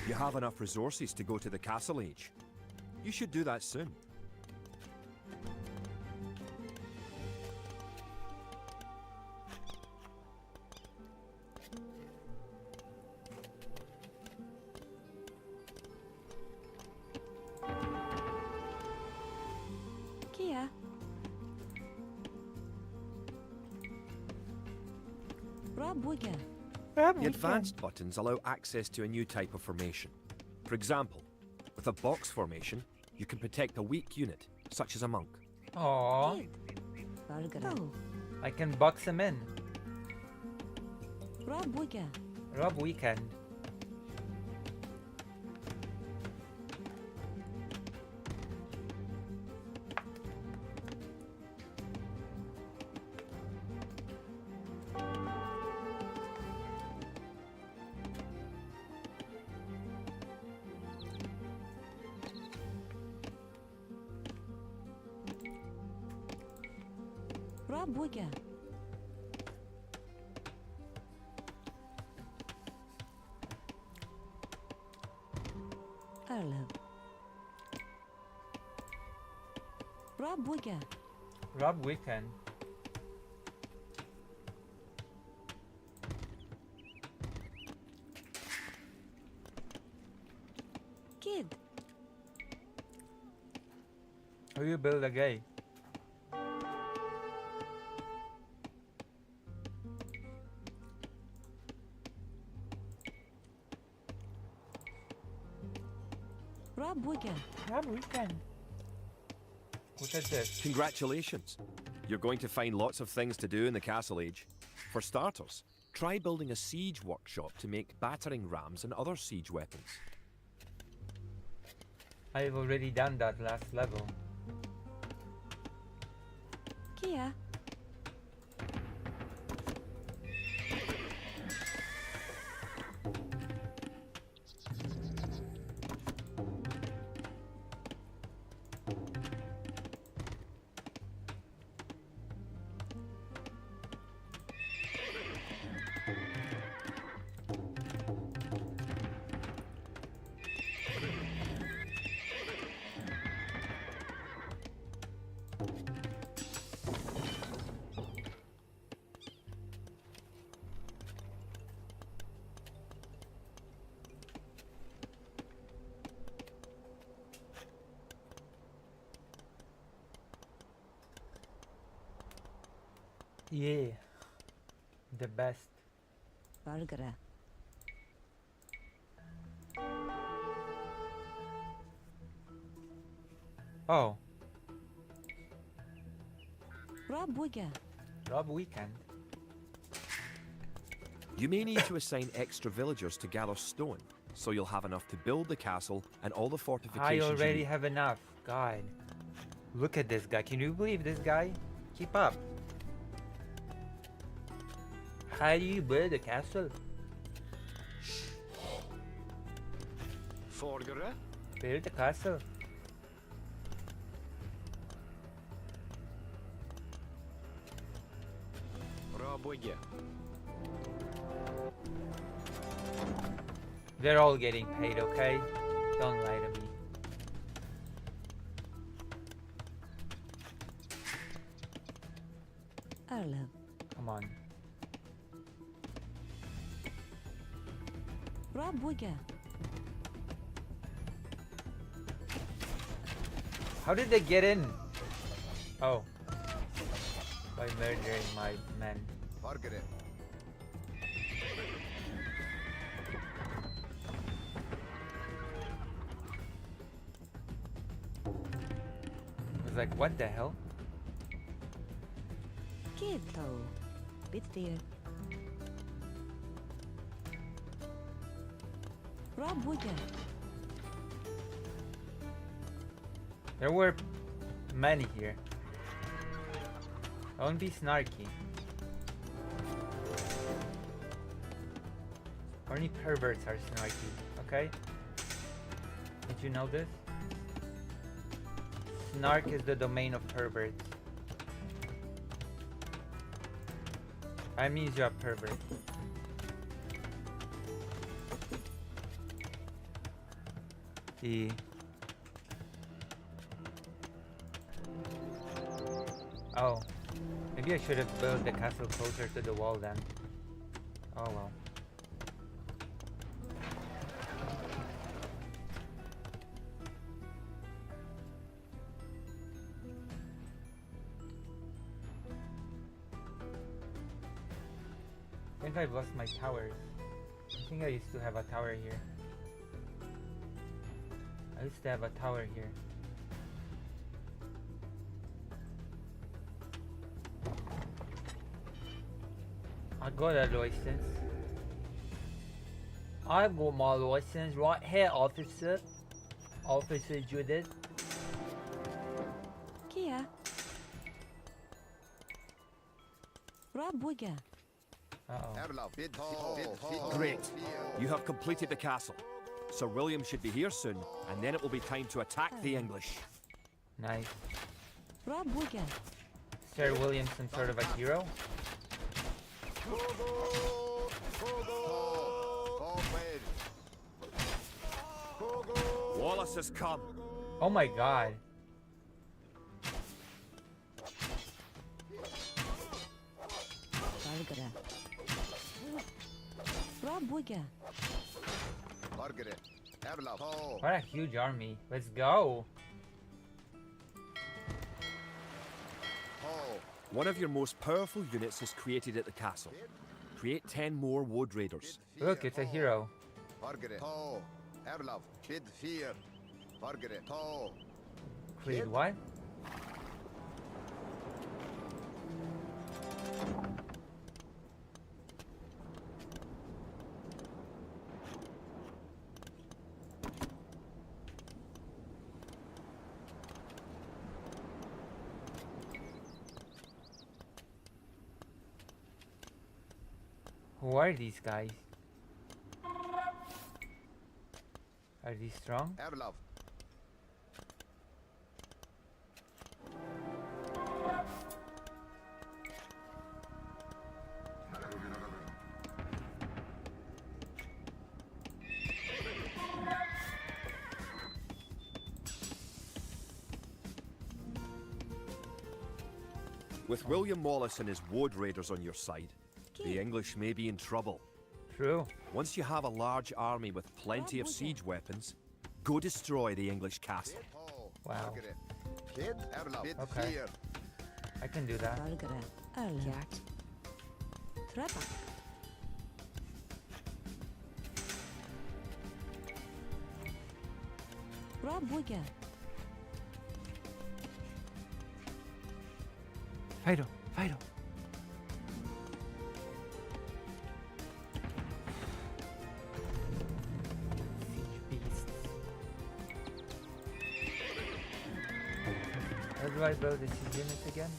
You have enough resources to go to the Castle Age. You should do that soon. Kia. Rabuja. The advanced buttons allow access to a new type of formation. For example, with a box formation, you can protect a weak unit, such as a monk. Aww. Vargara. I can box him in. Rabuja. Rob Weekend. Rabuja. Erlen. Rabuja. Rob Weekend. Kid. How you build a gate? Rabuja. Rob Weekend. Look at this. Congratulations! You're going to find lots of things to do in the Castle Age. For starters, try building a siege workshop to make battering rams and other siege weapons. I've already done that last level. Kia. Yeah. The best. Vargara. Oh, Rabuja. Rob Weekend. You may need to assign extra villagers to gather stone, so you'll have enough to build the castle and all the I fortifications you already need. have enough. God. Look at this guy. Can you believe this guy? Keep up. How do you build a castle? Forgere. Build a castle. bygge. They're all getting paid, okay? Don't lie to me. Arlov. Come on. Rob bygge. How did they get in? Oh. By murdering my men. Margaret. I was like, what the hell? Kid though. Bit fear. Rob bygge. There were many here. Don't be snarky. Only perverts are snarky, okay? Did you know this? Snark is the domain of perverts. That means you're a pervert. The Oh, maybe I should have built the castle closer to the wall then. Oh well. I think I've lost my towers. I think I used to have a tower here. I used to have a tower here. I got a license. I got my license right here, officer. Officer Judith. Kia. Rob bygge. Uh-oh. Erlov. Bid fear. Great. You have completed the castle. Sir William should be here soon, and then it will be time to attack the English. Nice. Rob bygge. Sir William, some sort of a hero? Wallace has come. Oh my god. Bargara. Rob bygge. Margaret. Erlov. What a huge army. Let's go. One of your most powerful units is created at the castle. Create 10 more Wood Raiders. Look, it's a hero. Margaret. Erlov. Bid fear. Margaret. Creed what? Who are these guys? Are these strong? Erlov. With William Wallace and his Wood Raiders on your side, the English may be in trouble. True. Once you have a large army with plenty of siege weapons, go destroy the English castle. Wow. Kid. Erlov. Bid Okay. fear. I can do that. Bargara. Arlov. Trebak. Rob bygge. Fido, Fido. Beasts. How do I build this unit again?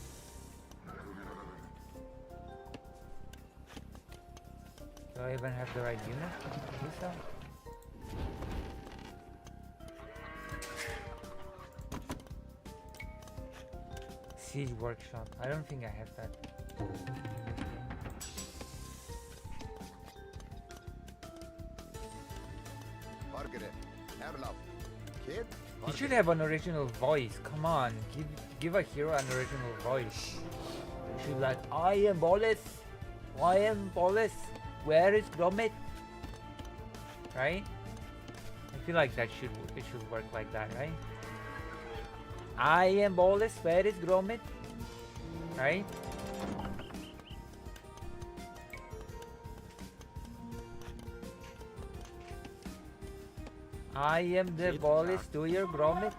Do I even have the right unit to do so? Siege workshop. I don't think I have that. Forget it. Erlov. Kid? He should have an original voice. Come on, give a hero an original voice. You should like, I am Bolas. I am Bolas. Where is Gromit? Right? I feel like it should work like that, right? I am Bolas. Where is Gromit? Right? I am the Kid Bolas. Jack. Do your Gromit?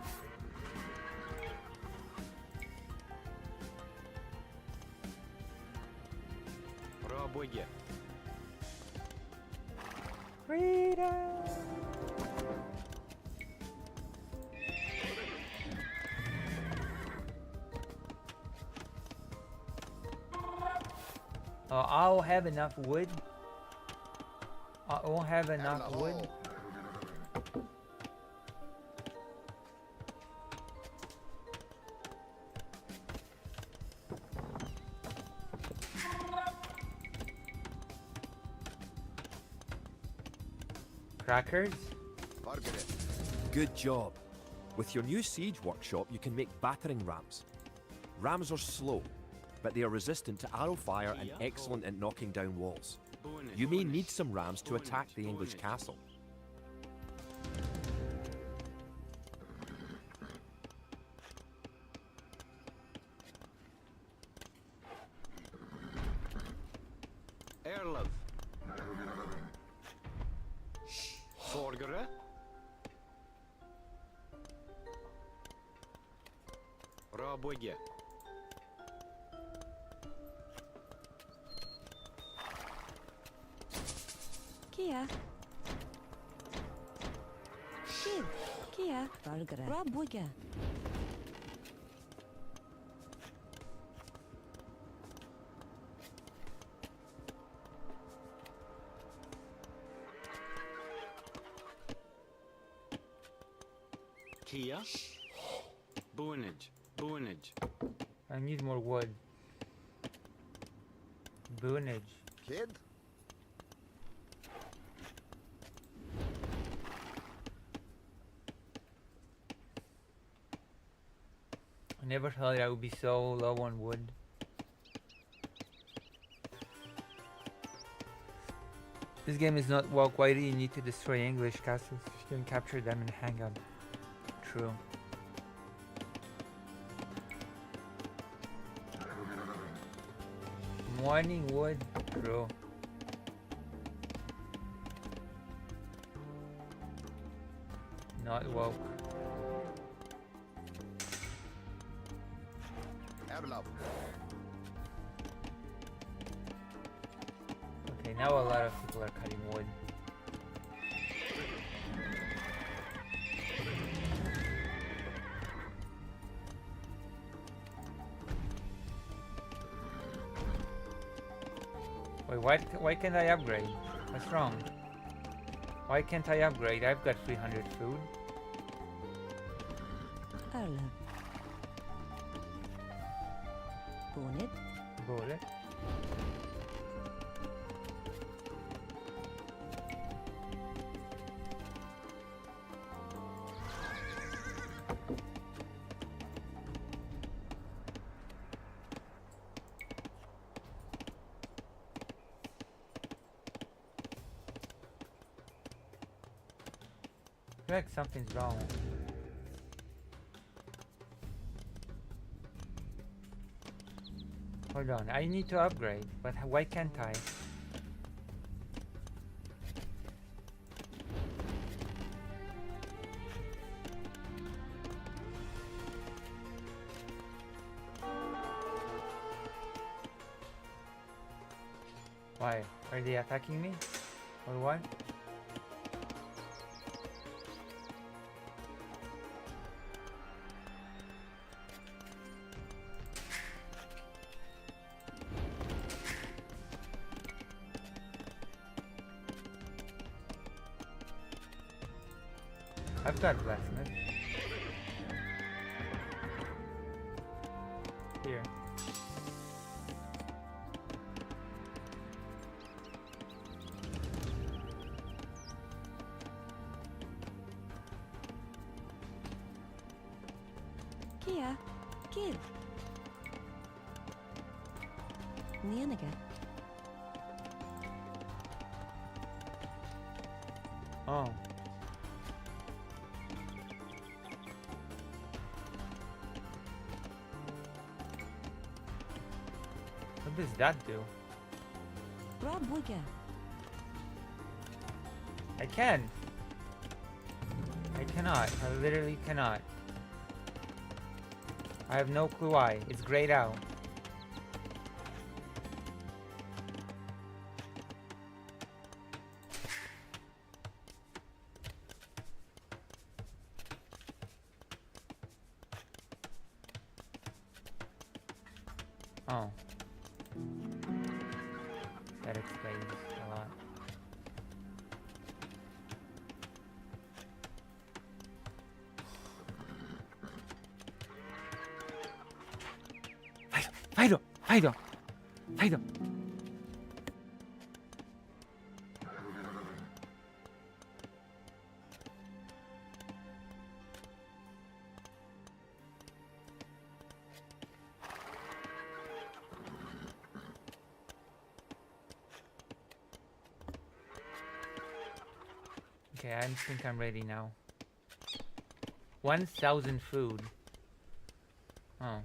Пробуйте. Freedom. I'll have enough wood. I won't have enough wood. Crackers? Forget it. Good job. With your new siege workshop, you can make battering rams. Rams are slow, but they are resistant to arrow fire and excellent at knocking down walls. You may need some rams to attack the English castle. Erlov. Forgere. Пробуйте. Kia. Kid. Kia. Forget it. Rabuga. Kia. Boonage. Boonage. I need more wood. Boonage. Kid? I never thought I would be so low on wood. This game is not woke. Why do you need to destroy English castles if you can capture them and hang up? True. Morning wood. True. Not woke. Erlov. Okay, now a lot of people are cutting wood. Wait, why can't I upgrade? What's wrong? Why can't I upgrade? I've got 300 food. Erle. Bonnet. Bullet. I feel like something's wrong. Hold on, I need to upgrade, but why can't I? Why? Are they attacking me? Or what? I've got blacksmith. Here. Kia. Kid. Nianaga. Oh. What does that do? Rabuga. I can. I cannot. I literally cannot. I have no clue why. It's grayed out. Oh. That explains a lot. Fido! Fido! Fido! Okay, I think I'm ready now. 1,000 food. Oh.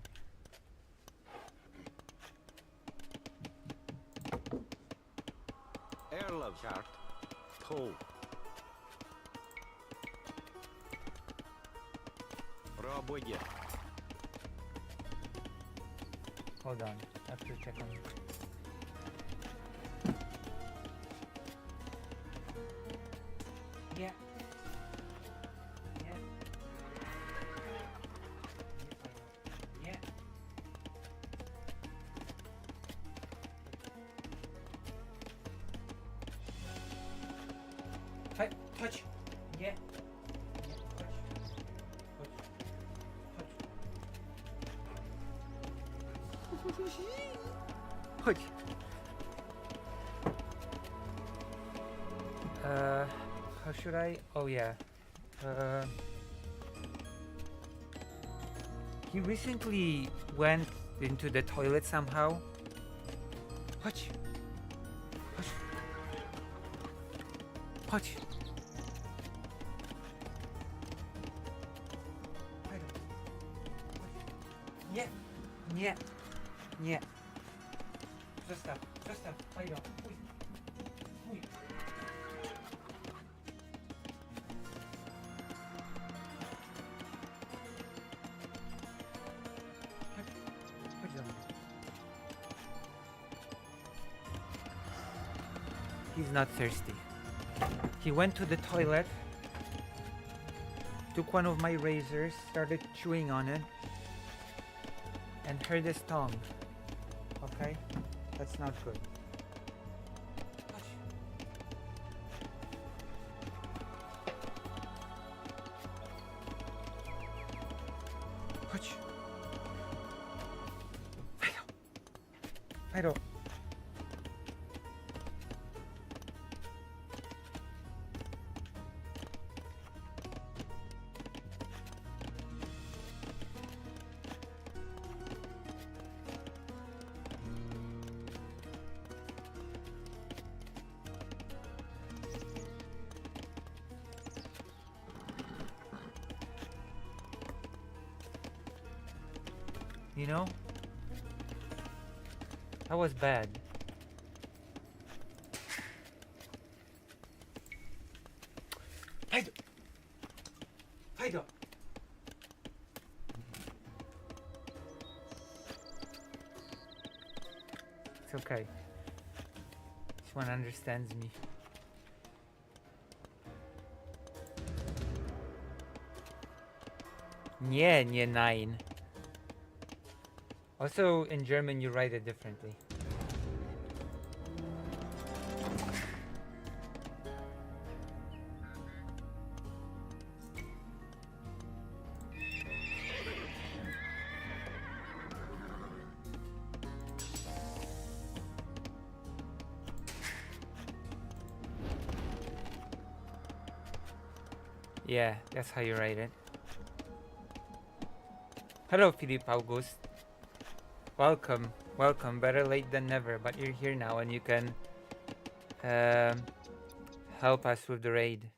Erlov chart. Pull. Raboye. Hold on. I have to check on it. Yeah. Yeah. Yeah. Touch. Yeah. Yeah. Touch. Touch. How should I? Oh yeah. He recently went into the toilet somehow. Touch. Touch. Touch. Nie, nie, nie. Zostaw, zostaw, Fajdo, pójdź, pójdź. Chodź do mnie. He's not thirsty. He went to the toilet, took one of my razors, started chewing on it, and hurt his tongue. Okay? That's not good. Chodź. Fido. Fido. You know? That was bad. Fido! Fido! It's okay. This one understands me. Nie, nie nein. Also, in German, you write it differently. Yeah, that's how you write it. Hello, Philippe August. Welcome, welcome. Better late than never, but you're here now and you can help us with the raid.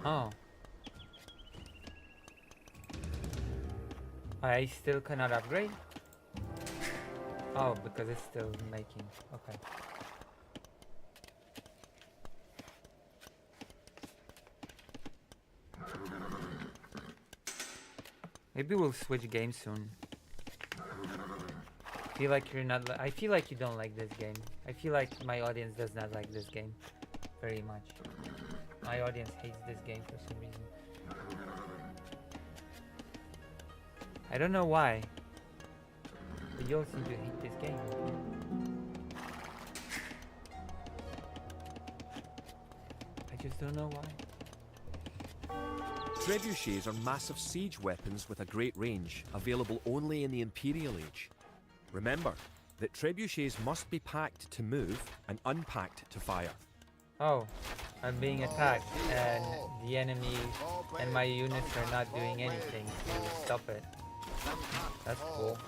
Oh. I still cannot upgrade? Oh, because it's still making. Okay. Maybe we'll switch games soon. I feel like you're not. I feel like you don't like this game. I feel like my audience does not like this game very much. My audience hates this game for some reason. I don't know why. But you all seem to hate this game. I just don't know why. Trebuchets are massive siege weapons with a great range, available only in the Imperial Age. Remember that trebuchets must be packed to move and unpacked to fire. Oh, I'm being attacked and the enemy and my units are not doing anything to stop it. That's cool.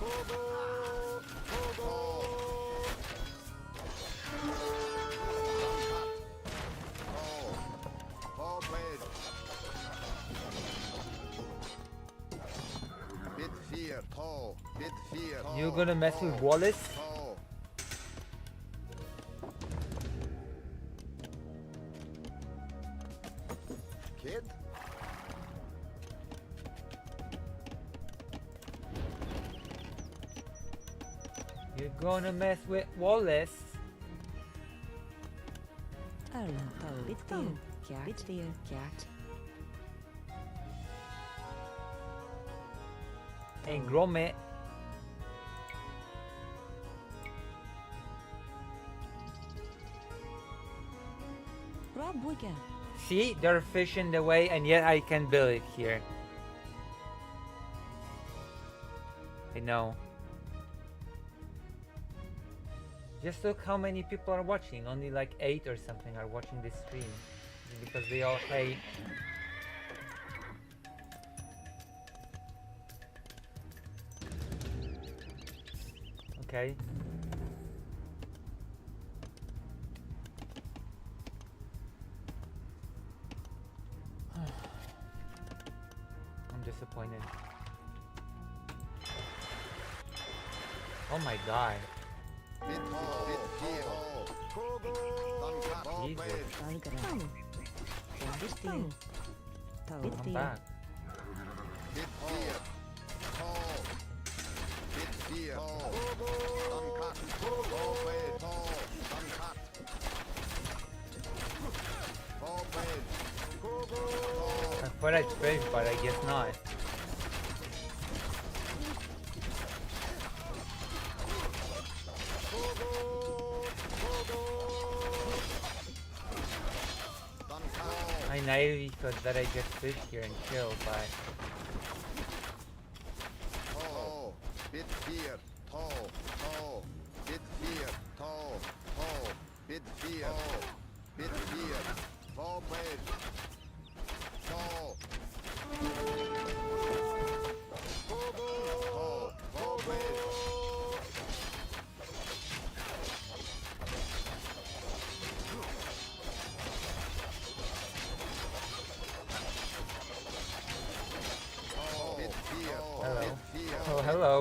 You're gonna mess with Wallace? Kid? You're gonna mess with Wallace? Cat. And Gromit. Rob Wigan. See, they're fishing the way and yet I can build it here. I know. Just look how many people are watching. Only like 8 or something are watching this stream. Because they all hate. Okay. I'm disappointed. Oh my god. I'm back. I thought I'd fish, but I guess not. I naively thought that I just fish here and chill, but Bit fear, toe, bit fear, toe, bit fear, toe, hello. Oh, hello.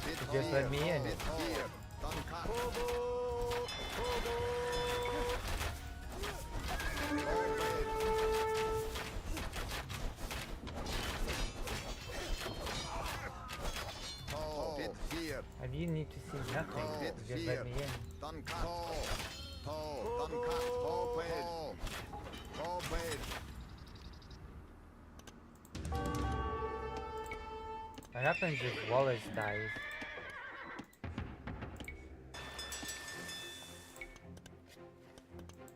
You just let me in. And you need to see nothing. You just let me in. What happens if Wallace dies?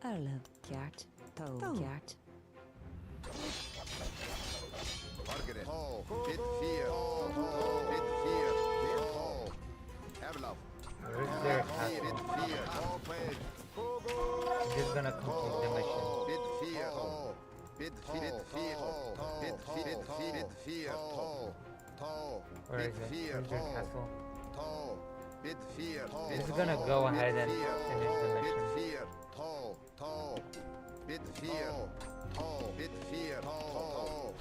I love cat. Togjart. Margaret. Ho. Bid fear. Ho. Bid fear. Ho. Erlov. Where's their Bid castle? fear. Ho. Ped. I'm just gonna complete the mission. Bid fear. Ho. Bid fear. Bid fear. Bid fear. Ho. To. Where is Bid it? fear. Where's their Ho. castle? To. Bid fear. Ho. Just gonna go ahead and Bid fear. finish the Bid mission. fear. To. Bid fear. Ho. Bid fear. Ho.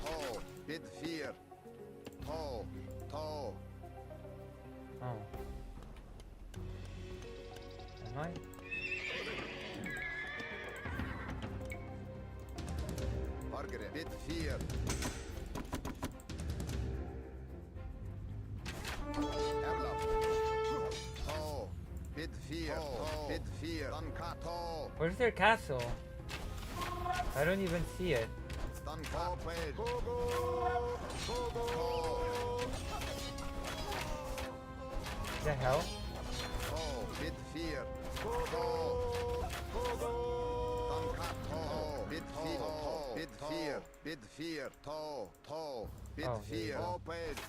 Bid fear. Ho. Oh. Am I? Margaret. Bid fear. Erlov. To. Bid fear. Bid fear. Dankato. Where's their castle? I don't even see it. The hell? Bid fear. Bid fear. Bid fear. Bid fear. To. Bid Oh, here we fear. go. Oped.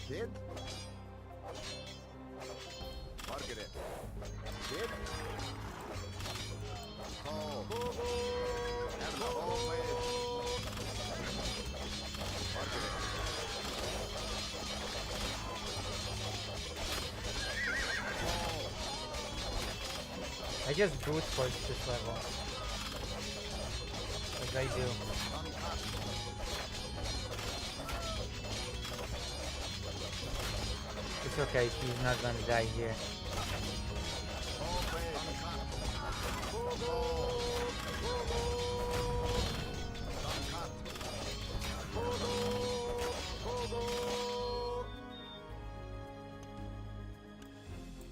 Kid? Margaret. Kid? Oh. Margaret. I just brute force this level. As I do. It's okay, he's not gonna die here.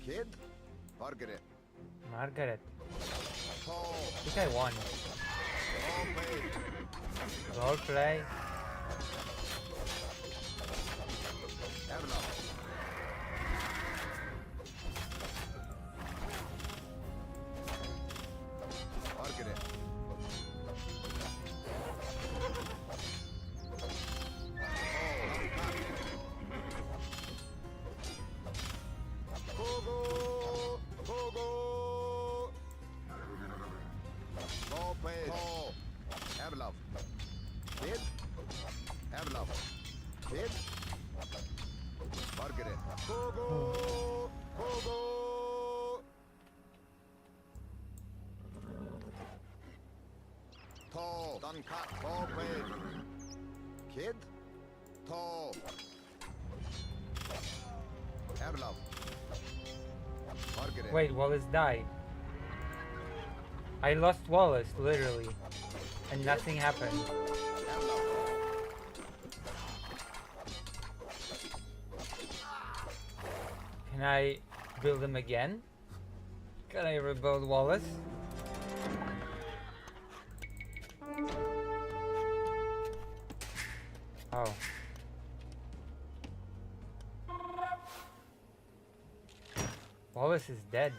Kid? Margaret. Margaret. Oh. I think I won. Roleplay. Margaret. Erlov. Kid? Erlov. Kid? Margaret. To. Dankat. Oped. Kid? To. Erlov. Margaret. Wait, Wallace died. I lost Wallace, literally. And nothing happened. Can I build him again? Can I rebuild Wallace? Oh. Wallace is dead.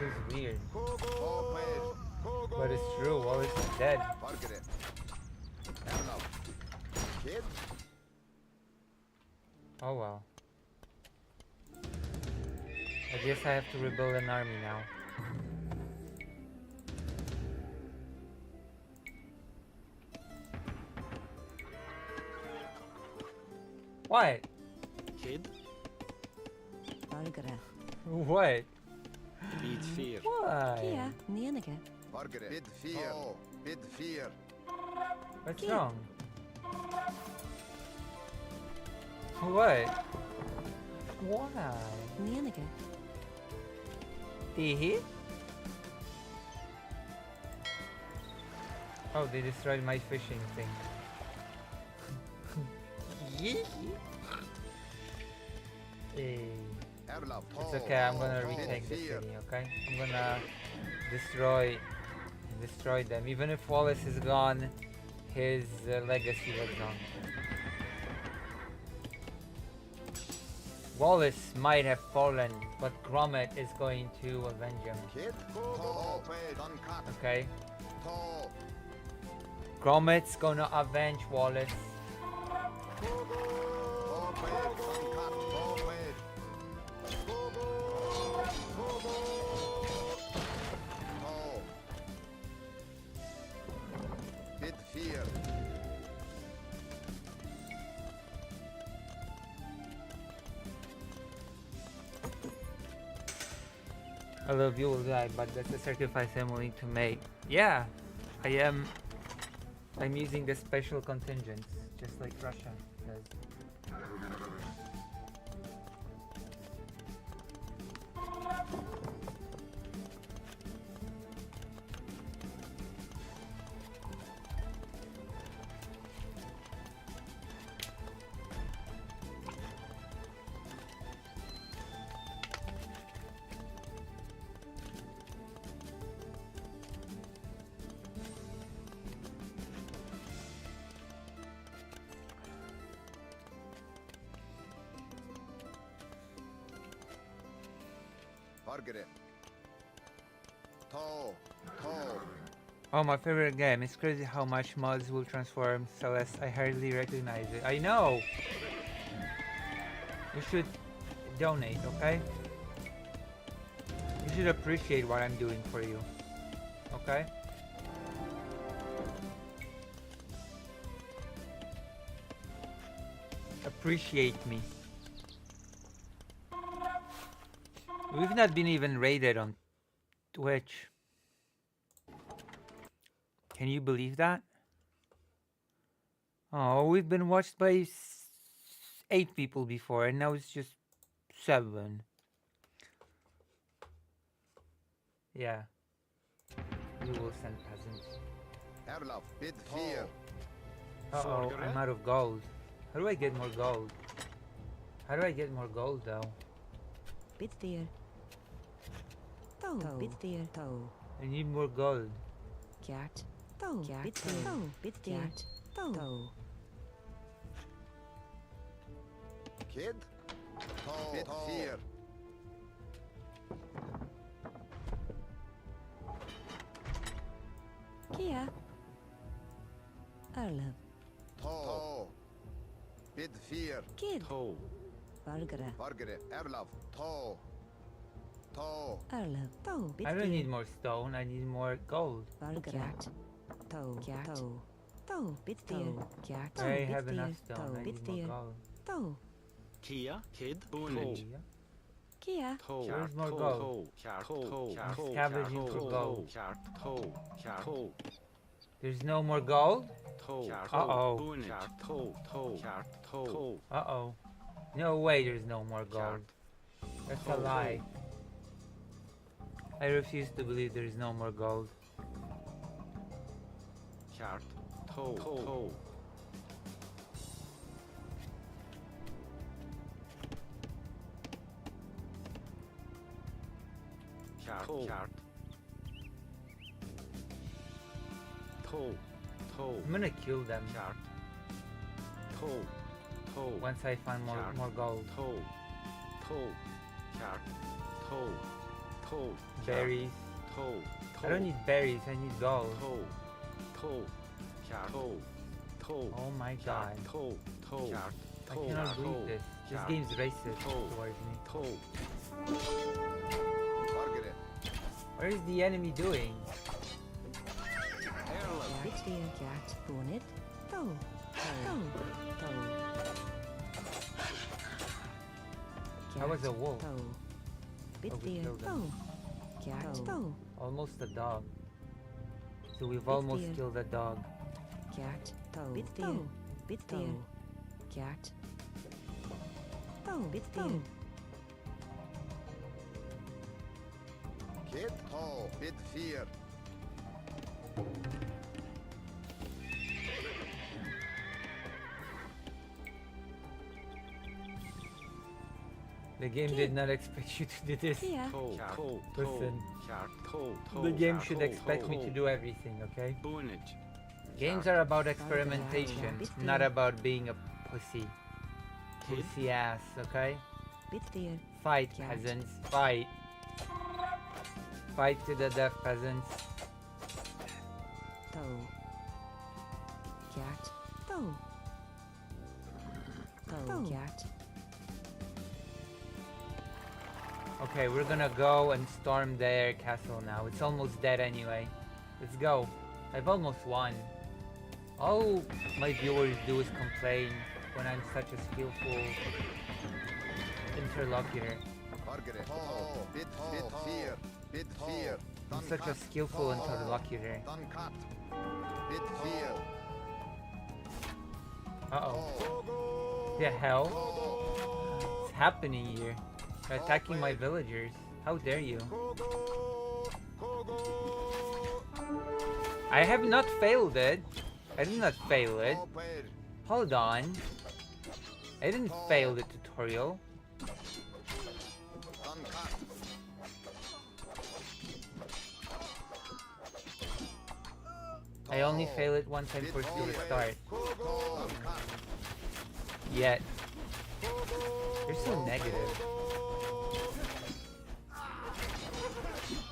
He's weird. But it's true, Wallace is dead. Margaret. Erlov. Kid? Oh well. I guess I have to rebuild an army now. What? Kid? Margaret. What? Bid fear. Why? Kia, Nienige. Margaret. Bid fear. Oh. Bid fear. What's Yeah. wrong? What? Why? Nienige. Teehee? Oh, they destroyed my fishing thing. Yee. Hey. Erlaf. It's okay, I'm gonna retake the city, okay? I'm gonna destroy them. Even if Wallace is gone, his legacy lives on. Wallace might have fallen, but Gromit is going to avenge him. Kid. Tall. Duncat. Okay? Tall. Gromit's gonna avenge Wallace. Tall blade. Duncat. Tall blade. Tall. Bid fear. I love you will die, but that's a sacrifice I'm willing to make. Yeah, I am. I'm using the special contingents, just like Russia does. Margaret. Tall. Tall. Oh, my favorite game. It's crazy how much mods will transform Celeste. I hardly recognize it. I know! You should donate, okay? You should appreciate what I'm doing for you. Okay? Appreciate me. We've not been even rated on Twitch. Can you believe that? Oh, we've been watched by 8 people before, and now it's just 7. Yeah. You will send peasants. Erlaf. Bid fear. Uh-oh, I'm out of gold. How do I get more gold? How do I get more gold, though? Bit there. Toe. Bit there. Toe. I need more gold. Cat. Toe. Bit there. Toe. Bit there. Toe. Kid. Tall. Bid fear. Kia. Erlaf. Tall. Bid fear. Kid. Toe. Bargara. Margaret. Erlaf. Tall. Tall. Erlaf. Toe. Bit I don't there. need more stone, I need more gold. Bargara. Toe. Toe. Toe. Bit there. Cat. I have enough stone, I Bit need more there. gold. Toe. Kia, kid, bonage. Yeah. Kia. Toe. Where's more gold? I'm scavenging for gold. Toe. There's no more gold? Toe. Uh-oh. Bonage. Toe. Uh-oh. No way there's no more gold. That's a lie. I refuse to believe there's no more gold. Toe. Toe. I'm gonna kill them Toe. once I find more gold. Toe. Berries. Toe. I don't need berries, I need gold. Toe. Oh my god. Toe. I cannot believe this. This game's racist towards me. Toe. Margaret. What is the enemy doing? Bit there. Cat. Bonnet. Toe. Toe. I was a wolf. Toe. Bit Oh, we there. killed them. Toe. Cat. Toe. Almost a dog. So we've Bit almost there. killed a dog. Cat. Toe. Bit there. Bit there. Cat. Toe. Bit there. Kid. Tall. Bid fear. The game did not expect you to do this. Here. Listen, Toe. the game should expect me to do everything, okay? Bunage. Games are about experimentation, not about being a pussy. Kid. Pussy ass, okay? Bit there. Fight, Cat. peasants, fight. Fight to the death, peasants. Toe. Cat. Toe. Toe. Cat. Okay, we're gonna go and storm their castle now. It's almost dead anyway. Let's go. I've almost won. All my viewers do is complain when I'm such a skillful interlocutor. Margaret. Bit here. Bit here. I'm such a skillful interlocutor. Done cut. Bit here. Uh-oh. The hell? What's happening here? You're attacking my villagers. How dare you? I have not failed it. I did not fail it. Hold on. I didn't fail the tutorial. Done cut. I only fail it once I'm forced to restart. Yet. You're so negative.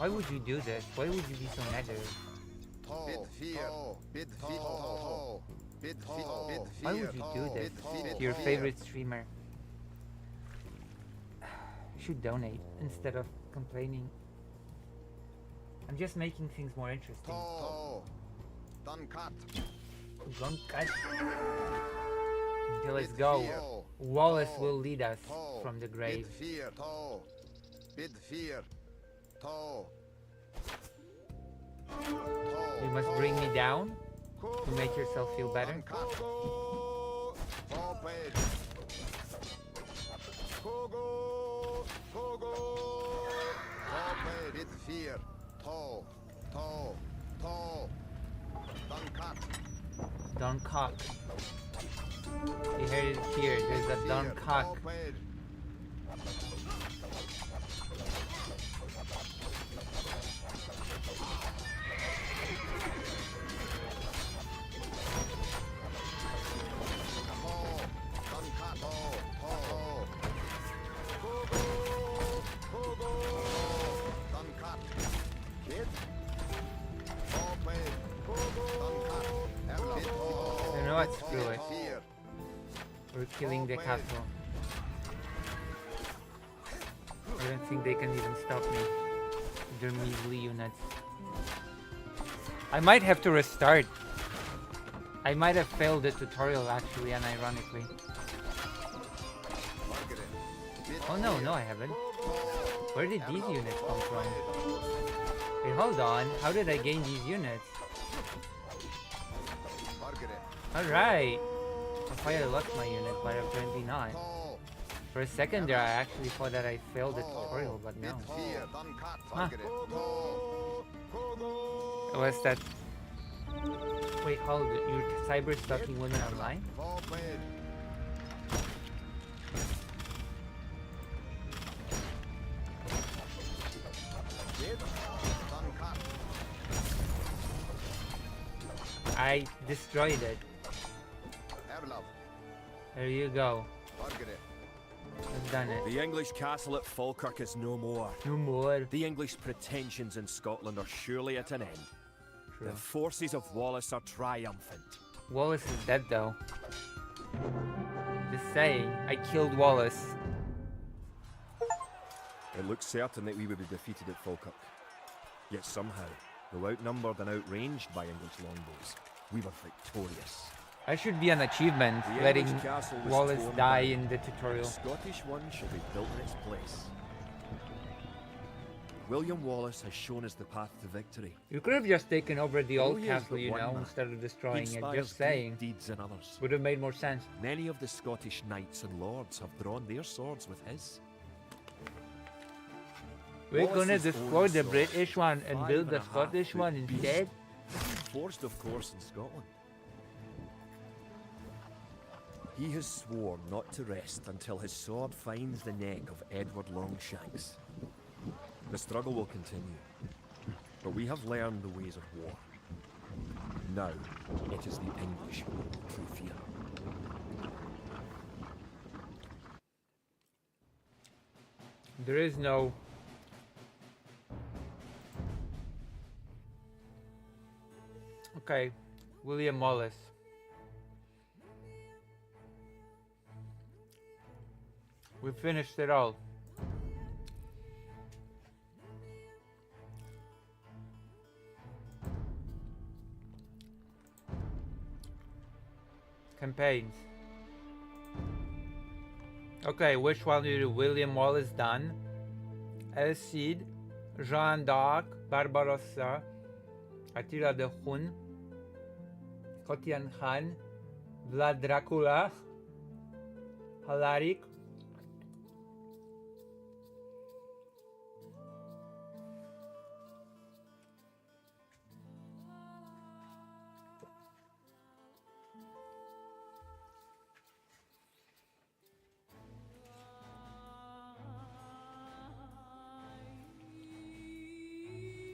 Why would you do this? Why would you be so negative? Bit here. Bit here. Bit here. Why would you do this to your favorite streamer? You should donate instead of complaining. I'm just making things more interesting. Done cut. Don't cut. Okay, let's go. Wallace will lead us from the grave. Bit here. Bit here. You must bring me down to make yourself feel better. Bit here. Done cut. Don cock. You heard it here. There's a Don cock. You know what? Screw it. We're killing the castle. I don't think they can even stop me. They're measly units. I might have to restart. I might have failed the tutorial actually, unironically. Oh no, I haven't. Where did these units come from? Wait, hold on. How did I gain these units? Alright. I thought I lost my unit, but apparently not. For a second there, I actually thought that I failed the tutorial, but no. Huh. Was that... Wait, hold it. You're cyber stalking women online? I destroyed it. There you go. I've done it. The English castle at Falkirk is no more. No more. The English pretensions in Scotland are surely at an end. True. The forces of Wallace are triumphant. Wallace is dead though. Just saying, I killed Wallace. It looked certain that we would be defeated at Falkirk. Yet somehow, though outnumbered and outranged by English longbows, we were victorious. I should be an achievement, The letting English castle was Wallace torn die down. in the tutorial. The Scottish one shall be built in its place. William Wallace has shown us the path to victory. You could have just taken over the Although old he is castle, but you one know, man, instead of He destroying it. inspires Just great saying. deeds in others. Would have made more sense. Many of the Scottish knights and lords have drawn their swords with his. We're gonna Wallace's destroy own the sword, British one and build the 5.5 Scottish one foot beast. instead? Forged, of course, in Scotland. He has sworn not to rest until his sword finds the neck of Edward Longshanks. The struggle will continue, but we have learned the ways of war. Now, it is the English who hold true fear. There is no... Okay, William Wallace. We finished it all. Campaigns. Okay, which one do you do? William Wallace done. El Cid, Jeanne d'Arc, Barbarossa, Attila the Hun, Kotian Khan, Vlad Dracula, Alaric,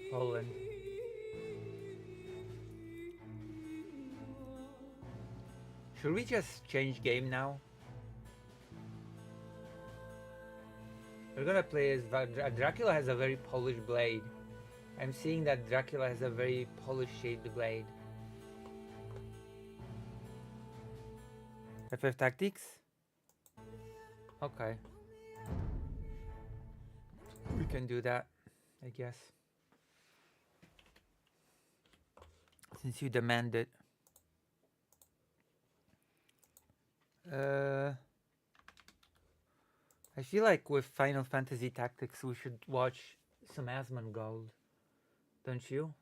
Poland. Should we just change game now? We're gonna play as Dracula has a very polished blade. I'm seeing that Dracula has a very polished shaped blade. FF Tactics? Okay. We can do that, I guess. Since you demand it. I feel like with Final Fantasy Tactics we should watch some Asmongold, don't you?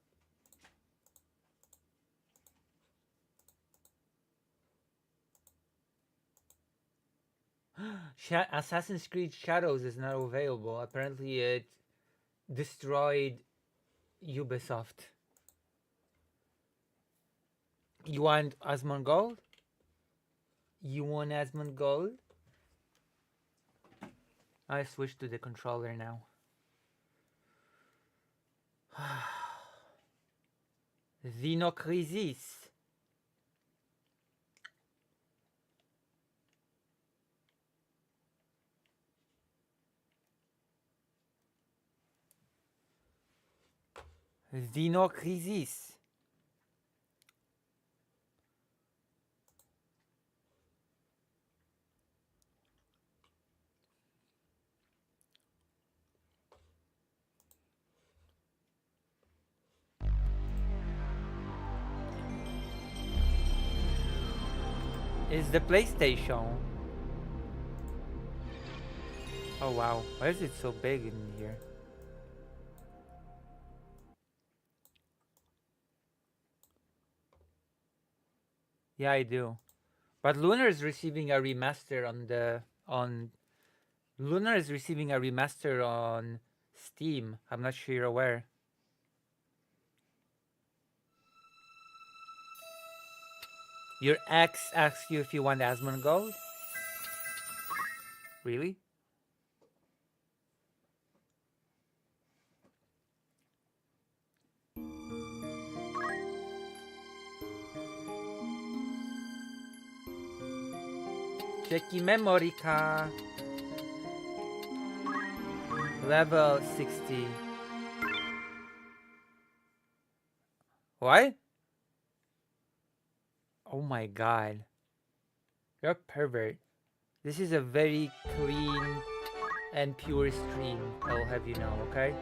Assassin's Creed Shadows is not available. Apparently it destroyed Ubisoft. You want Asmongold? You want Asmongold? I switched to the controller now. Xenocrisis. Xenocrisis. Is the PlayStation. Oh wow, why is it so big in here? Yeah, I do. But Lunar is receiving a remaster Lunar is receiving a remaster on Steam. I'm not sure you're aware. Your ex asks you if you want Asmongold? Really? Checky memory card. Level 60. What? Oh my god. You're a pervert. This is a very clean and pure stream, I'll have you know, okay?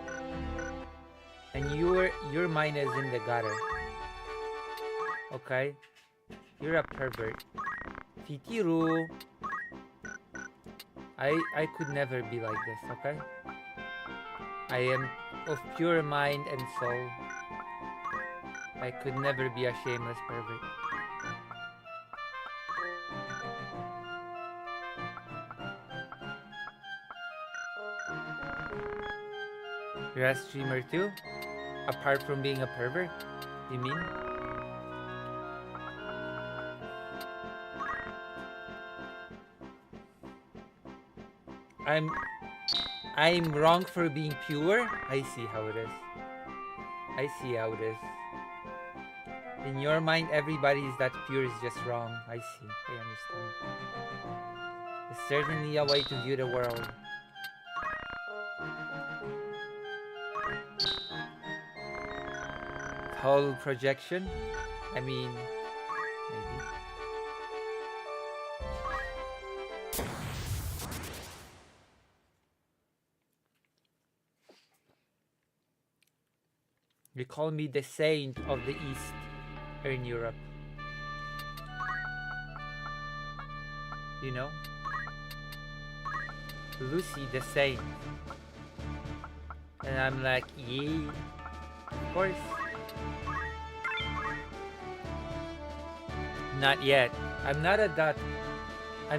And your mind is in the gutter. Okay? You're a pervert. Fitiru. I could never be like this, okay? I am of pure mind and soul. I could never be a shameless pervert. You're a streamer too? Apart from being a pervert? You mean? I'm wrong for being pure? I see how it is. I see how it is. In your mind, everybody is that pure is just wrong. I see. I understand. There's certainly a way to view the world. Whole projection? I mean, maybe. You call me the saint of the East in Europe. You know? Lucy the saint. And I'm like, yeah, of course. Not yet. I'm not at that. I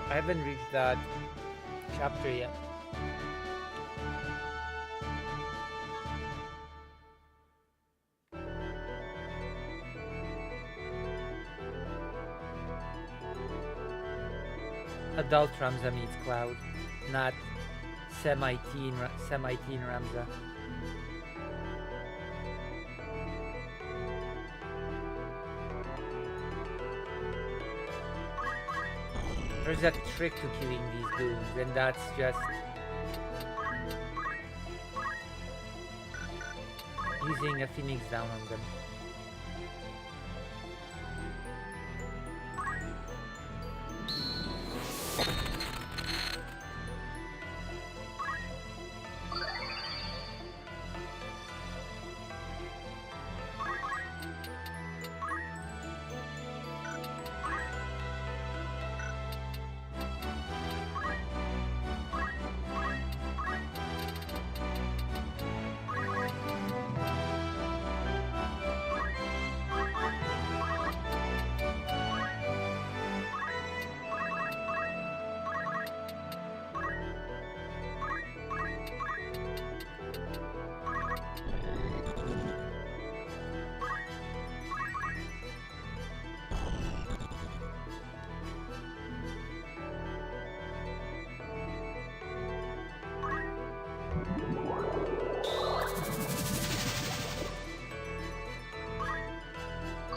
haven't reached that chapter yet. Adult Ramza meets Cloud, not semi-teen Ramza. There's a trick to killing these dudes, and that's just using a Phoenix down on them.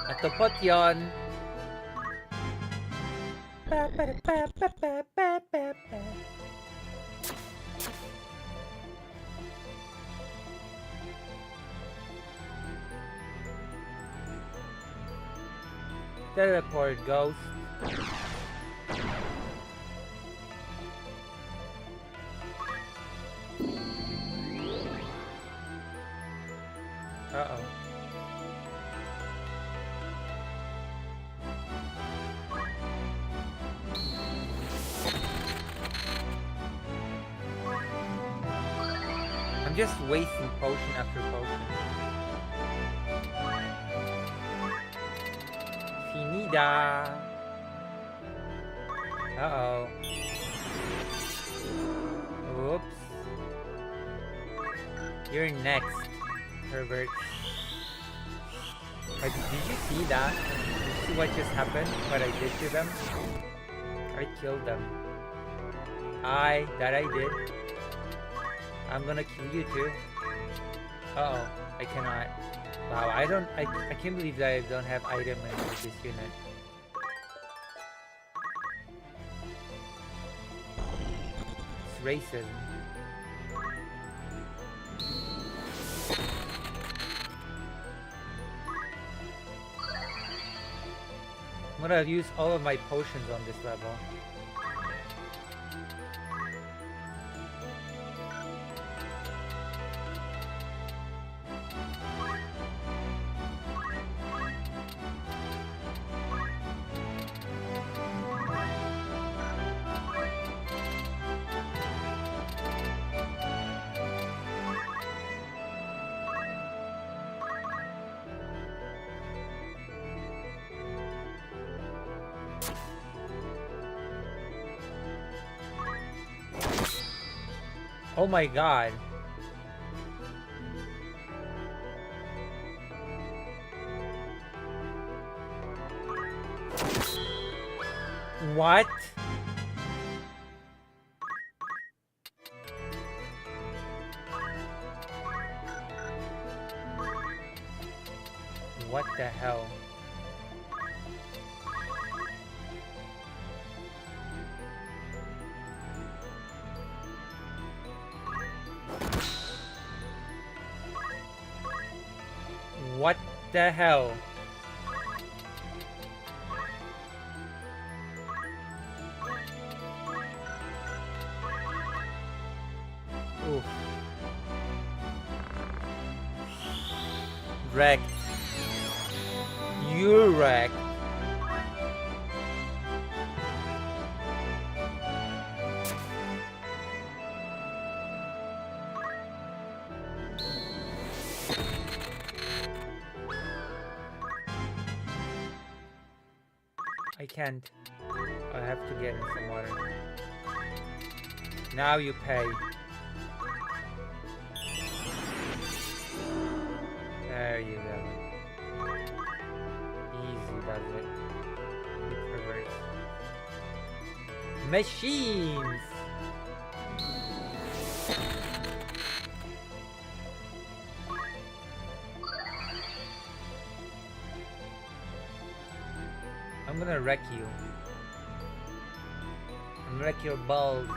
Natupot yon. Teleport ghost. Uh-oh. I'm just wasting potion after potion. Finida. Uh-oh. Oops. You're next, pervert. Did you see that? Did you see what just happened? What I did to them? I killed them. That I did. I'm gonna kill you too. Uh-oh. I cannot. Wow, I can't believe that I don't have item in this unit. It's racism. I'm gonna use all of my potions on this level. Oh my god. What? the hell? What the hell? Oof. Wrecked. You're wrecked. I can't. I have to get in some water. Now you pay. There you go. Easy does it. Reverse. Machines! I'm gonna wreck you. I'm gonna wreck your balls.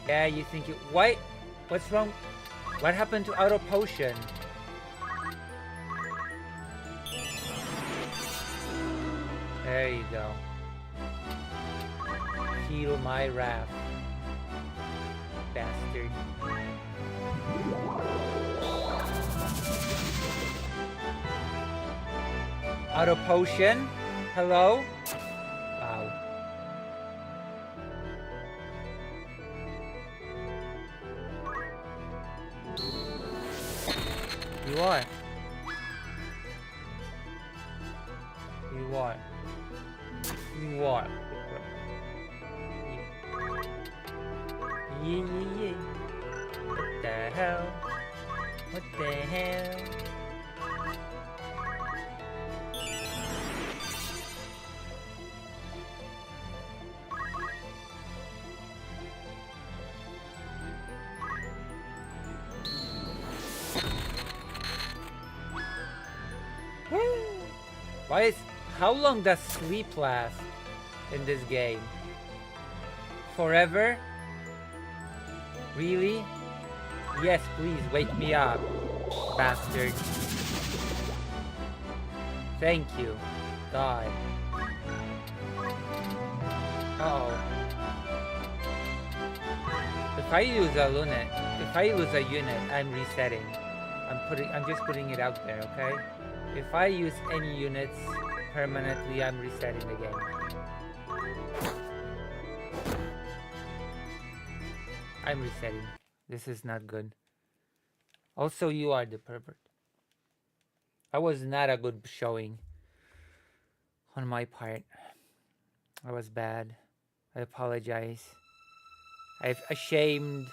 Yeah, you think you... What? What's wrong? What happened to auto potion? There you go. Feel my wrath. Bastard. Auto potion? Hello? Wow. You are. You are. You are. Yeah, yeah, yeah. What the hell? What the hell? Why is... How long does sleep last in this game? Forever? Really? Yes, please, wake me up, bastard. Thank you, God. Uh-oh. If I use a unit, I'm resetting. I'm just putting it out there, okay? If I use any units permanently, I'm resetting the game. I'm resetting. This is not good. Also, you are the pervert. That was not a good showing on my part. I was bad. I apologize. I've shamed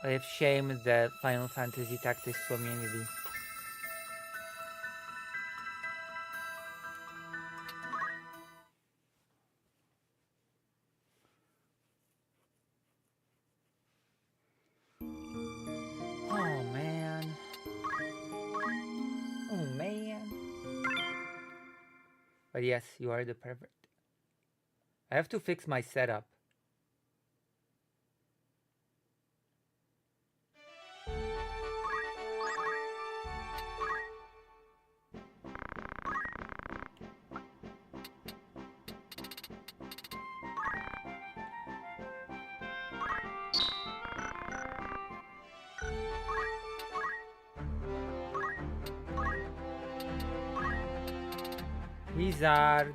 the Final Fantasy Tactics community. Oh man. Oh man. But yes, you are the pervert. I have to fix my setup. Wizard.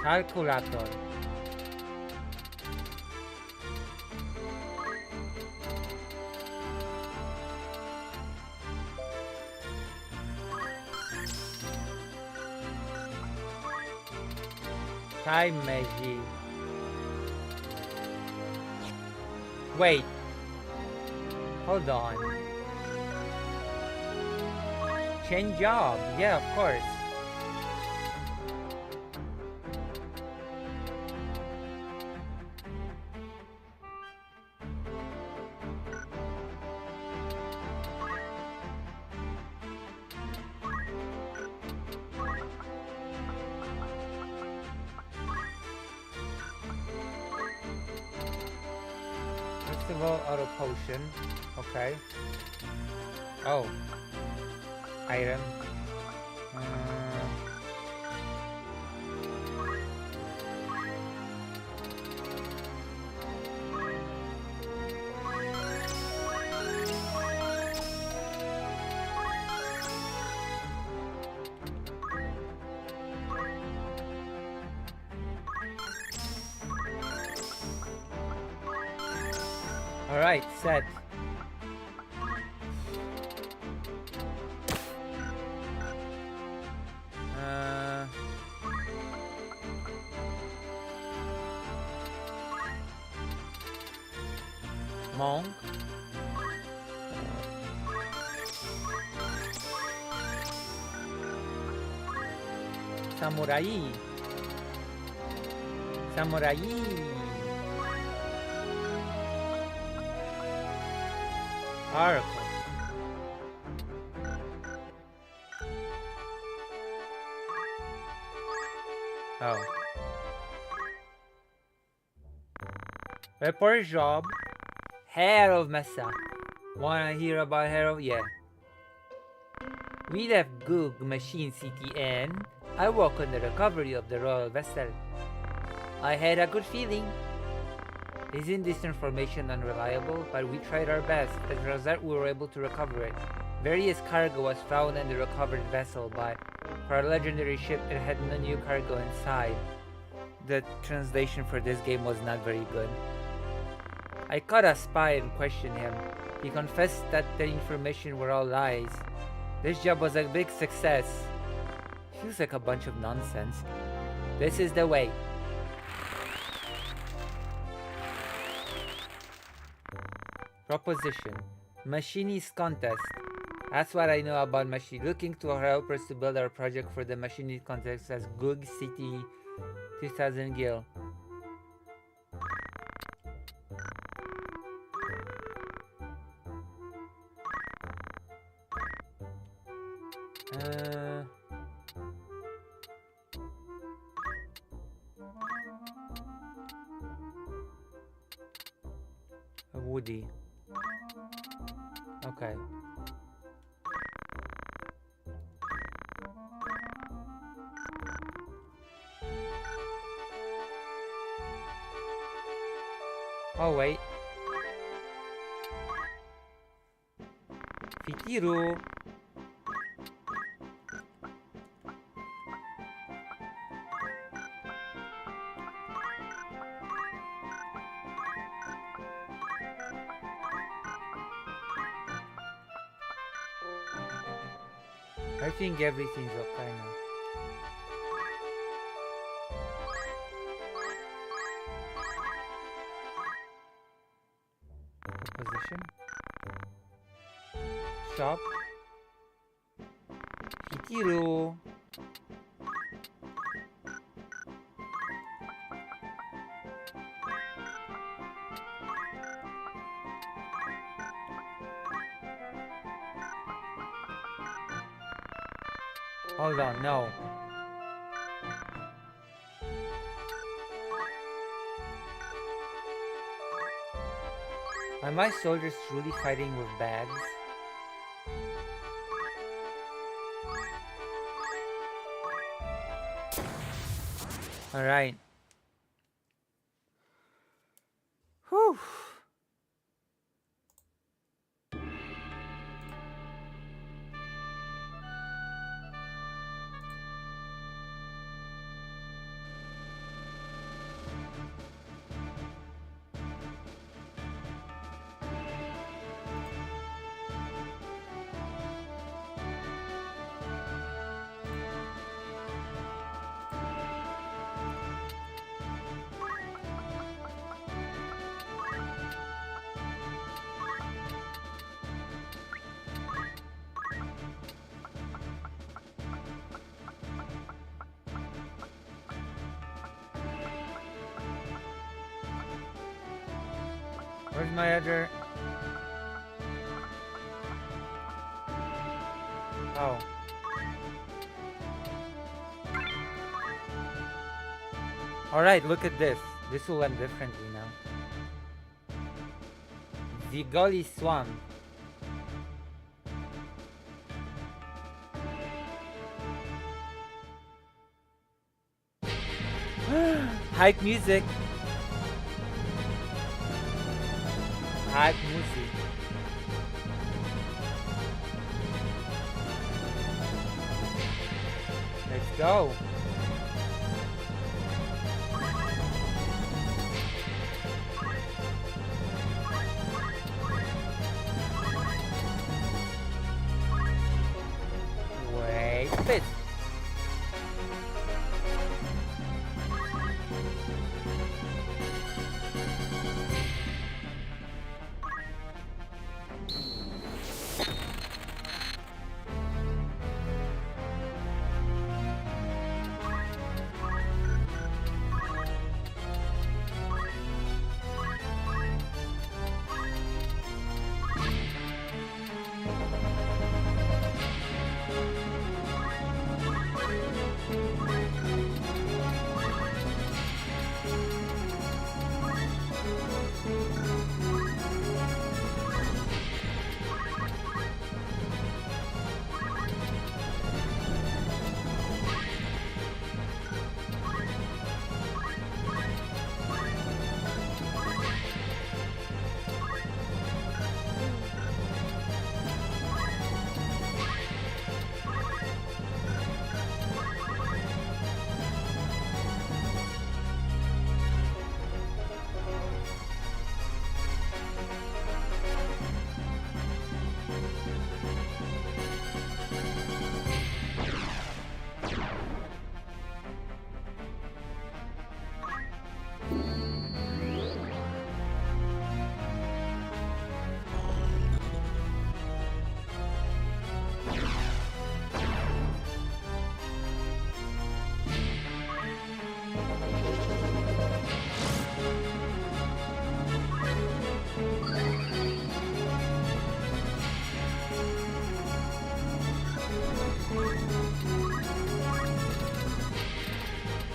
Calculator. Time magic. Wait. Hold on. Change job. Yeah, of course. Festival auto potion. Okay. Oh. Item. Alright, set. Monk. Samurai. Samurai. Oracle. Oh. Report job. Harold Mesa. Wanna hear about Harold? Yeah. We left Goog Machine CTN. I work on the recovery of the royal vessel. I had a good feeling. Isn't this information unreliable? But we tried our best. As a result, we were able to recover it. Various cargo was found in the recovered vessel, but for a legendary ship, it had no new cargo inside. The translation for this game was not very good. I caught a spy and questioned him. He confessed that the information were all lies. This job was a big success. Feels like a bunch of nonsense. This is the way. Proposition. Machinist contest. That's what I know about machine. Looking to help us to build our project for the machinist contest as Goog City 2000 Gil. Woody. Okay. Oh wait. Fitiru. I think everything's okay now. Position. Shop. Fitiru. Hold on, no. Are my soldiers truly fighting with bags? Alright. Whew. Where's my other? Oh. Alright, look at this. This will end differently now. Zigoli Swamp. Hype music. Hype music. Let's go. Wait, fit.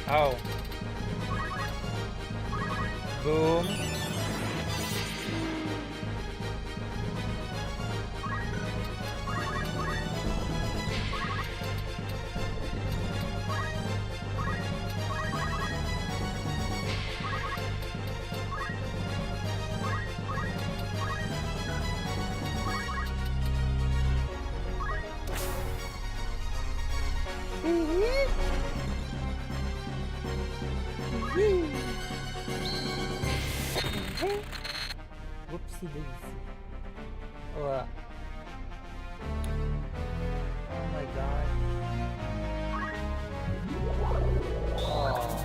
Oh. Boom. Whoopsie daisy. Oh my god. Oh.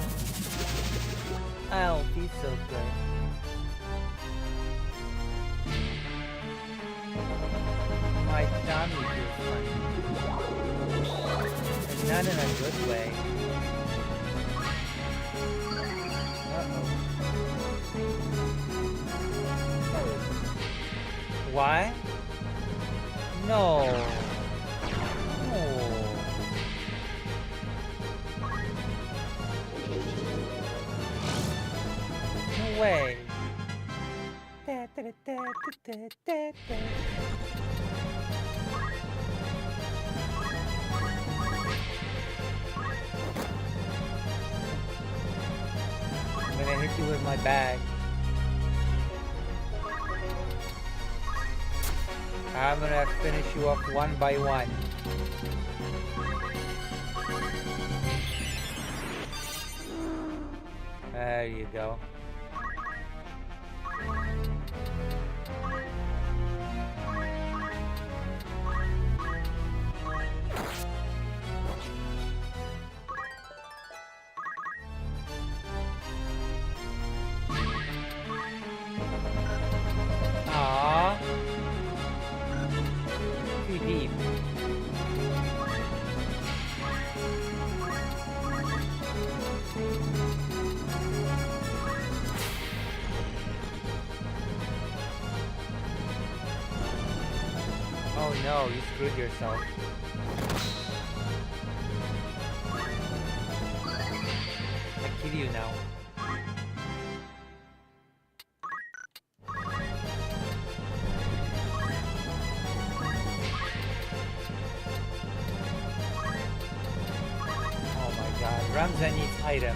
I don't feel so good. My tummy feels funny. And not in a good way. Uh-oh. Why? No. No. No way. I'm gonna hit you with my bag. I'm gonna finish you off one by one. There you go. Aww. Too deep. Oh no, you screwed yourself. I kill you now. Ramza needs item.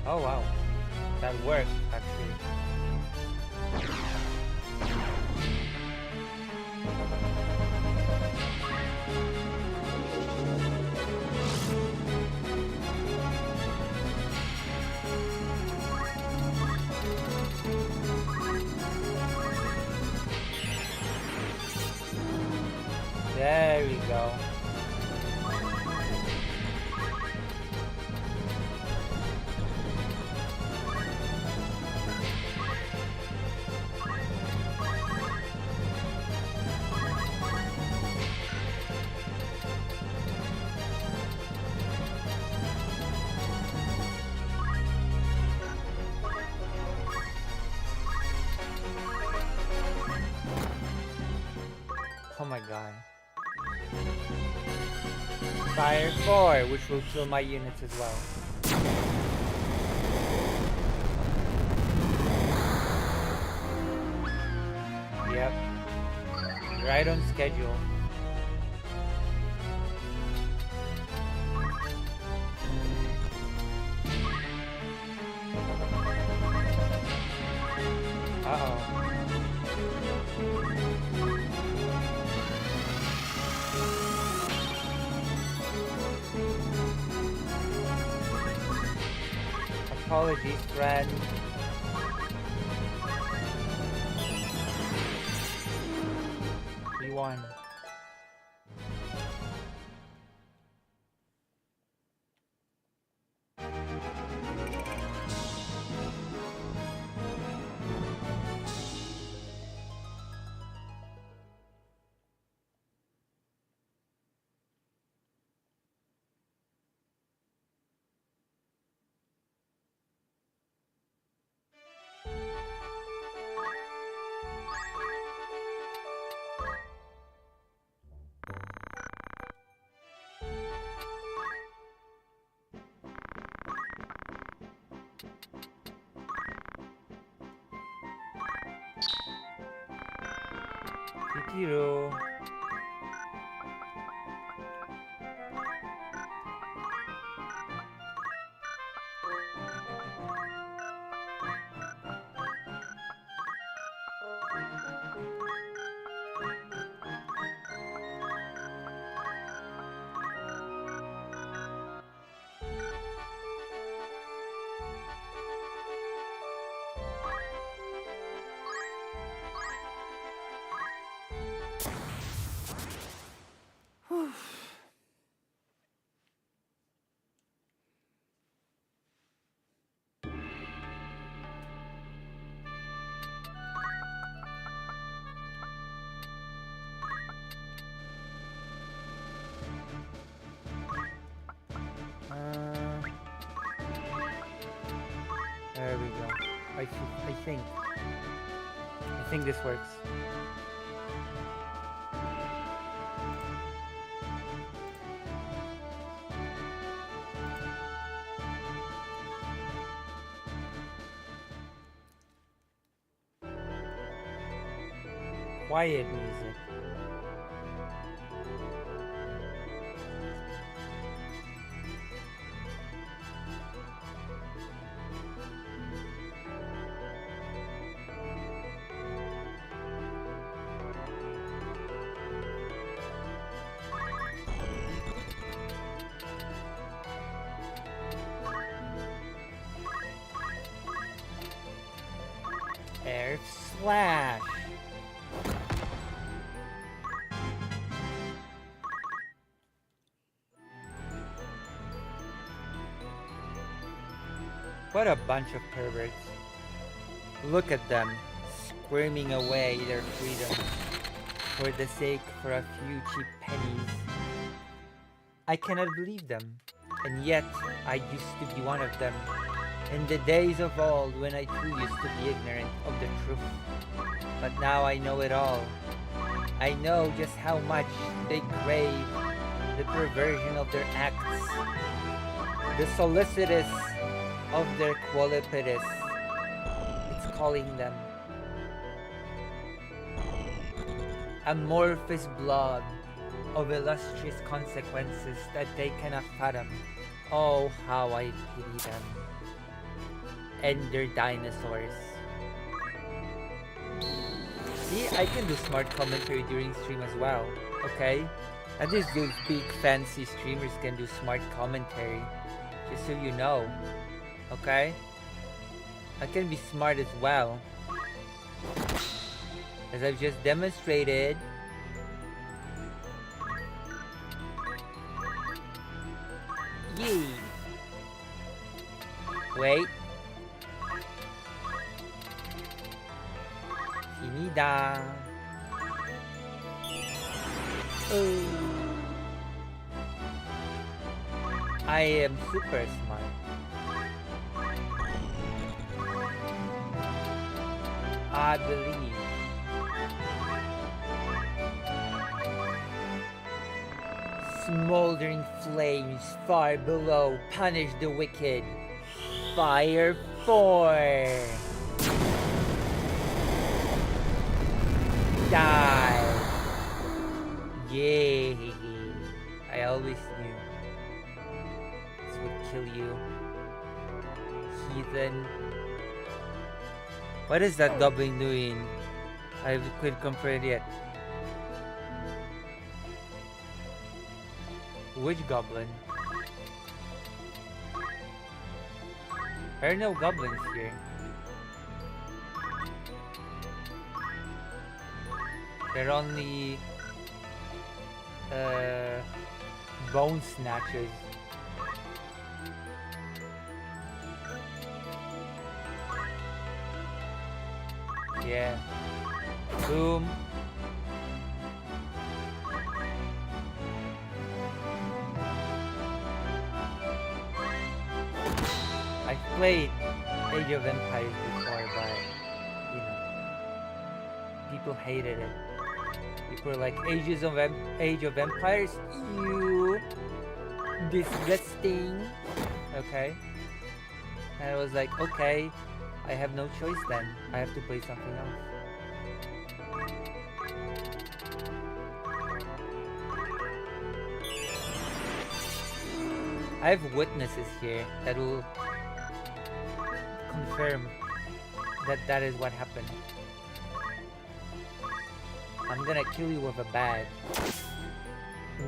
Oh wow, that worked actually. There we go. Oh my god. Fire 4, which will kill my units as well. Yep. Right on schedule. Uh-oh. Apologies, friend. We won. Kikiro. There we go. I think this works. Quiet music. Air slash. What a bunch of perverts. Look at them, squirming away their freedom for the sake for a few cheap pennies. I cannot believe them, and yet I used to be one of them. In the days of old when I too used to be ignorant of the truth. But now I know it all. I know just how much they crave the perversion of their acts, the solicitous of their qualipitus. It's calling them. Amorphous blood of illustrious consequences that they cannot fathom. Oh, how I pity them. And their dinosaurs. See, I can do smart commentary during stream as well, okay? Not just those big fancy streamers can do smart commentary. Just so you know, okay? I can be smart as well. As I've just demonstrated. Yee! Wait. Finida. Oh. I am super smart. I believe. Smoldering flames far below punish the wicked. Fire 4. Die. Yay. I always knew. This would kill you. Heathen. What is that goblin doing? I couldn't comprehend yet. Which goblin? There are no goblins here. They're only bone snatchers. Yeah. Boom. I played Age of Empires before, but you know, people hated it. People were like, Age of Empires, you disgusting. Okay. And I was like, okay, I have no choice then. I have to play something else. I have witnesses here that will confirm that that is what happened. I'm gonna kill you with a bag.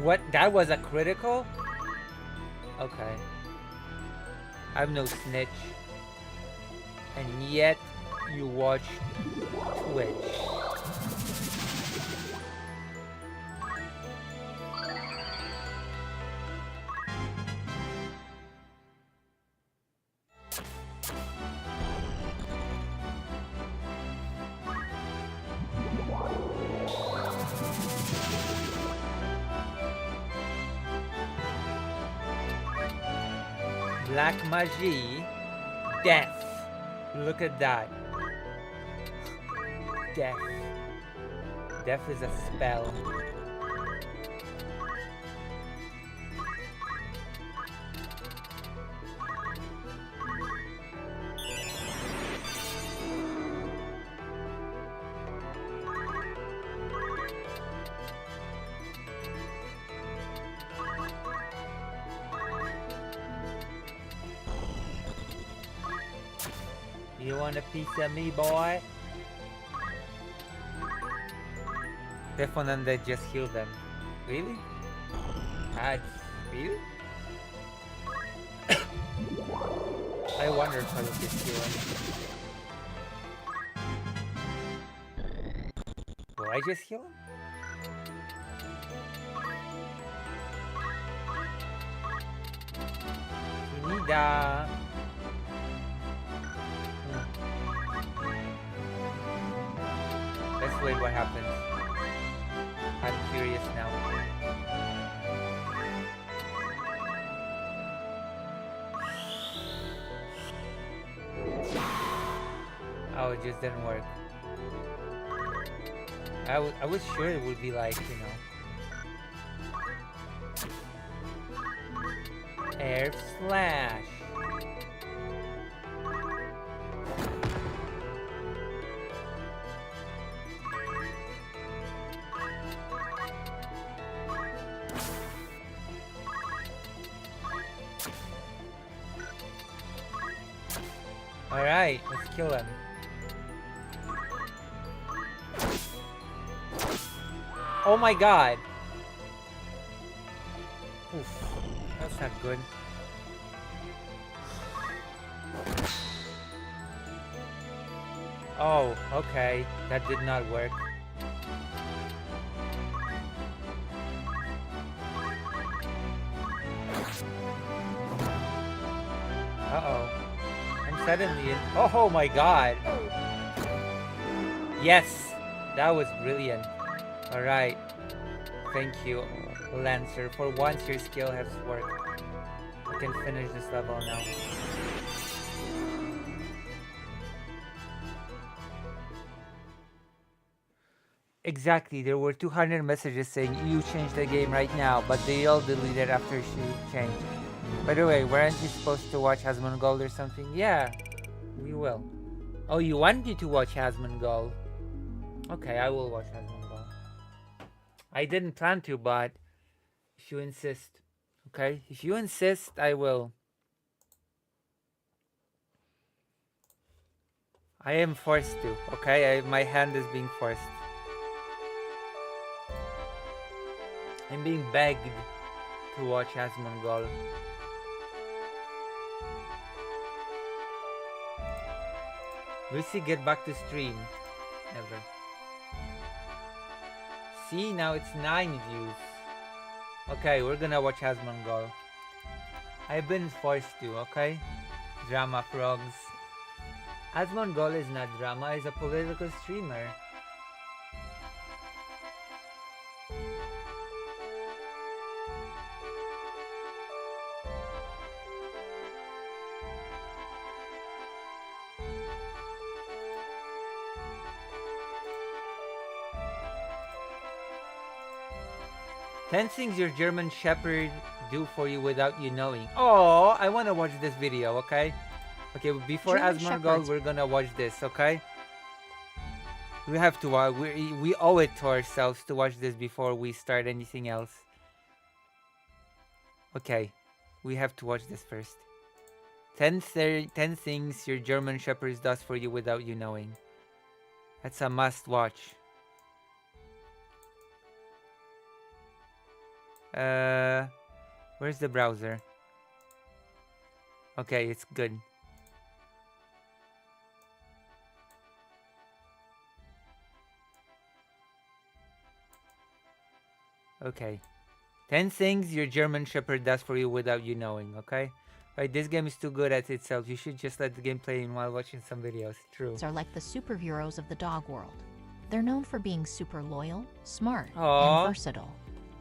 What? That was a critical? Okay. I'm no snitch. And yet, you watch Twitch. Black magie, death. Look at that. Death. Death is a spell. You want a piece of me, boy? Stefan and they just heal them. Really? Really? I wonder if I will just heal him. Will I just heal him? Finida. Let's wait what happens. I'm curious now. Oh, it just didn't work. I was sure it would be like, you know. Air slash. Alright, let's kill him. Oh my god! Oof, that's not good. Oh, okay. That did not work. Uh-oh. I'm suddenly in... Oh my god! Yes! That was brilliant. Alright. Thank you, Lancer. For once your skill has worked. You can finish this level now. Exactly, there were 200 messages saying you changed the game right now, but they all deleted after she changed. By the way, weren't you supposed to watch Asmongold or something? Yeah, we will. Oh, you want me to watch Asmongold? Okay, I will watch Asmongold. I didn't plan to, but if you insist, okay? If you insist, I will. I am forced to, okay? My hand is being forced. I'm being begged to watch Asmongold. Lucy, get back to stream. Never. See, now it's 9 views. Okay, we're gonna watch Asmongold. I've been forced to, okay? Drama frogs. Asmongold is not drama, he's a political streamer. Ten things your German Shepherd do for you without you knowing. Oh, I want to watch this video, okay? Okay, before Asmongold, we're gonna watch this, okay? We have to watch. We owe it to ourselves to watch this before we start anything else. Okay, we have to watch this first. 10 things your German Shepherd does for you without you knowing. That's a must watch. Where's the browser? Okay, it's good. Okay. 10 things your German Shepherd does for you without you knowing, okay? Right, this game is too good at itself. You should just let the game play in while watching some videos. True. Are like the superheroes of the dog world. They're known for being super loyal, smart, Aww. and versatile.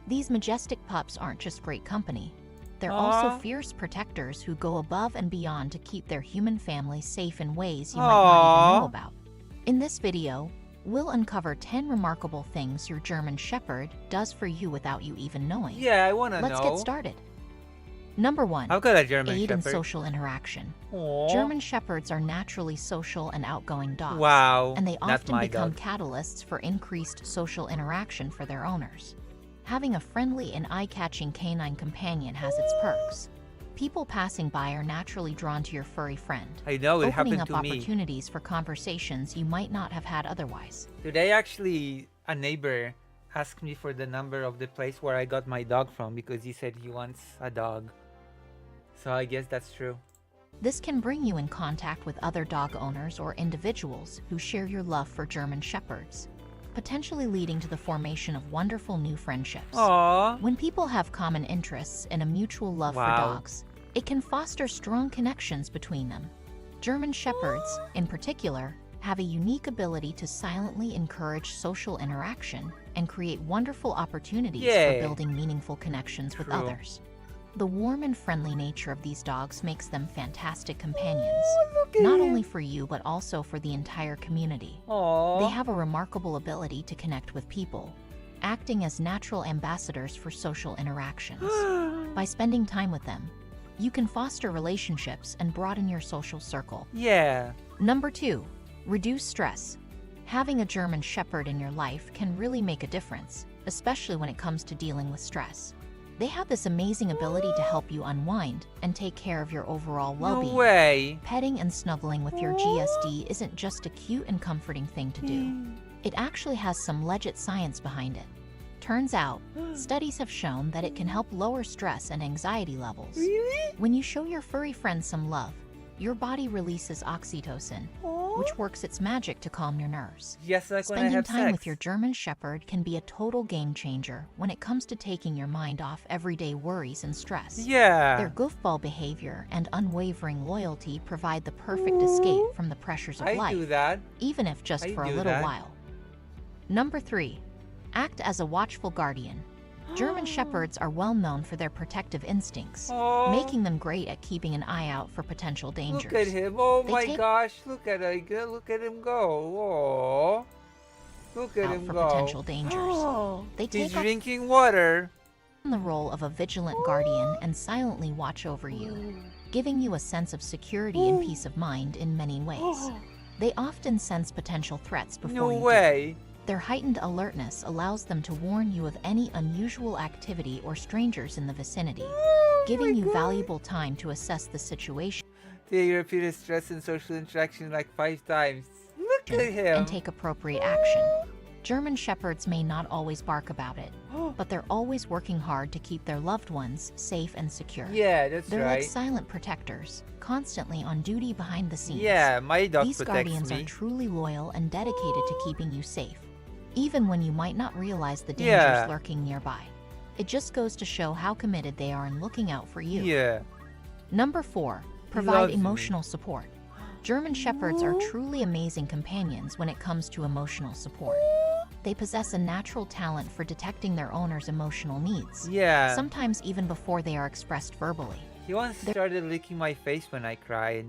These majestic pups aren't just great company. They're also fierce protectors who go above and beyond to keep their human family safe in ways you might not even know about. In this video, we'll uncover 10 remarkable things your German Shepherd does for you without you even knowing. Yeah, I wanna know. Let's get started. Number 1. How could a German Aid in Shepherd? social interaction. Aww. German Shepherds are naturally social and outgoing dogs. Wow, And they not often my become dog. catalysts for increased social interaction for their owners. Having a friendly and eye-catching canine companion has its perks. People passing by are naturally drawn to your furry friend, I know, it opening happened up to me. opportunities for conversations you might not have had otherwise. Today, actually, a neighbor asked me for the number of the place where I got my dog from because he said he wants a dog. So I guess that's true. This can bring you in contact with other dog owners or individuals who share your love for German Shepherds, potentially leading to the formation of wonderful new friendships. Aww. When people have common interests and a mutual love for dogs, it can foster strong connections between them. German Shepherds, in particular, have a unique ability to silently encourage social interaction and create wonderful opportunities for building meaningful connections with others. The warm and friendly nature of these dogs makes them fantastic companions, Look at not him. only for you but also for the entire community. Aww. They have a remarkable ability to connect with people, acting as natural ambassadors for social interactions. By spending time with them, you can foster relationships and broaden your social circle. Yeah. Number 2, reduce stress. Having a German Shepherd in your life can really make a difference, especially when it comes to dealing with stress. They have this amazing ability to help you unwind and take care of your overall well-being. No way. Petting and snuggling with your GSD isn't just a cute and comforting thing to do. It actually has some legit science behind it. Turns out, studies have shown that it can help lower stress and anxiety levels. Really? When you show your furry friends some love, your body releases oxytocin, which works its magic to calm your nerves. Just like when I Spending have time sex. with your German Shepherd can be a total game changer when it comes to taking your mind off everyday worries and stress. Yeah. Their goofball behavior and unwavering loyalty provide the perfect escape from the pressures of I life, do that. even if just I for a do little that. while. Number 3, act as a watchful guardian. German Shepherds are well known for their protective instincts, Aw. making them great at keeping an eye out for potential dangers. Look at him. Oh They my take gosh. Look at him go. Oh. Look at out him for go. potential dangers. They He's take on drinking water. the role of a vigilant guardian and silently watch over you, giving you a sense of security and peace of mind in many ways. They often sense potential threats before No you do. way. Their heightened alertness allows them to warn you of any unusual activity or strangers in the vicinity, giving you valuable time to assess the situation They repeated stress and social interaction like 5 times. Look at him. and take appropriate action. German Shepherds may not always bark about it, but they're always working hard to keep their loved ones safe and secure. Yeah, that's They're right. like silent protectors, constantly on duty behind the scenes. Yeah, my dog These protects guardians me. are truly loyal and dedicated to keeping you safe, even when you might not realize the dangers Yeah. lurking nearby. It just goes to show how committed they are in looking out for you. Yeah. Number 4, loves provide me. emotional support. German Shepherds are truly amazing companions when it comes to emotional support. They possess a natural talent for detecting their owner's emotional needs, Yeah. sometimes even before they are expressed verbally. He once started licking my face when I cried.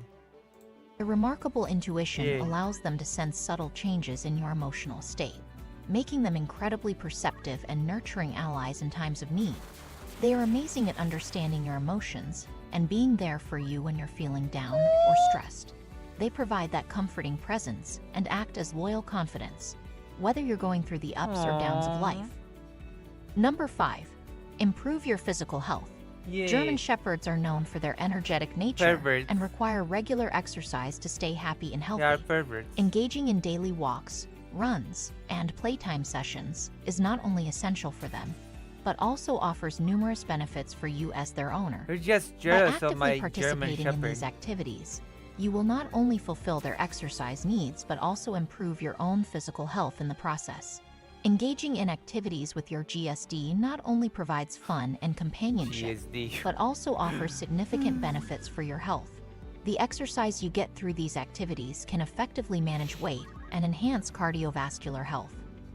Their remarkable intuition Yeah. allows them to sense subtle changes in your emotional state, making them incredibly perceptive and nurturing allies in times of need. They are amazing at understanding your emotions and being there for you when you're feeling down or stressed. They provide that comforting presence and act as loyal confidants, whether you're going through the ups or downs of Aww. life. Number 5, improve your physical health. Yay. German Shepherds are known for their energetic nature Perverts. and require regular exercise to stay happy and They are healthy. perverts. Engaging in daily walks, runs, and playtime sessions is not only essential for them, but also offers numerous benefits for you as their owner. They're just By jealous of my actively German participating in Shepherd. these activities, you will not only fulfill their exercise needs but also improve your own physical health in the process. Engaging in activities with your GSD not only provides fun and companionship, GSD. but also offers significant benefits for your health. The exercise you get through these activities can effectively manage weight and enhance cardiovascular health.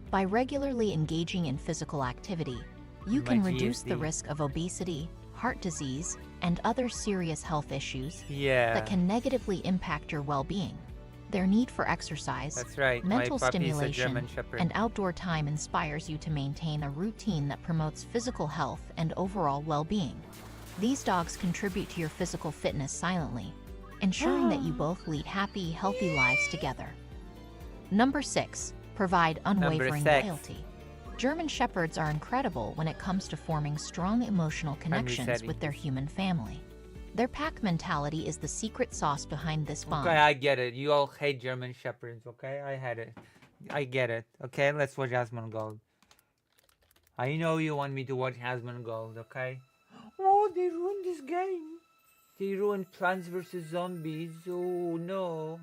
By regularly engaging in physical activity, you can My reduce the GSD. risk of obesity, heart disease, and other serious health issues Yeah. that can negatively impact your well-being. Their need for exercise, That's right. mental my puppy is a stimulation, German Shepherd. and outdoor time inspires you to maintain a routine that promotes physical health and overall well-being. These dogs contribute to your physical fitness silently, ensuring that you both lead happy, healthy lives together. Number 6, provide unwavering 6. loyalty. German Shepherds are incredible when it comes to forming strong emotional connections resetting with their human family. Their pack mentality is the secret sauce behind this bond. Okay, I get it. You all hate German Shepherds, okay? I had it. I get it. Okay, let's watch Asmongold. I know you want me to watch Asmongold, okay? Oh, they ruined this game. They ruined Plants vs. Zombies. Oh, no.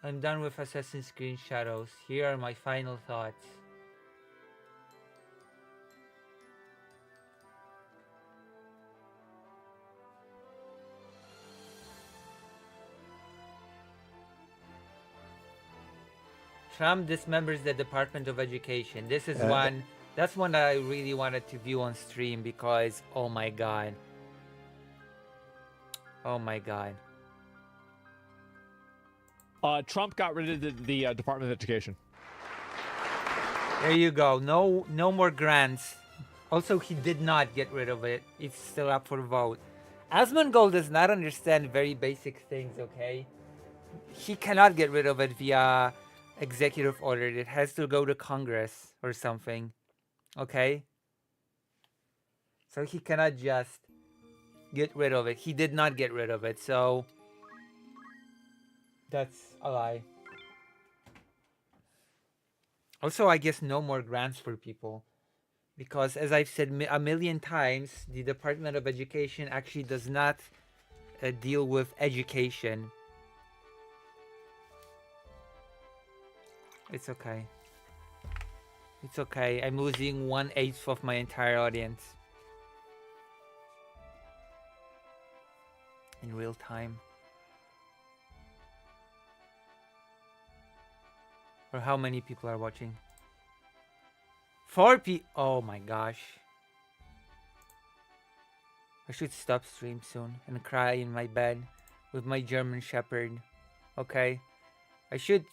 I'm done with Assassin's Creed Shadows. Here are my final thoughts. Trump dismembers the Department of Education. This is one That's one that I really wanted to view on stream because, oh my god. Oh my god. Trump got rid of the Department of Education. There you go. No more grants. Also, he did not get rid of it. It's still up for vote. Asmongold does not understand very basic things, okay? He cannot get rid of it via executive order. It has to go to Congress or something. Okay? So he cannot just get rid of it. He did not get rid of it, so that's a lie. Also, I guess no more grants for people. Because as I've said a million times, the Department of Education actually does not deal with education. It's okay. It's okay. I'm losing 1/8 of my entire audience. In real time. Or how many people are watching? 4 people. Oh my gosh. I should stop stream soon and cry in my bed with my German Shepherd. Okay? I should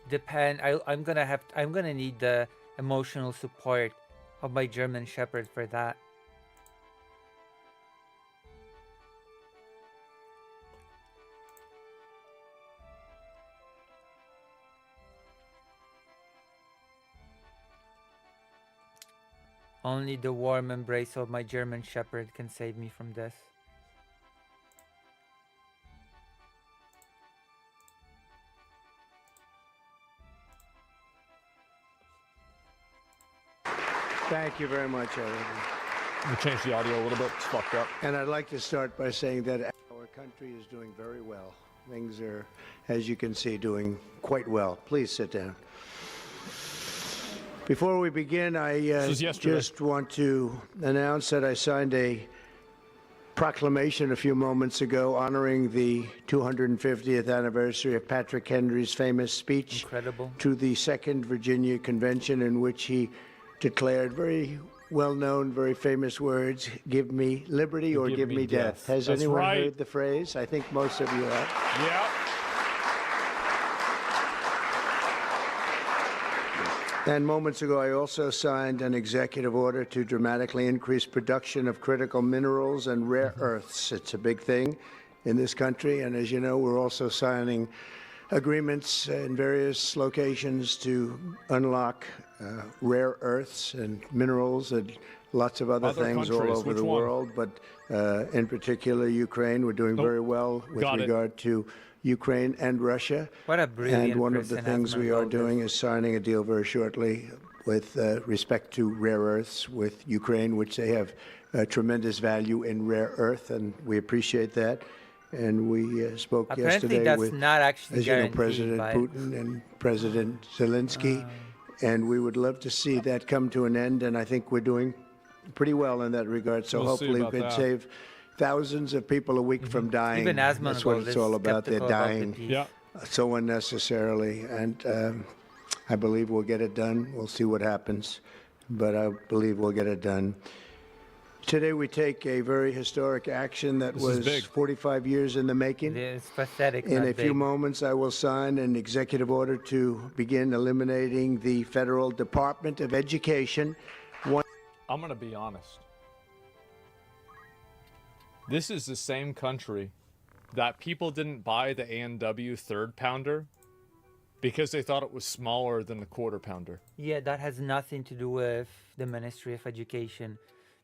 depend. I'm gonna need the emotional support of my German Shepherd for that. Only the warm embrace of my German Shepherd can save me from this. Thank you very much, everyone. We changed the audio a little bit. It's fucked up. And I'd like to start by saying that our country is doing very well. Things are, as you can see, doing quite well. Please sit down. Before we begin, I just want to announce that I signed a proclamation a few moments ago honoring the 250th anniversary of Patrick Henry's famous speech to the Second Virginia Convention, in which he declared very well-known, very famous words, "Give me liberty or give me death." Has That's anyone right. heard the phrase? I think most of you have. Yeah. And moments ago, I also signed an executive order to dramatically increase production of critical minerals and rare earths. It's a big thing in this country, and as you know, we're also signing agreements in various locations to unlock rare earths and minerals and lots of other things all countries, over which the one? world, but in particular Ukraine. We're doing very well with Got it. regard to Ukraine and Russia. What a brilliant And one of the person things we are Asmongold doing is signing a deal very shortly with respect to rare earths with Ukraine, which they have tremendous value in rare earth, and we appreciate that. And we spoke Apparently yesterday that's with, not actually as you know, guaranteed, President but- Putin and President Zelensky, and we would love to see that come to an end, and I think we're doing pretty well in that regard. So We'll see hopefully we about could that. save thousands of people a week from dying. Even That's what Asmongold it's is all about. They're skeptical about the dying peace. Yeah. so unnecessarily, and I believe we'll get it done. We'll see what happens, but I believe we'll get it done. Today we take a very historic action that This is was big. 45 years in the making. It's pathetic. In not a few big. moments, I will sign an executive order to begin eliminating the Federal Department of Education. I'm going to be honest. This is the same country that people didn't buy the A&W third pounder because they thought it was smaller than the quarter pounder. Yeah, that has nothing to do with the Ministry of Education,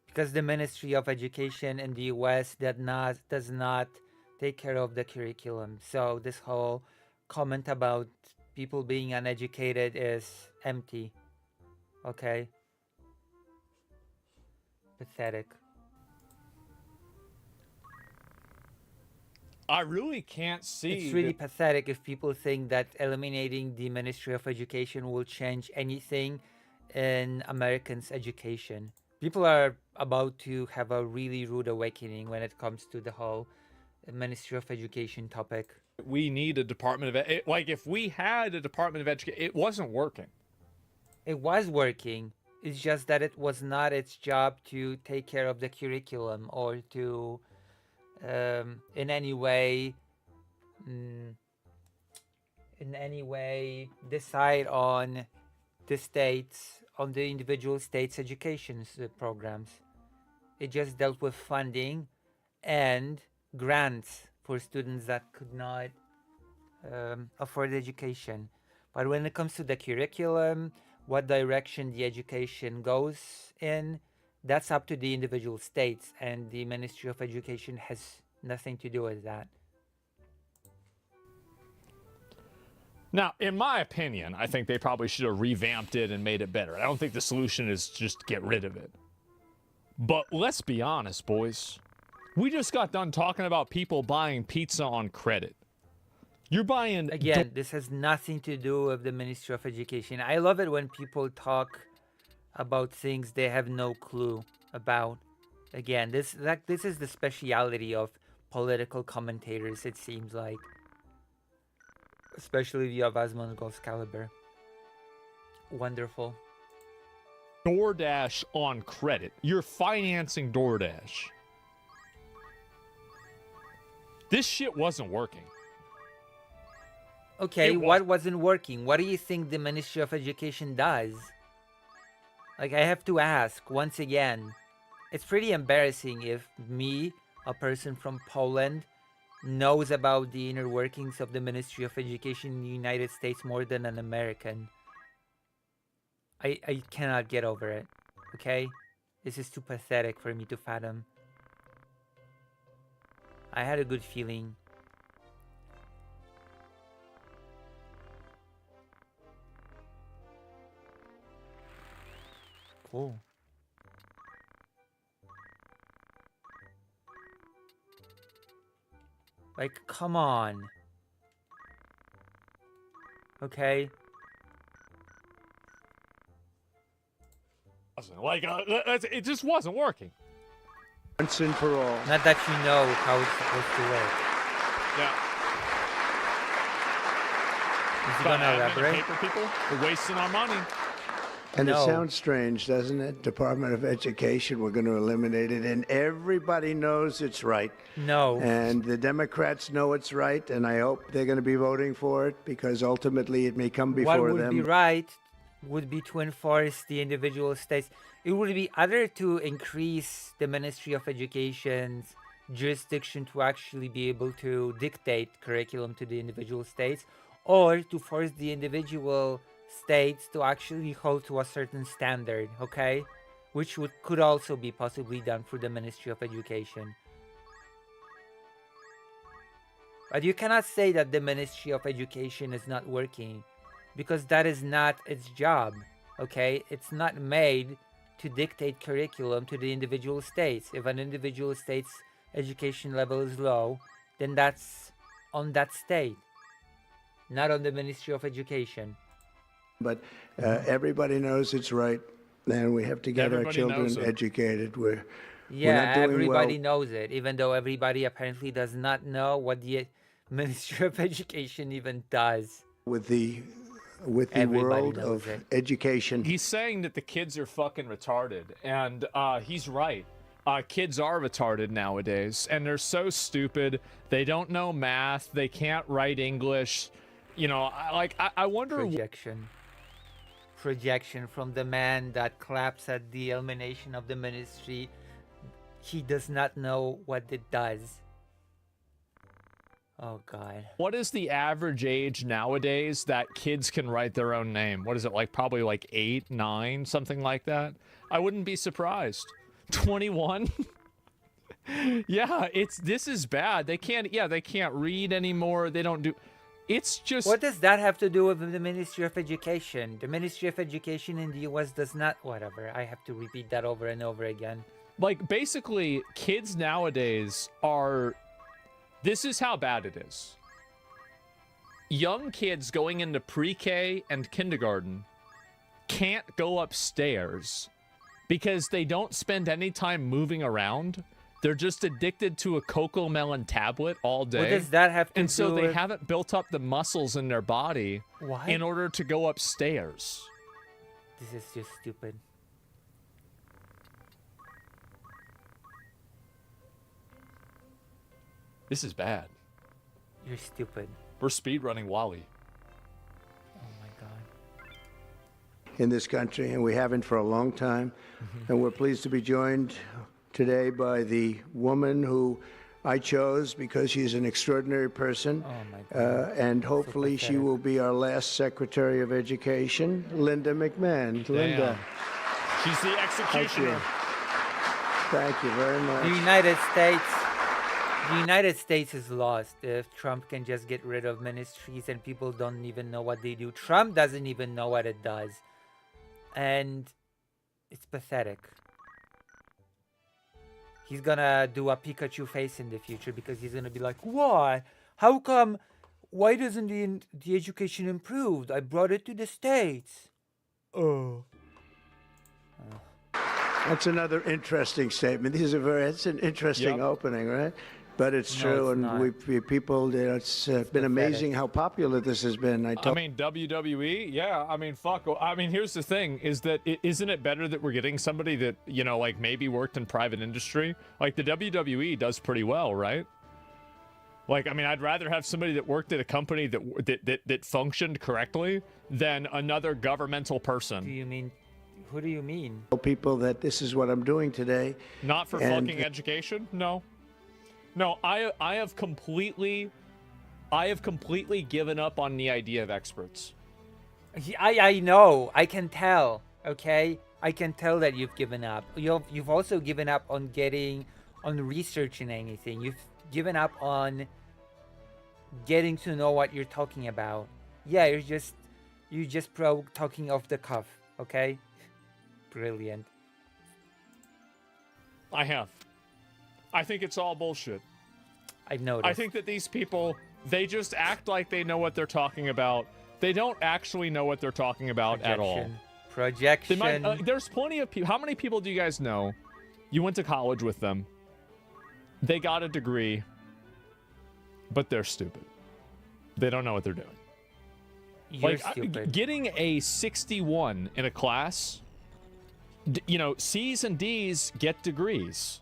because the Ministry of Education in the US does not take care of the curriculum. So this whole comment about people being uneducated is empty. Okay? Pathetic. I really can't see. It's really that- pathetic if people think that eliminating the Ministry of Education will change anything in Americans' education. People are about to have a really rude awakening when it comes to the whole Ministry of Education topic. we need a Department of like if we had a Department of Education, it wasn't working. It was working. It's just that it was not its job to take care of the curriculum or to in any way decide on the individual states' education programs. It just dealt with funding and grants for students that could not afford education. But when it comes to the curriculum, what direction the education goes in, that's up to the individual states, and the Ministry of Education has nothing to do with that. Now, in my opinion, I think they probably should have revamped it and made it better. I don't think the solution is just get rid of it. But let's be honest, boys. We just got done talking about people buying pizza on credit. You're buying... Again, this has nothing to do with the Ministry of Education. I love it when people talk about things they have no clue about. Again, this is the speciality of political commentators, it seems like. Especially the of Asmongold's caliber. Wonderful. DoorDash on credit. You're financing DoorDash. This shit wasn't working. Okay, what wasn't working? What do you think the Ministry of Education does? Like, I have to ask once again. It's pretty embarrassing if me, a person from Poland, knows about the inner workings of the Ministry of Education in the United States more than an American. I cannot get over it, okay? This is too pathetic for me to fathom. I had a good feeling. Cool. Like, come on. Okay. Like, it just wasn't working. Once and for all. Not that you know how it's supposed to work. Yeah. Is he gonna elaborate? Paper people, we're wasting our money. And No. it sounds strange, doesn't it? Department of Education, we're going to eliminate it, and everybody knows it's right. No. And the Democrats know it's right, and I hope they're going to be voting for it, because ultimately it may come before What would them. be right would be to enforce the individual states. It would be either to increase the Ministry of Education's jurisdiction to actually be able to dictate curriculum to the individual states, or to force the individual states to actually hold to a certain standard, okay? Which could also be possibly done through the Ministry of Education. But you cannot say that the Ministry of Education is not working, because that is not its job, okay? It's not made to dictate curriculum to the individual states. If an individual state's education level is low, then that's on that state, not on the Ministry of Education. But everybody knows it's right, and we have to get our Everybody knows children it. educated. We're Yeah, not doing everybody well. knows it, even though everybody apparently does not know what the Ministry of Education even does. with the Everybody world knows of it. education. He's saying that the kids are fucking retarded, and he's right. Kids are retarded nowadays, and they're so stupid. They don't know math. They can't write English. You know, I wonder. Projection from the man that claps at the elimination of the ministry. He does not know what it does. Oh God. What is the average age nowadays that kids can write their own name? What is it, like probably like 8, 9, something like that? I wouldn't be surprised. 21? Yeah, this is bad. They can't read anymore. They don't do. It's just. What does that have to do with the Ministry of Education? The Ministry of Education in the US does not. Whatever. I have to repeat that over and over again. Like, basically, kids nowadays are. This is how bad it is. Young kids going into pre-K and kindergarten can't go upstairs because they don't spend any time moving around. They're just addicted to a Cocoa Melon tablet all day. What does that have to do And so they with... haven't built up the muscles in their body What? in order to go upstairs. This is just stupid. This is bad. You're stupid. We're speedrunning Wally. Oh my god. In this country, and we haven't for a long time. And we're pleased to be joined today by the woman who I chose because she's an extraordinary person. Oh my god. And hopefully she will be our last Secretary of Education, Linda McMahon. Linda. She's the executioner. Thank you very much. The United States is lost if Trump can just get rid of ministries and people don't even know what they do. Trump doesn't even know what it does. And it's pathetic. He's gonna do a Pikachu face in the future because he's gonna be like, why? How come? Why doesn't the education improved? I brought it to the States. Oh. That's another interesting statement. It's an interesting opening, right? But it's true, and people, it's been amazing how popular this has been. I mean, WWE, yeah. I mean, fuck. I mean, here's the thing: is that isn't it better that we're getting somebody that like maybe worked in private industry? Like the WWE does pretty well, right? Like, I mean, I'd rather have somebody that worked at a company that functioned correctly than another governmental person. Who do you mean? People that this is what I'm doing today. Not for fucking education? No. No, I have completely given up on the idea of experts. I know. I can tell. Okay, I can tell that you've given up. You've also given up on researching anything. You've given up on getting to know what you're talking about. Yeah, you're just talking off the cuff. Okay, brilliant. I think it's all bullshit. I've noticed. I think that these people, they just act like they know what they're talking about. They don't actually know what they're talking about at all. Projection. There's plenty of people. How many people do you guys know? You went to college with them. They got a degree, but they're stupid. They don't know what they're doing. You're stupid. Getting a 61 in a class, C's and D's get degrees.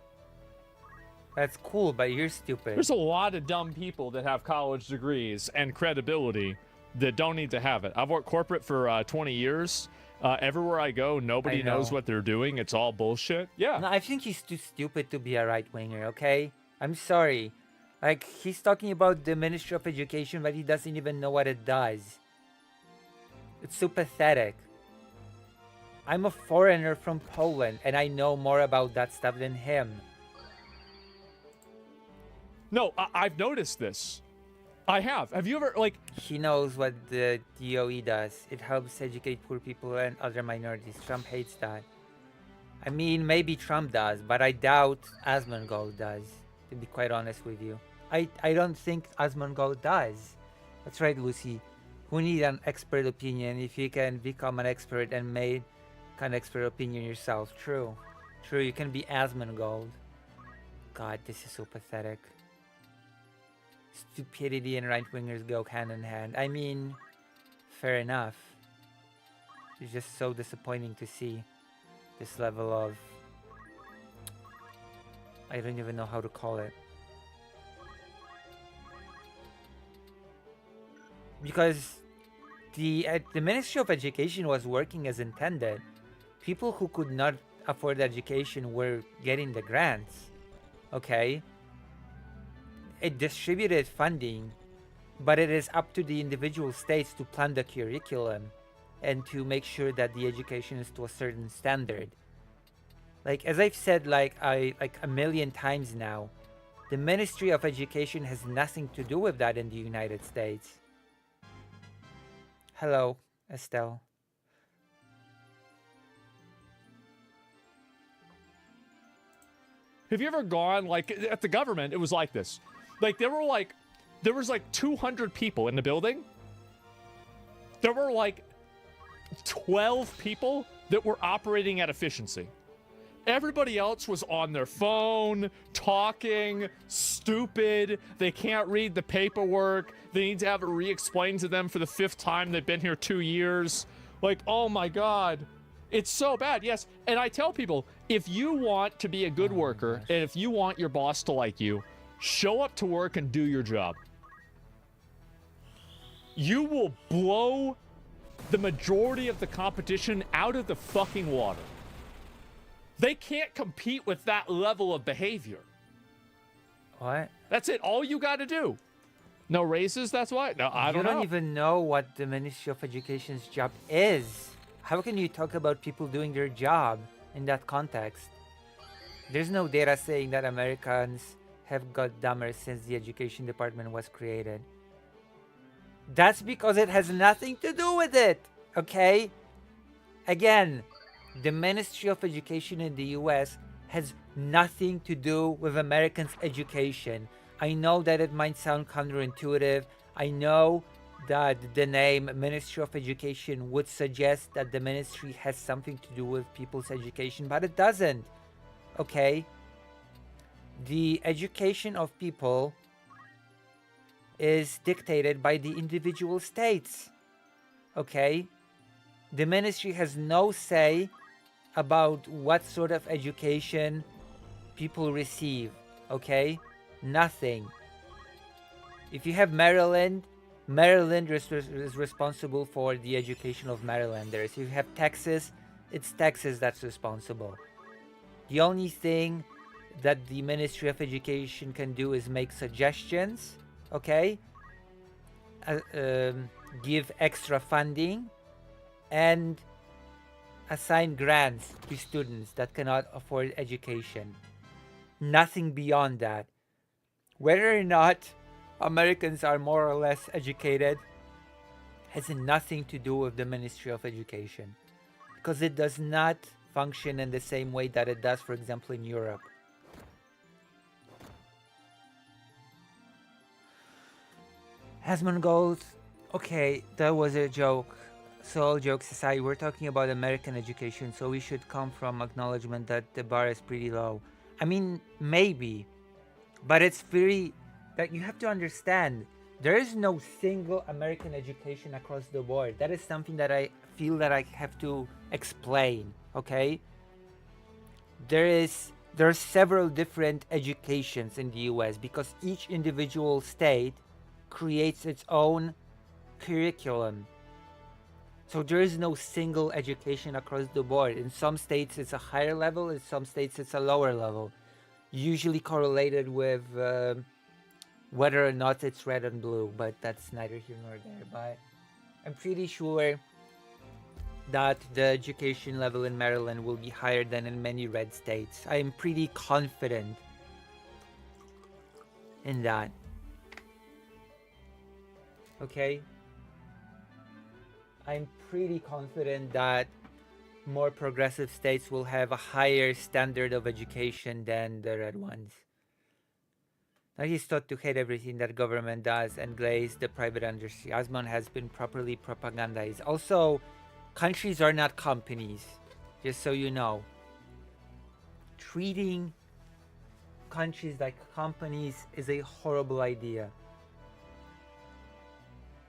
That's cool, but you're stupid. There's a lot of dumb people that have college degrees and credibility that don't need to have it. I've worked corporate for 20 years. Everywhere I go, nobody knows what they're doing. It's all bullshit. Yeah. No, I think he's too stupid to be a right-winger, okay? I'm sorry. Like, he's talking about the Ministry of Education, but he doesn't even know what it does. It's so pathetic. I'm a foreigner from Poland, and I know more about that stuff than him. No, I've noticed this. I have. Have you ever, He knows what the DOE does. It helps educate poor people and other minorities. Trump hates that. I mean, maybe Trump does, but I doubt Asmongold does, to be quite honest with you. I don't think Asmongold does. That's right, Lucy. Who need an expert opinion if you can become an expert and make an expert opinion yourself? True. True, you can be Asmongold. God, this is so pathetic. Stupidity and right-wingers go hand in hand. I mean, fair enough. It's just so disappointing to see this level of... I don't even know how to call it. Because the Ministry of Education was working as intended. People who could not afford education were getting the grants. Okay? It distributed funding, but it is up to the individual states to plan the curriculum and to make sure that the education is to a certain standard. Like, as I've said a million times now, the Ministry of Education has nothing to do with that in the United States. Hello, Estelle. Have you ever gone, at the government, it was like this. There was 200 people in the building. There were 12 people that were operating at efficiency. Everybody else was on their phone, talking, stupid. They can't read the paperwork. They need to have it re-explained to them for the 5th time. They've been here 2 years. Oh my God. It's so bad, yes. And I tell people, if you want to be a good worker, and if you want your boss to like you, Show up to work and do your job. You will blow the majority of the competition out of the fucking water. They can't compete with that level of behavior. What? That's it. All you got to do. No raises, that's why? No, I don't know. You don't even know what the Ministry of Education's job is. How can you talk about people doing their job in that context? There's no data saying that Americans have got dumber since the education department was created. That's because it has nothing to do with it, okay? Again, the Ministry of Education in the US has nothing to do with Americans' education. I know that it might sound counterintuitive. I know that the name Ministry of Education would suggest that the ministry has something to do with people's education, but it doesn't, okay? The education of people is dictated by the individual states, okay? The ministry has no say about what sort of education people receive, okay? Nothing. If you have Maryland, Maryland is responsible for the education of Marylanders. If you have Texas, it's Texas that's responsible. The only thing that the Ministry of Education can do is make suggestions, okay? Give extra funding and assign grants to students that cannot afford education. Nothing beyond that. Whether or not Americans are more or less educated has nothing to do with the Ministry of Education, because it does not function in the same way that it does, for example, in Europe. Hasman goes, okay, that was a joke. So all jokes aside, we're talking about American education, so we should come from acknowledgement that the bar is pretty low. I mean, maybe, but it's very, that you have to understand, there is no single American education across the board. That is something that I feel that I have to explain, okay? There are several different educations in the US because each individual state creates its own curriculum. So there is no single education across the board. In some states it's a higher level, in some states it's a lower level. Usually correlated with whether or not it's red and blue, but that's neither here nor there. But I'm pretty sure that the education level in Maryland will be higher than in many red states. I am pretty confident in that. Okay? I'm pretty confident that more progressive states will have a higher standard of education than the red ones. Now he's taught to hate everything that government does and glaze the private industry. Asmon has been properly propagandized. Also, countries are not companies, just so you know. Treating countries like companies is a horrible idea.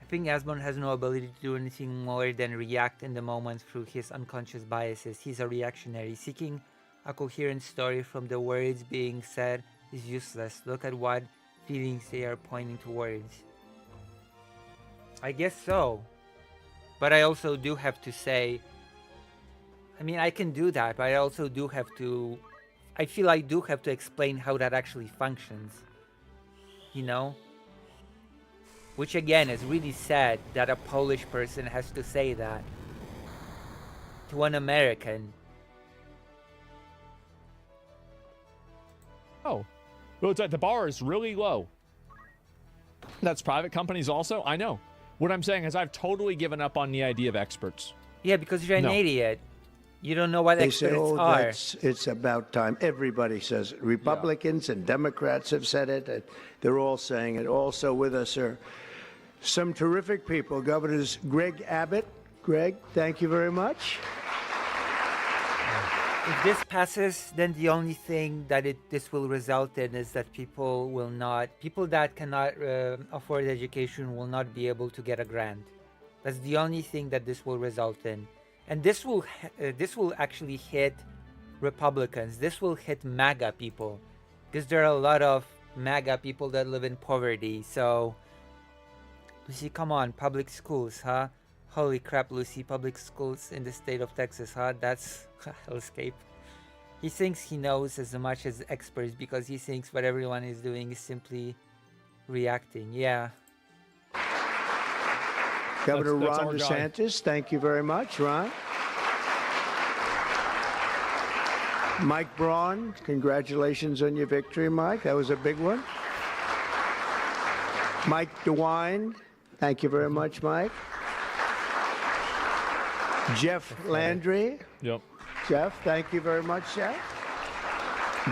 I think Asmon has no ability to do anything more than react in the moment through his unconscious biases. He's a reactionary. Seeking a coherent story from the words being said is useless. Look at what feelings they are pointing towards. I guess so. But I also do have to say, I mean, I can do that, but I also do have to, I feel I do have to explain how that actually functions. You know? Which again is really sad that a Polish person has to say that to an American. Oh, well, the bar is really low. That's private companies also? I know. What I'm saying is I've totally given up on the idea of experts. Yeah, because you're an idiot. You don't know what They experts say, oh, are. it's about time. Everybody says it. Republicans and Democrats have said it. They're all saying it. Also with us are some terrific people. Governors Greg Abbott. Greg, thank you very much. If this passes, then the only thing that this will result in is that people that cannot afford education will not be able to get a grant. That's the only thing that this will result in. And this will actually hit Republicans. This will hit MAGA people, because there are a lot of MAGA people that live in poverty. So, Lucy, come on, public schools, huh? Holy crap, Lucy, public schools in the state of Texas, huh? That's hellscape. He thinks he knows as much as experts because he thinks what everyone is doing is simply reacting. Yeah. Governor That's Ron our guy. DeSantis, thank you very much, Ron. Mike Braun, congratulations on your victory, Mike. That was a big one. Mike DeWine, thank you very much, Mike. Jeff Landry. Yep. Jeff, thank you very much, Jeff.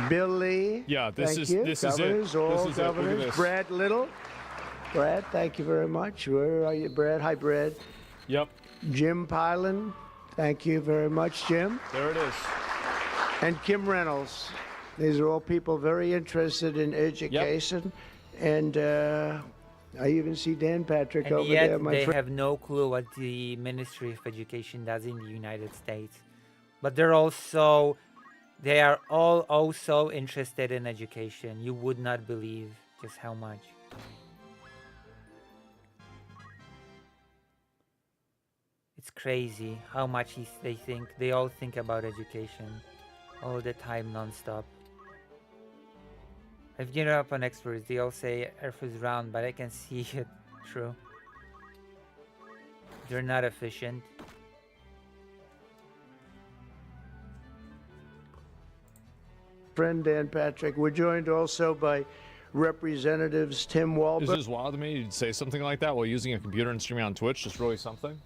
Bill Lee. Yeah, this thank is you. this governors, is it. all This is governors. it. Look at this. Brad Little. Brad, thank you very much. Where are you, Brad? Hi, Brad. Yep. Jim Pylan, thank you very much, Jim. There it is. And Kim Reynolds. These are all people very interested in education. And I even see Dan Patrick And over yet there, my they friend. have no clue what the Ministry of Education does in the United States. But they are all also interested in education. You would not believe just how much. It's crazy how much they all think about education all the time, non-stop. I've given up on experts. They all say Earth is round, but I can see it. True. They're not efficient. Friend Dan Patrick. We're joined also by Representatives Tim It's Walberg. just wild to me you'd say something like that while using a computer and streaming on Twitch. Just really something.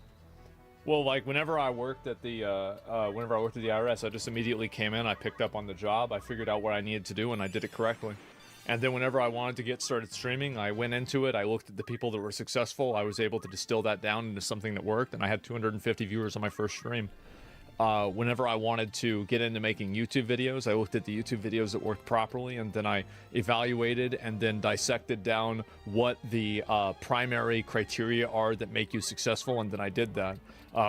Well, like whenever I worked at the IRS, I just immediately came in. I picked up on the job. I figured out what I needed to do, and I did it correctly. And then whenever I wanted to get started streaming, I went into it. I looked at the people that were successful. I was able to distill that down into something that worked, and I had 250 viewers on my first stream. Whenever I wanted to get into making YouTube videos, I looked at the YouTube videos that worked properly, and then I evaluated and then dissected down what the primary criteria are that make you successful, and then I did that.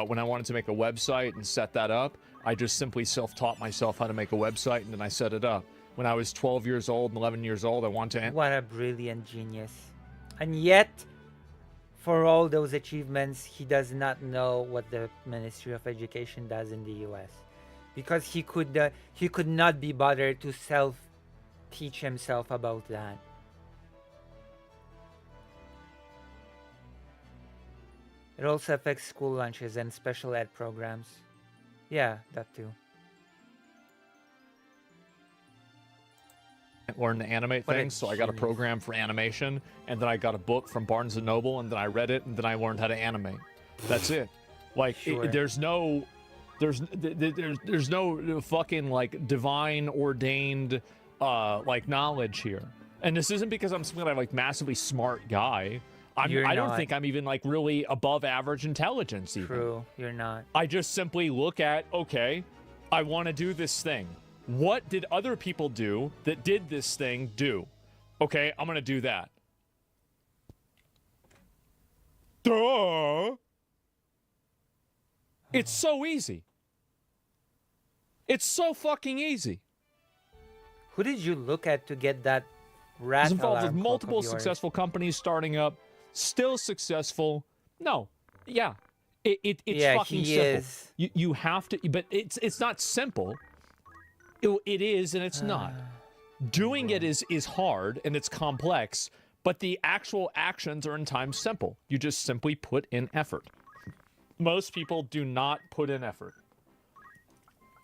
When I wanted to make a website and set that up, I just simply self-taught myself how to make a website, and then I set it up. When I was 12 years old and 11 years old, I wanted to... What a brilliant genius. And yet, for all those achievements, he does not know what the Ministry of Education does in the US. Because he could not be bothered to self-teach himself about that. It also affects school lunches and special ed programs. Yeah, that too. Learn to animate What a things, so I got a genius. program for animation, and then I got a book from Barnes & Noble, and then I read it, and then I learned how to animate. That's it. Like, Sure. there's no fucking, like, divine ordained, like, knowledge here. And this isn't because I'm some kind of, like, massively smart guy. I don't not. think I'm even, like, really above average intelligence, even. True, you're not. I just simply look at, okay, I want to do this thing. What did other people do that did this thing do? Okay, I'm going to do that. Duh! It's so easy. It's so fucking easy. Who did you look at to get that I rat was involved with alarm clock multiple of yours? successful companies starting up, still successful. No, yeah, it's Yeah, fucking he simple. is. You have to, but it's not simple. It is and it's not. Doing it is hard and it's complex, but the actual actions are in times simple. You just simply put in effort. Most people do not put in effort.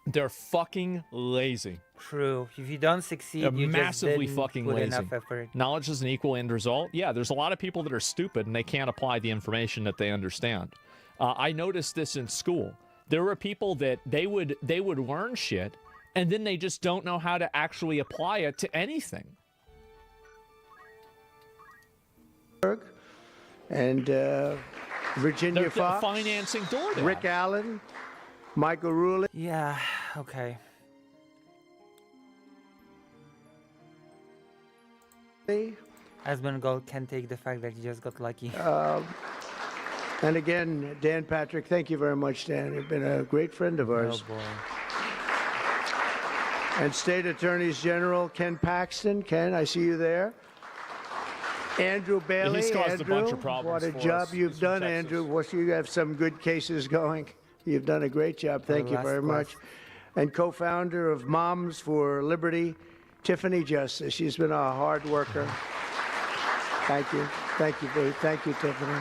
They're fucking lazy. True. If you don't succeed, They're you massively just didn't fucking put lazy. enough effort. Knowledge is an equal end result. Yeah, there's a lot of people that are stupid and they can't apply the information that they understand. I noticed this in school. There were people that they would learn shit and then they just don't know how to actually apply it to anything. And Virginia They're Fox. financing DoorDash. Rick Allen. Michael Rulli. Yeah, okay. Asmongold can take the fact that he just got lucky. And again, Dan Patrick, thank you very much, Dan. You've been a great friend of Oh ours. boy. and State Attorneys General Ken Paxton. Ken, I see you there. Andrew Bailey. He's caused Andrew, a bunch of problems what a for job us. you've He's from done, Texas. Andrew. You have some good cases going. You've done a great job. Thank you last very much. And co-founder of Moms for Liberty, Tiffany Justice. She's been a hard worker. Thank you. Thank you, Tiffany.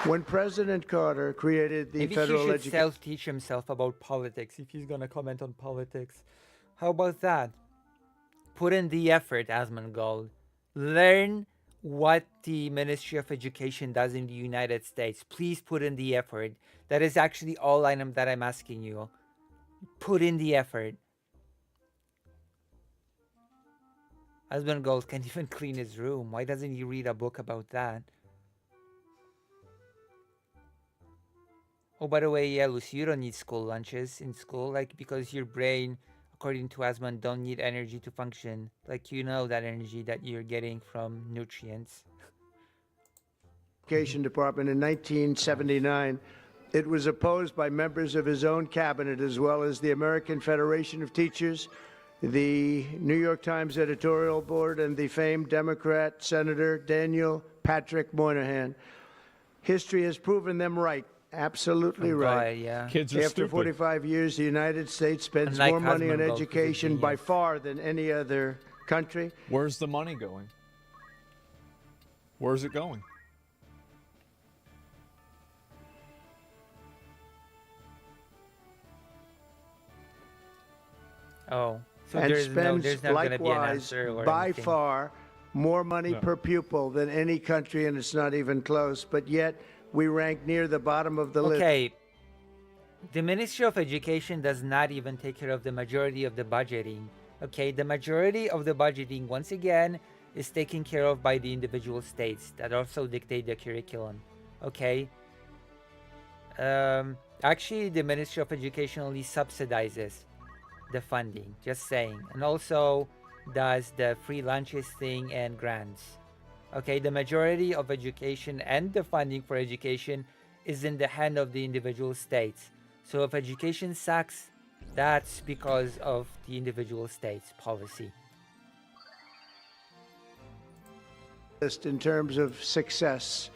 When President Carter created the Maybe federal he should education... self-teach himself about politics if he's gonna comment on politics. How about that? Put in the effort, Asmongold. Learn what the Ministry of Education does in the United States. Please put in the effort. That is actually all that I'm asking you. Put in the effort. Asmongold can't even clean his room. Why doesn't he read a book about that? Oh, by the way, yeah, Lucy, you don't need school lunches in school, like, because your brain, according to Asman, don't need energy to function. Like, you know that energy that you're getting from nutrients. Education Department in 1979. It was opposed by members of his own cabinet, as well as the American Federation of Teachers, the New York Times editorial board, and the famed Democrat Senator Daniel Patrick Moynihan. History has proven them right. Absolutely right. Yeah. Kids are After stupid. 45 years, the United States spends Unlike more money on Asmongold, education who's a by genius. far than any other country. Where's the money going? Where's it going? Oh, so And there's spends not going to be an likewise answer or by anything. far more money No. per pupil than any country, and it's not even close. But yet we rank near the bottom of the list. Okay. The Ministry of Education does not even take care of the majority of the budgeting. Okay, the majority of the budgeting, once again, is taken care of by the individual states that also dictate the curriculum. Okay. Actually, the Ministry of Education only subsidizes the funding. Just saying, and also does the free lunches thing and grants. Okay, the majority of education and the funding for education is in the hand of the individual states. So if education sucks, that's because of the individual states' policy. In terms of success,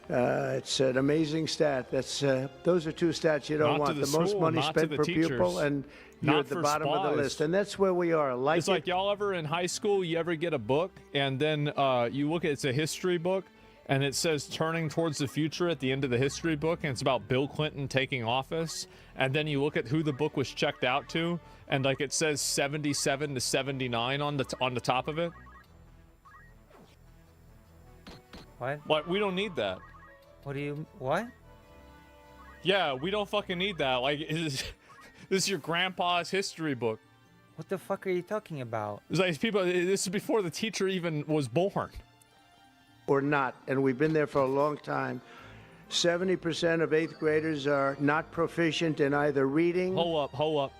it's an amazing stat. Those are two stats you don't Not to want. the The most school, money not to spent the per teachers. pupil, and you're Not at the for bottom of the SPAs. list. And that's where we are. It's like y'all ever in high school, you ever get a book and then you look at it's a history book and it says turning towards the future at the end of the history book and it's about Bill Clinton taking office, and then you look at who the book was checked out to and like it says 77 to 79 on the top of it. What? Like, we don't need that. What? Yeah, we don't fucking need that. Like, this is your grandpa's history book. What the fuck are you talking about? It's like people. This is before the teacher even was born. Or not, and we've been there for a long time. 70% of 8th graders are not proficient in either reading. Hold up.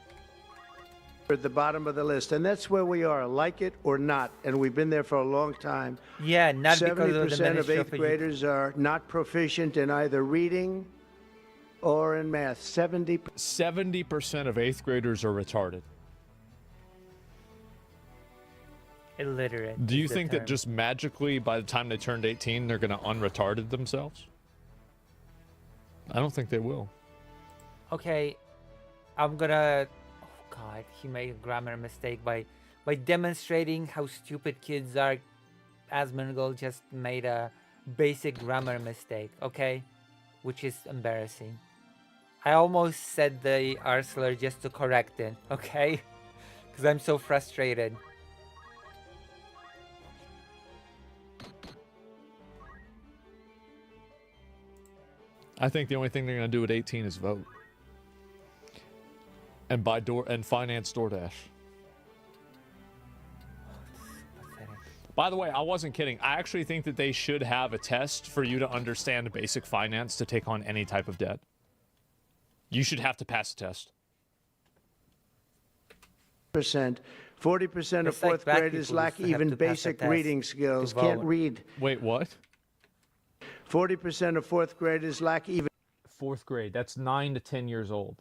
We're at the bottom of the list, and that's where we are, like it or not, and we've been there for a long time. Yeah, not because of the 70% of Ministry 8th graders are not proficient in either reading or in math. 70% of 8th graders are retarded. Illiterate. Do you is the think term. that just magically by the time they turned 18 they're going to unretarded themselves? I don't think they will. Okay, I'm gonna... Oh god, he made a grammar mistake by demonstrating how stupid kids are. Asmongold just made a basic grammar mistake, okay? Which is embarrassing. I almost said the R slur just to correct it, okay? Because I'm so frustrated. I think the only thing they're going to do at 18 is vote. And buy finance DoorDash. By the way, I wasn't kidding. I actually think that they should have a test for you to understand basic finance to take on any type of debt. You should have to pass a test. 40% of Just like 4th black graders people lack used to have even to pass a basic test reading to skills, vote. can't read. Wait, what? 40% of 4th graders lack even... 4th grade, that's 9 to 10 years old.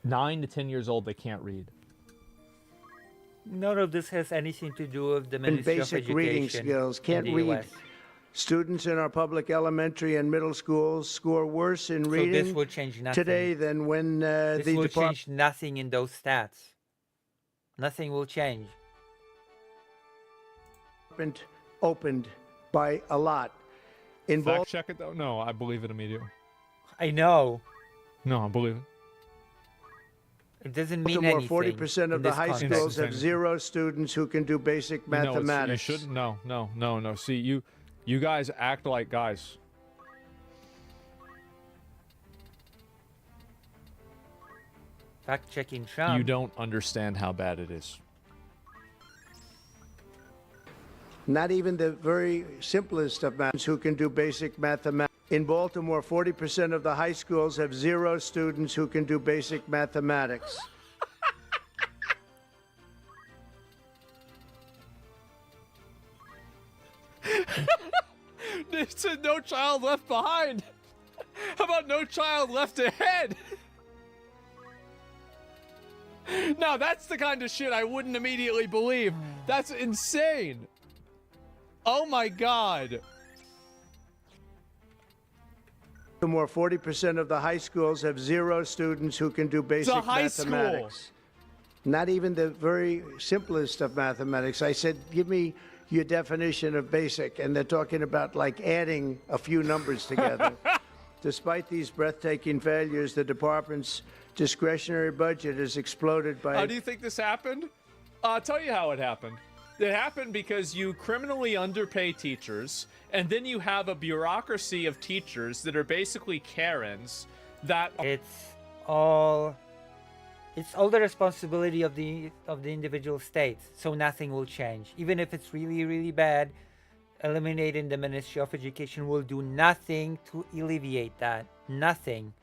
9 to 10 years old, they can't read. None of this has anything to do with the And Ministry of basic Education. reading skills, can't in the read. US. Students in our public elementary and middle schools score worse in So reading this will change nothing. today than when This the will department change nothing in those stats. Nothing will change. opened by a lot. In Fact check it though? No, I believe it immediately. I know. No, I believe it. It doesn't mean Baltimore, anything. 40% in of the this high context. schools have 0 students who can do basic No, it's- mathematics. you shouldn't. No. See, you guys act like guys. Fact checking Trump. You don't understand how bad it is. Not even the very simplest of maths who can do basic mathematics. In Baltimore, 40% of the high schools have 0 students who can do basic mathematics. It said no child left behind. How about no child left ahead? Now that's the kind of shit I wouldn't immediately believe. That's insane. Oh my god. Baltimore, 40% of the high schools have 0 students who can do basic high school. mathematics. Not even the very simplest of mathematics. I said, give me your definition of basic, and they're talking about like adding a few numbers together. Despite these breathtaking failures, the department's discretionary budget has exploded by... How do you think this happened? I'll tell you how it happened. It happened because you criminally underpay teachers, and then you have a bureaucracy of teachers that are basically Karens that... It's all the responsibility of the individual states, so nothing will change. Even if it's really, really bad, eliminating the Ministry of Education will do nothing to alleviate that. Nothing.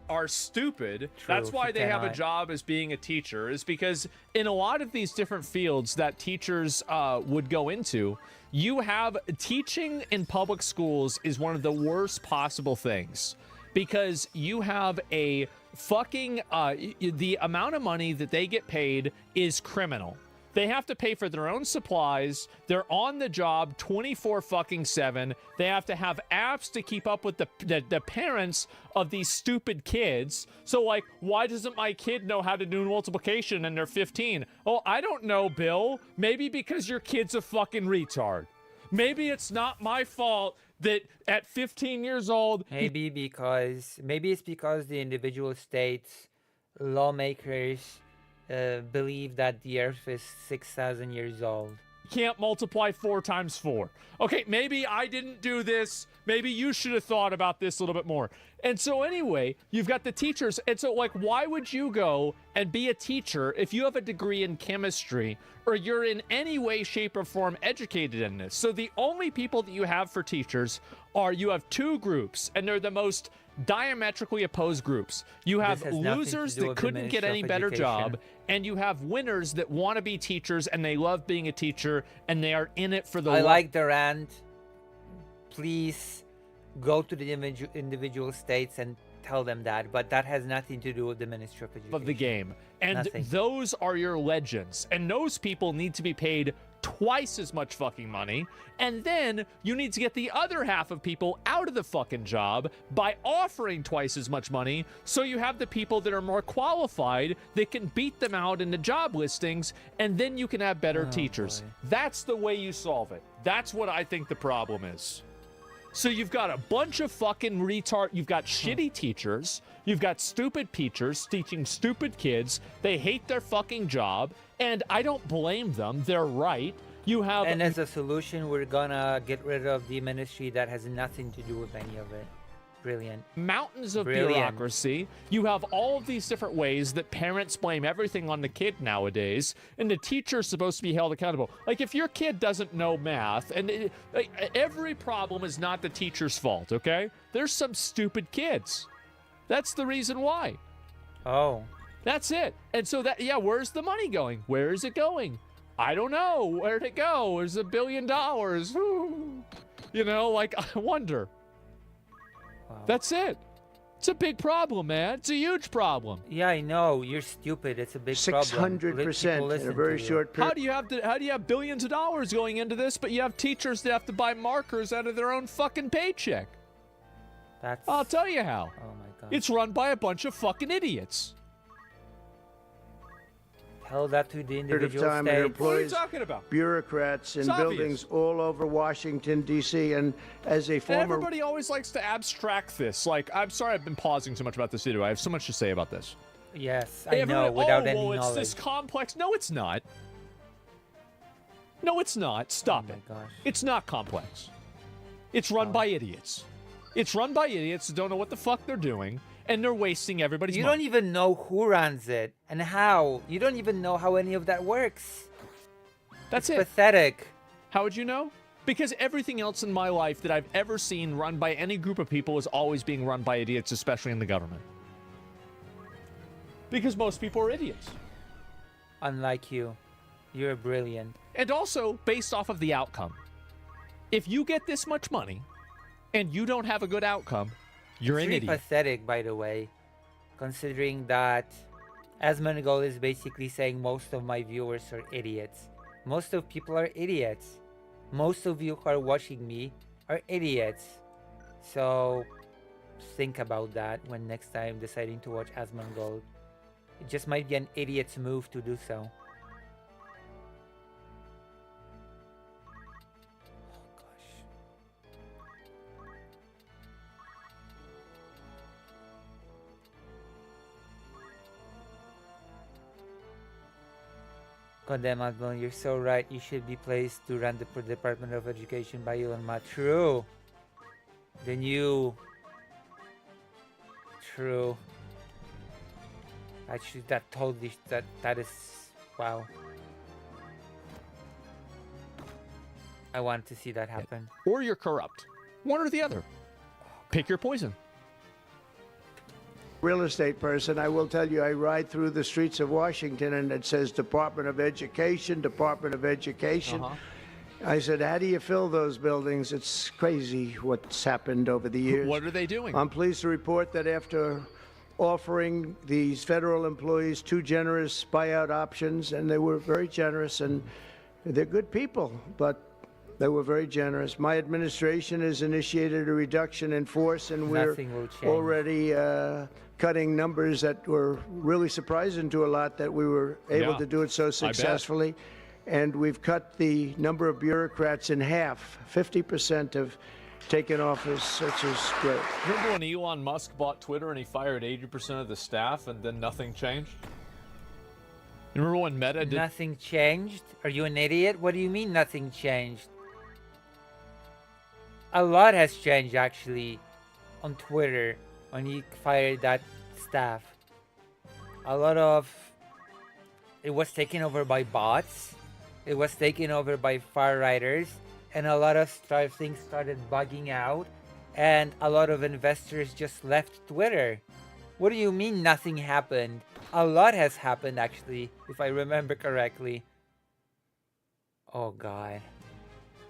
Are stupid. True, That's why you they have a cannot. job as being a teacher, is because in a lot of these different fields that teachers would go into, you have teaching in public schools is one of the worst possible things, because you have a fucking the amount of money that they get paid is criminal. They have to pay for their own supplies. They're on the job 24/7. They have to have apps to keep up with the parents of these stupid kids. So, like, why doesn't my kid know how to do multiplication and they're 15? Oh, I don't know, Bill. Maybe because your kid's a fucking retard. Maybe it's not my fault that at 15 years old... Maybe it's because the individual states, lawmakers, believe that the Earth is 6,000 years old. Can't multiply 4 times 4. Okay, maybe I didn't do this. Maybe you should have thought about this a little bit more. And so anyway, you've got the teachers. And so, like, why would you go and be a teacher if you have a degree in chemistry or you're in any way, shape, or form educated in this? So the only people that you have for teachers are, you have 2 groups, and they're the most diametrically opposed groups. You have has nothing to losers do that with the couldn't get Ministry any of better Education. job, and you have winners that want to be teachers and they love being a teacher and they are in it for the I like the rant. Please go to the individual states and tell them that, but that has nothing to do with the Ministry of Education. of the game. And Nothing. those are your legends. And those people need to be paid twice as much fucking money. And then you need to get the other half of people out of the fucking job by offering twice as much money, so you have the people that are more qualified that can beat them out in the job listings, and then you can have better teachers. boy. That's the way you solve it. That's what I think the problem is. So you've got a bunch of fucking you've got shitty teachers, you've got stupid teachers teaching stupid kids, they hate their fucking job, and I don't blame them, they're right. You have... And as a solution, we're gonna get rid of the ministry that has nothing to do with any of it. Brilliant. mountains of Brilliant. bureaucracy. You have all of these different ways that parents blame everything on the kid nowadays, and the teacher's supposed to be held accountable. Like, if your kid doesn't know math, and every problem is not the teacher's fault, okay? There's some stupid kids. That's the reason why. Oh. That's it. And so that, yeah, where's the money going? Where is it going? I don't know. Where'd it go? There's $1 billion. Woo. You know, like, I wonder. Wow. That's it. It's a big problem, man. It's a huge problem. Yeah, I know. You're stupid. It's a big problem. 600% in a very short How period. do you have billions of dollars going into this, but you have teachers that have to buy markers out of their own fucking paycheck? I'll tell you how. Oh my god. It's run by a bunch of fucking idiots. Tell that to the individual Time and states. What are you employs talking about? bureaucrats in It's obvious. buildings all over Washington, D.C. And as a And former everybody always likes to abstract this. Like, I'm sorry I've been pausing so much about this video. I have so much to say about this. Yes, I know, without any well, it's knowledge. this complex. No, it's not. No, it's not. Stop Oh it. my gosh. It's not complex. It's run by idiots. It's run by idiots who don't know what the fuck they're doing, and they're wasting everybody's You money. don't even know who runs it and how. You don't even know how any of that works. That's It's it. pathetic. How would you know? Because everything else in my life that I've ever seen run by any group of people is always being run by idiots, especially in the government. Because most people are idiots. Unlike you. You're brilliant. And also based off of the outcome. If you get this much money and you don't have a good outcome, you're It's an really idiot. pathetic, by the way, considering that Asmongold is basically saying most of my viewers are idiots. Most of people are idiots. Most of you who are watching me are idiots. So think about that when next time deciding to watch Asmongold. It just might be an idiot's move to do so. Oh gosh. Goddamn, Admiral, you're so right. You should be placed to run the Department of Education by Elon Musk. True. The new. True. Actually, that totally. That is. Wow. I want to see that happen. Or you're corrupt. One or the other. Pick your poison. real estate person, I will tell you, I ride through the streets of Washington and it says Department of Education, Department of Education. I said, how do you fill those buildings? It's crazy what's happened over the years. What are they doing? I'm pleased to report that after offering these federal employees 2 generous buyout options, and they were very generous, and they're good people, but they were very generous. My administration has initiated a reduction in force, and we're Nothing will change. already cutting numbers that were really surprising to a lot that we were able Yeah, to do it so bet. successfully. And we've cut the number of bureaucrats in half. 50% have taken office, which is great. Remember when Elon Musk bought Twitter and he fired 80% of the staff and then nothing changed? You remember when Meta did? Nothing changed? Are you an idiot? What do you mean nothing changed? A lot has changed actually on Twitter when he fired that staff. A lot of it was taken over by bots. It was taken over by far-righters, and a lot of things started bugging out, and a lot of investors just left Twitter. What do you mean nothing happened? A lot has happened actually, if I remember correctly. Oh god.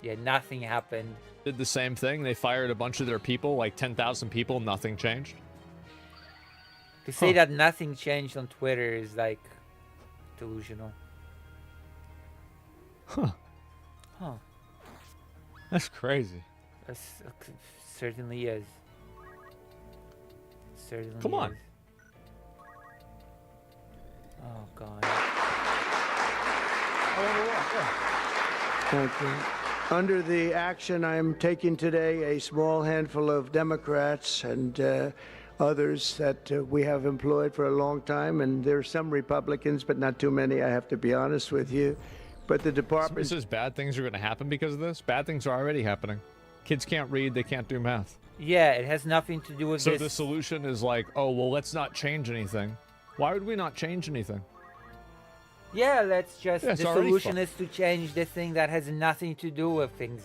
Yeah, nothing happened. Did the same thing. They fired a bunch of their people, like 10,000 people, nothing changed. To say that nothing changed on Twitter is like delusional. Huh. Huh. That's crazy. That's, certainly is. Certainly Come on. is. Oh god. Thank you. Under the action I'm taking today, a small handful of Democrats and others that we have employed for a long time, and there are some Republicans, but not too many, I have to be honest with you. But the department... This is bad things are going to happen because of this? Bad things are already happening. Kids can't read, they can't do math. Yeah, it has nothing to do with So this. the solution is like, oh, well, let's not change anything. Why would we not change anything? Yeah, let's just... Yeah, it's the already solution fucked. is to change the thing that has nothing to do with things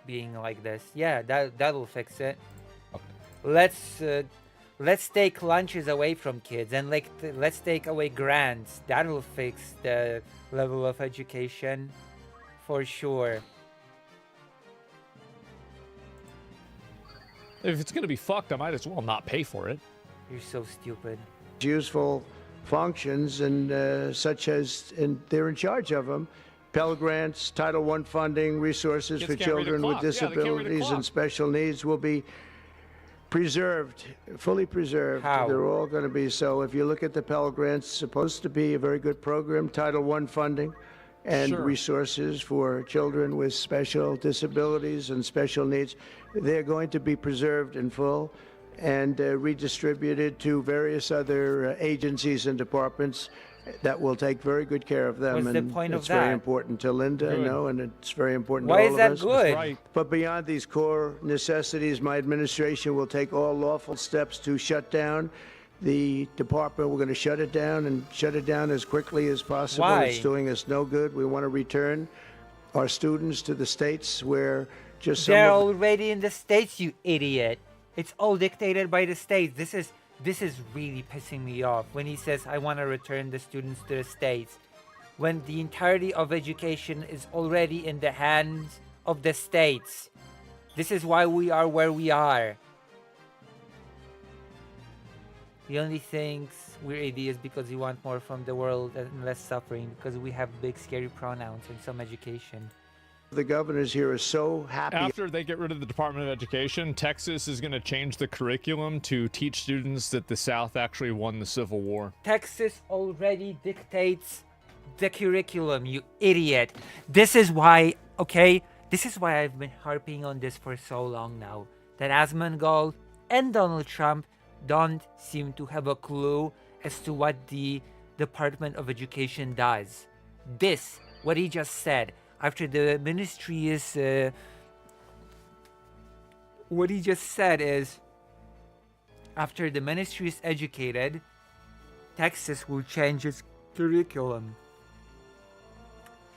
being like this. Yeah, that'll fix it. Okay. Let's take lunches away from kids, and let's take away grants. That'll fix the level of education for sure. If it's going to be fucked, I might as well not pay for it. You're so stupid. useful functions, and such as, and they're in charge of them. Pell Grants, Title I funding, resources for Kids can't read a children with clock. Yeah, they can't read a disabilities clock. and special needs will be preserved, fully preserved. How? They're all going to be. So if you look at the Pell Grants, it's supposed to be a very good program. Title I funding and Sure. resources for children with special disabilities and special needs. They're going to be preserved in full and redistributed to various other agencies and departments that will take very good care of them. What's the and point of it's very that? important to Linda, I Good. know, and it's very important Why to all is of that us. good? Right. But beyond these core necessities, my administration will take all lawful steps to shut down the department. We're going to shut it down and shut it down as quickly as possible. Why? It's doing us no good. We want to return our students to the states where just some They're of already in the States, you idiot. It's all dictated by the States. This is really pissing me off when he says, I want to return the students to the States. When the entirety of education is already in the hands of the States. This is why we are where we are. He only thinks we're idiots because we want more from the world and less suffering because we have big scary pronouns and some education. the governors here are so happy. After they get rid of the Department of Education, Texas is going to change the curriculum to teach students that the South actually won the Civil War. Texas already dictates the curriculum, you idiot. This is why, okay, this is why I've been harping on this for so long now. That Asmongold and Donald Trump don't seem to have a clue as to what the Department of Education does. This, what he just said, after the ministry is, what he just said is, after the ministry is educated, Texas will change its curriculum.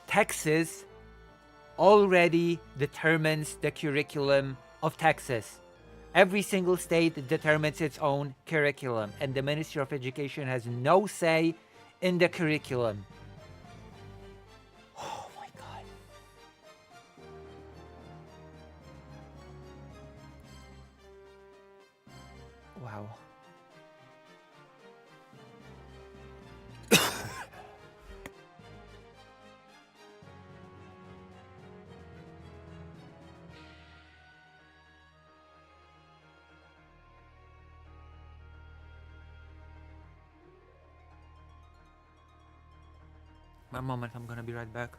Texas already determines the curriculum of Texas. Every single state determines its own curriculum, and the Ministry of Education has no say in the curriculum. Oh my God. Wow. One moment, I'm gonna be right back.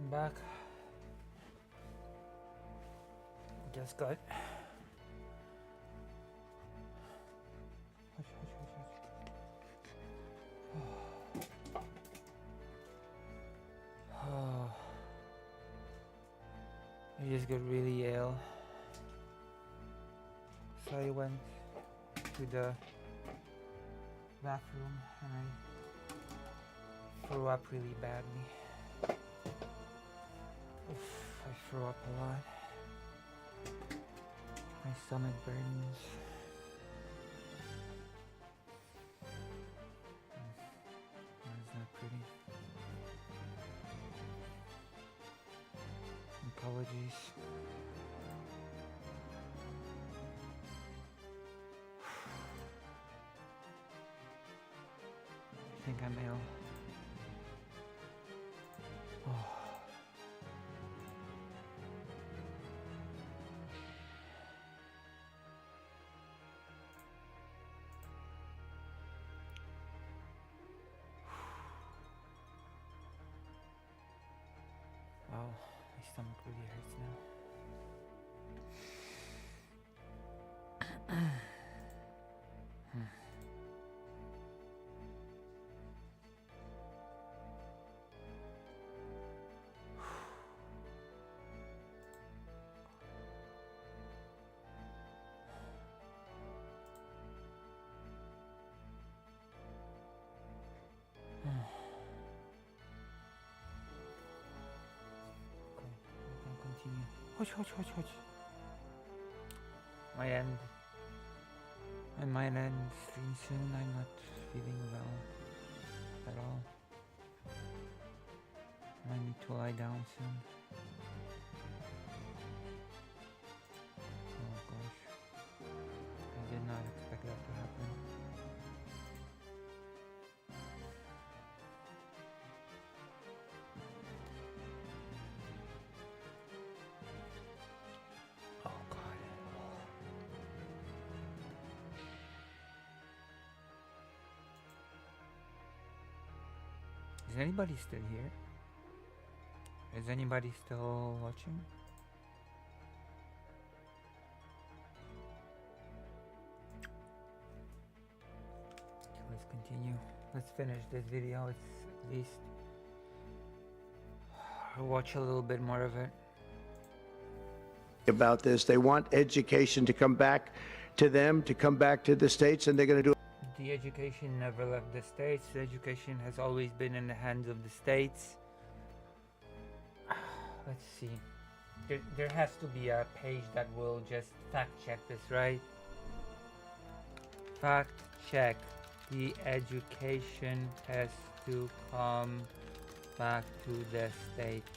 I'm back. Just got. I just got really ill. So I went to the bathroom and I threw up really badly. Oof, I threw up a lot. My stomach burns. That's not pretty. Apologies. I think I'm ill. Oh. Wow, my stomach really hurts now. Continue. Chodź. My end. I might end stream soon. I'm not feeling well at all. I need to lie down soon. Oh gosh. I did not expect that to happen. Is anybody still here? Is anybody still watching? Okay, let's continue. Let's finish this video. Let's at least watch a little bit more of it. About this, they want education to come back to them, to come back to the States, and they're going to do. The education never left the States. The education has always been in the hands of the States. Let's see. There has to be a page that will just fact check this, right? Fact check. The education has to come back to the States.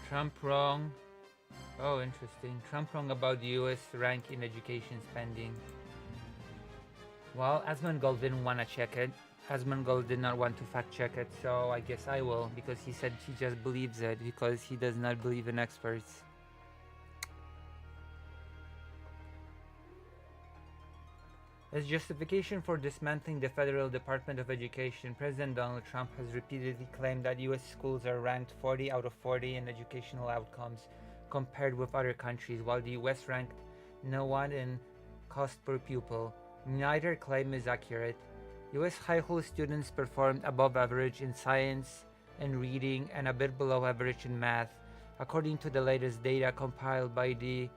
Trump wrong. Oh, interesting. Trump wrong about the US rank in education spending. Well, Asmongold didn't want to check it. Asmongold did not want to fact check it, so I guess I will, because he said he just believes it, because he does not believe in experts. As justification for dismantling the Federal Department of Education, President Donald Trump has repeatedly claimed that U.S. schools are ranked 40 out of 40 in educational outcomes compared with other countries, while the U.S. ranked no one in cost per pupil. Neither claim is accurate. U.S. high school students performed above average in science and reading and a bit below average in math, according to the latest data compiled by the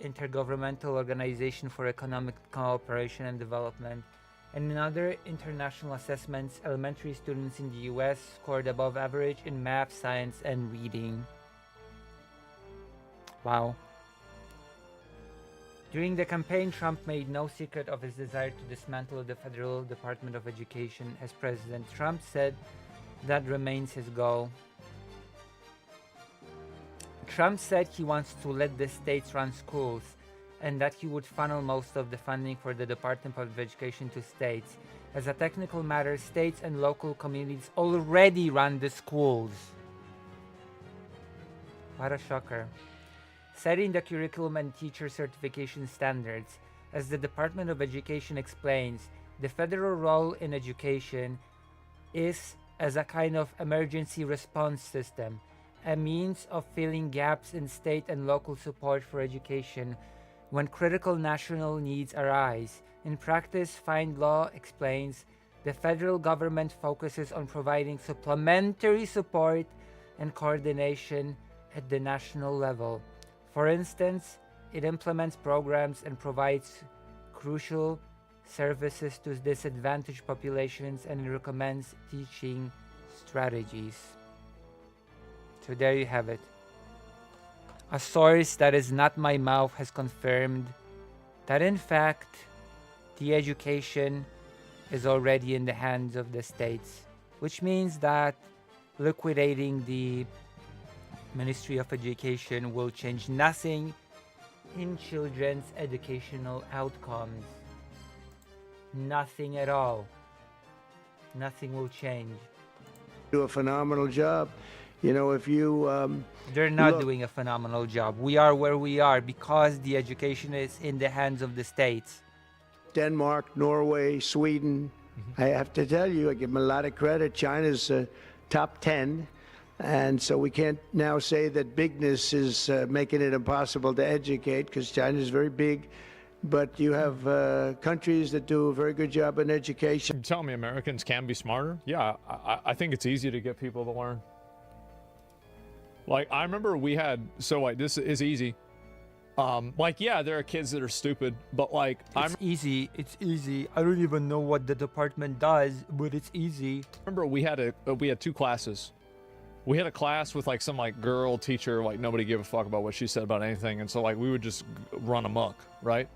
Intergovernmental Organization for Economic Cooperation and Development. And in other international assessments, elementary students in the US scored above average in math, science, and reading. Wow. During the campaign, Trump made no secret of his desire to dismantle the Federal Department of Education. As President Trump said, that remains his goal. Trump said he wants to let the states run schools and that he would funnel most of the funding for the Department of Education to states. As a technical matter, states and local communities already run the schools. What a shocker. setting the curriculum and teacher certification standards. As the Department of Education explains, the federal role in education is as a kind of emergency response system, a means of filling gaps in state and local support for education when critical national needs arise. In practice, FindLaw explains, the federal government focuses on providing supplementary support and coordination at the national level. For instance, it implements programs and provides crucial services to disadvantaged populations and recommends teaching strategies. So there you have it. A source that is not my mouth has confirmed that in fact the education is already in the hands of the states, which means that liquidating the Ministry of Education will change nothing in children's educational outcomes. Nothing at all. Nothing will change. Do a phenomenal job. You know, if you they're not doing a phenomenal job. We are where we are because the education is in the hands of the states. Denmark, Norway, Sweden. I have to tell you, I give them a lot of credit. China's top 10. And so we can't now say that bigness is making it impossible to educate, because China is very big. But you have countries that do a very good job in education. You tell me Americans can be smarter? Yeah, I think it's easy to get people to learn. Like, I remember we had, so like, this is easy. Like, yeah, there are kids that are stupid, but like, It's easy. I don't even know what the department does, but it's easy. Remember we had two classes. We had a class with like some like girl teacher, like nobody gave a fuck about what she said about anything, and so like we would just run amok, right?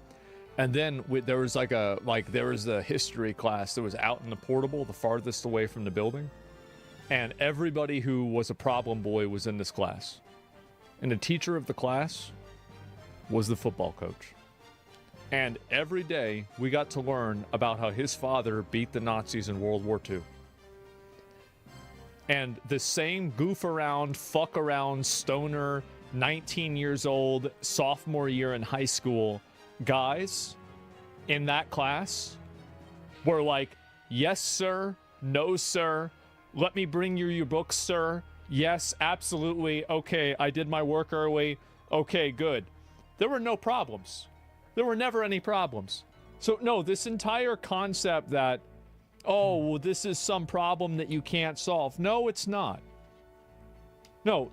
And then there was the history class that was out in the portable, the farthest away from the building, and everybody who was a problem boy was in this class, and the teacher of the class was the football coach. And every day we got to learn about how his father beat the Nazis in World War II. And the same goof around, fuck around, stoner, 19 years old, sophomore year in high school guys in that class were like, yes, sir, no, sir, let me bring you your books, sir, yes, absolutely, okay, I did my work early, okay, good. There were no problems. There were never any problems. So no, this entire concept that, oh, well, this is some problem that you can't solve. No, it's not. No.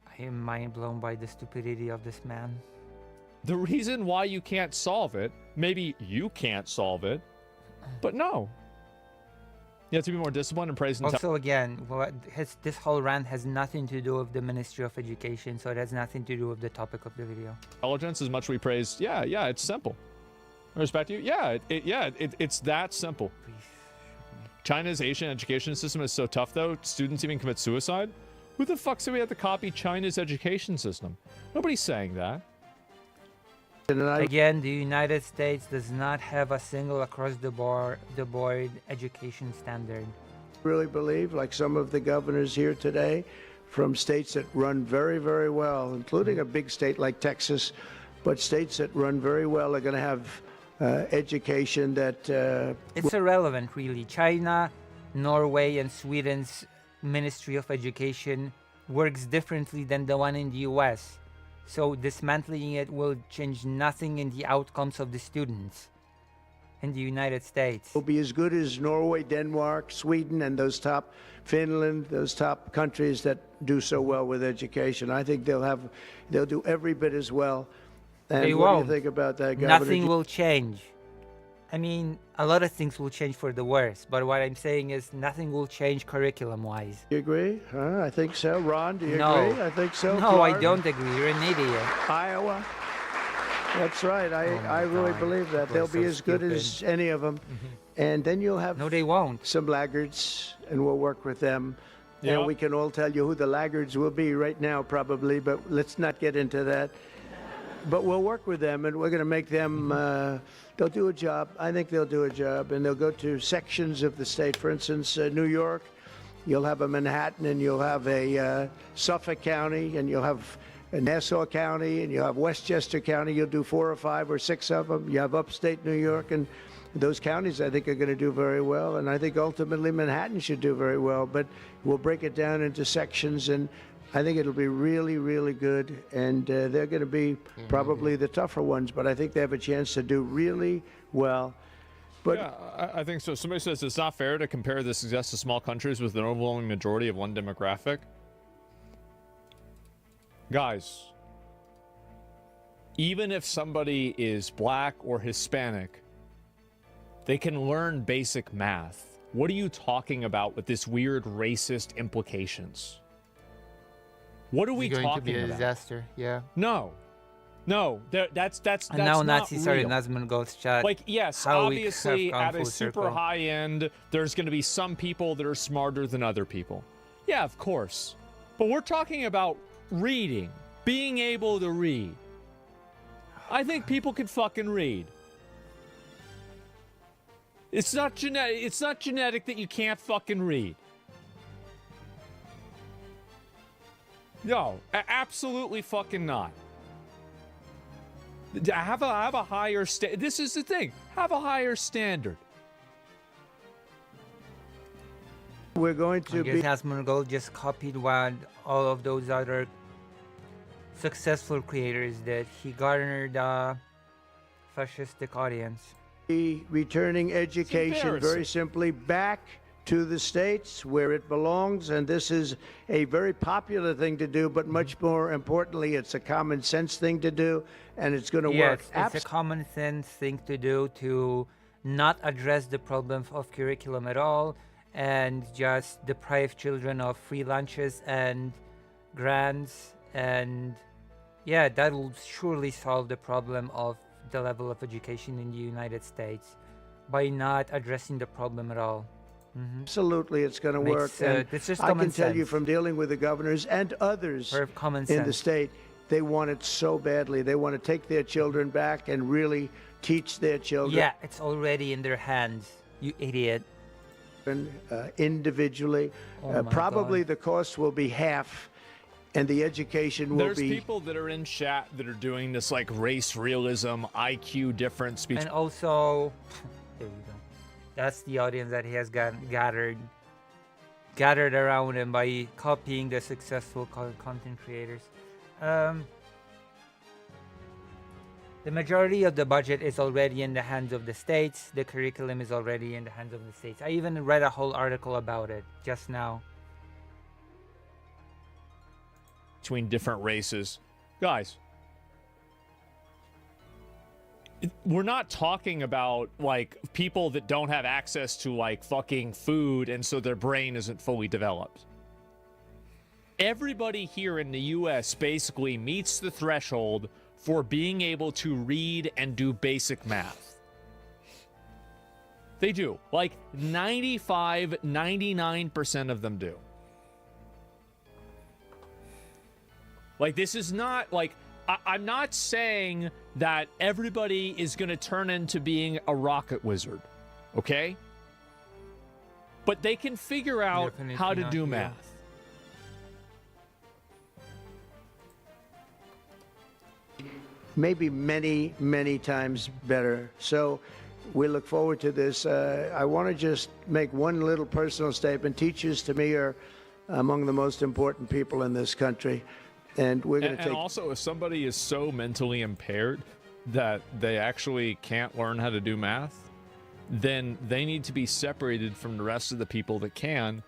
I am mind blown by the stupidity of this man. The reason why you can't solve it, maybe you can't solve it, but no. You have to be more disciplined and praise and also, again, this whole rant has nothing to do with the Ministry of Education, so it has nothing to do with the topic of the video. Intelligence, as much we praise, yeah, it's simple. I respect you. Yeah, it's that simple. China's Asian education system is so tough, though, students even commit suicide. Who the fuck said we had to copy China's education system? Nobody's saying that. Again, the United States does not have a single across-the-board education standard. Really believe, like some of the governors here today, from states that run very, very well, including a big state like Texas, but states that run very well are going to have education that... It's irrelevant, really. China, Norway, and Sweden's Ministry of Education works differently than the one in the US. So dismantling it will change nothing in the outcomes of the students in the United States. Will be as good as Norway, Denmark, Sweden, and those top, Finland, those top countries that do so well with education. I think they'll do every bit as well. And they what won't. do you think about that, Governor? Nothing will change. I mean, a lot of things will change for the worse, but what I'm saying is nothing will change curriculum-wise. You agree? I think so. Ron, do you No. agree? I think so. No, Florida? I don't agree. You're an idiot. Iowa? That's right. I really believe that. People are They'll be so as good as any of them. And then you'll have No, they won't. some laggards, and we'll work with them. Yeah. And we can all tell you who the laggards will be right now, probably, but let's not get into that. But we'll work with them, and we're going to make them, they'll do a job. I think they'll do a job, and they'll go to sections of the state. For instance, New York, you'll have a Manhattan, and you'll have a Suffolk County, and you'll have Nassau County, and you have Westchester County. You'll do 4 or 5 or 6 of them. You have upstate New York, and those counties, I think, are going to do very well. And I think ultimately Manhattan should do very well. But we'll break it down into sections, and I think it'll be really, really good. And they're going to be probably the tougher ones, but I think they have a chance to do really well. But yeah, I think so. Somebody says it's not fair to compare the success of small countries with an overwhelming majority of one demographic. Guys, even if somebody is black or Hispanic, they can learn basic math. What are you talking about with this weird racist implications? What are we It's going talking to be a about? disaster. Yeah. No, that's And now not Nazis are in real. Asmongold's chat. Like, yes, How we obviously have gone at a full super circle. high end, there's going to be some people that are smarter than other people. Yeah, of course. But we're talking about reading, being able to read. I think people can fucking read. It's not genetic that you can't fucking read. No, absolutely fucking not. Have a higher this is the thing. Have a higher standard. we're going to I be... guess Asmongold just copied what all of those other successful creators did. He garnered a fascistic audience. returning education very simply back to the states where it belongs, and this is a very popular thing to do, but much more importantly, it's a common sense thing to do, and it's going to work. It's a common sense thing to do to not address the problem of curriculum at all and just deprive children of free lunches and grants, and yeah, that will surely solve the problem of the level of education in the United States by not addressing the problem at all. Absolutely, it's going to work. And it's just I can common tell you sense. from dealing with the governors and others Common in the sense. state, they want it so badly. They want to take their children back and really teach their children. Yeah, it's already in their hands, you idiot. Individually. Oh my Probably God. the cost will be half, and the education will There's be... people that are in chat that are doing this like race realism, IQ difference between. And also, there you go. That's the audience that he has gathered around him by copying the successful content creators. The majority of the budget is already in the hands of the states. The curriculum is already in the hands of the states. I even read a whole article about it just now. Between different races. Guys, we're not talking about like people that don't have access to like fucking food and so their brain isn't fully developed. Everybody here in the US basically meets the threshold for being able to read and do basic math. They do. Like 95, 99% of them do. Like, this is not like, I'm not saying that everybody is going to turn into being a rocket wizard, okay? But they can figure out Definitely how to not, do yeah. math. maybe many, many times better. So we look forward to this. I want to just make one little personal statement. Teachers, to me, are among the most important people in this country. And we're going to take... And also, if somebody is so mentally impaired that they actually can't learn how to do math, then they need to be separated from the rest of the people that can.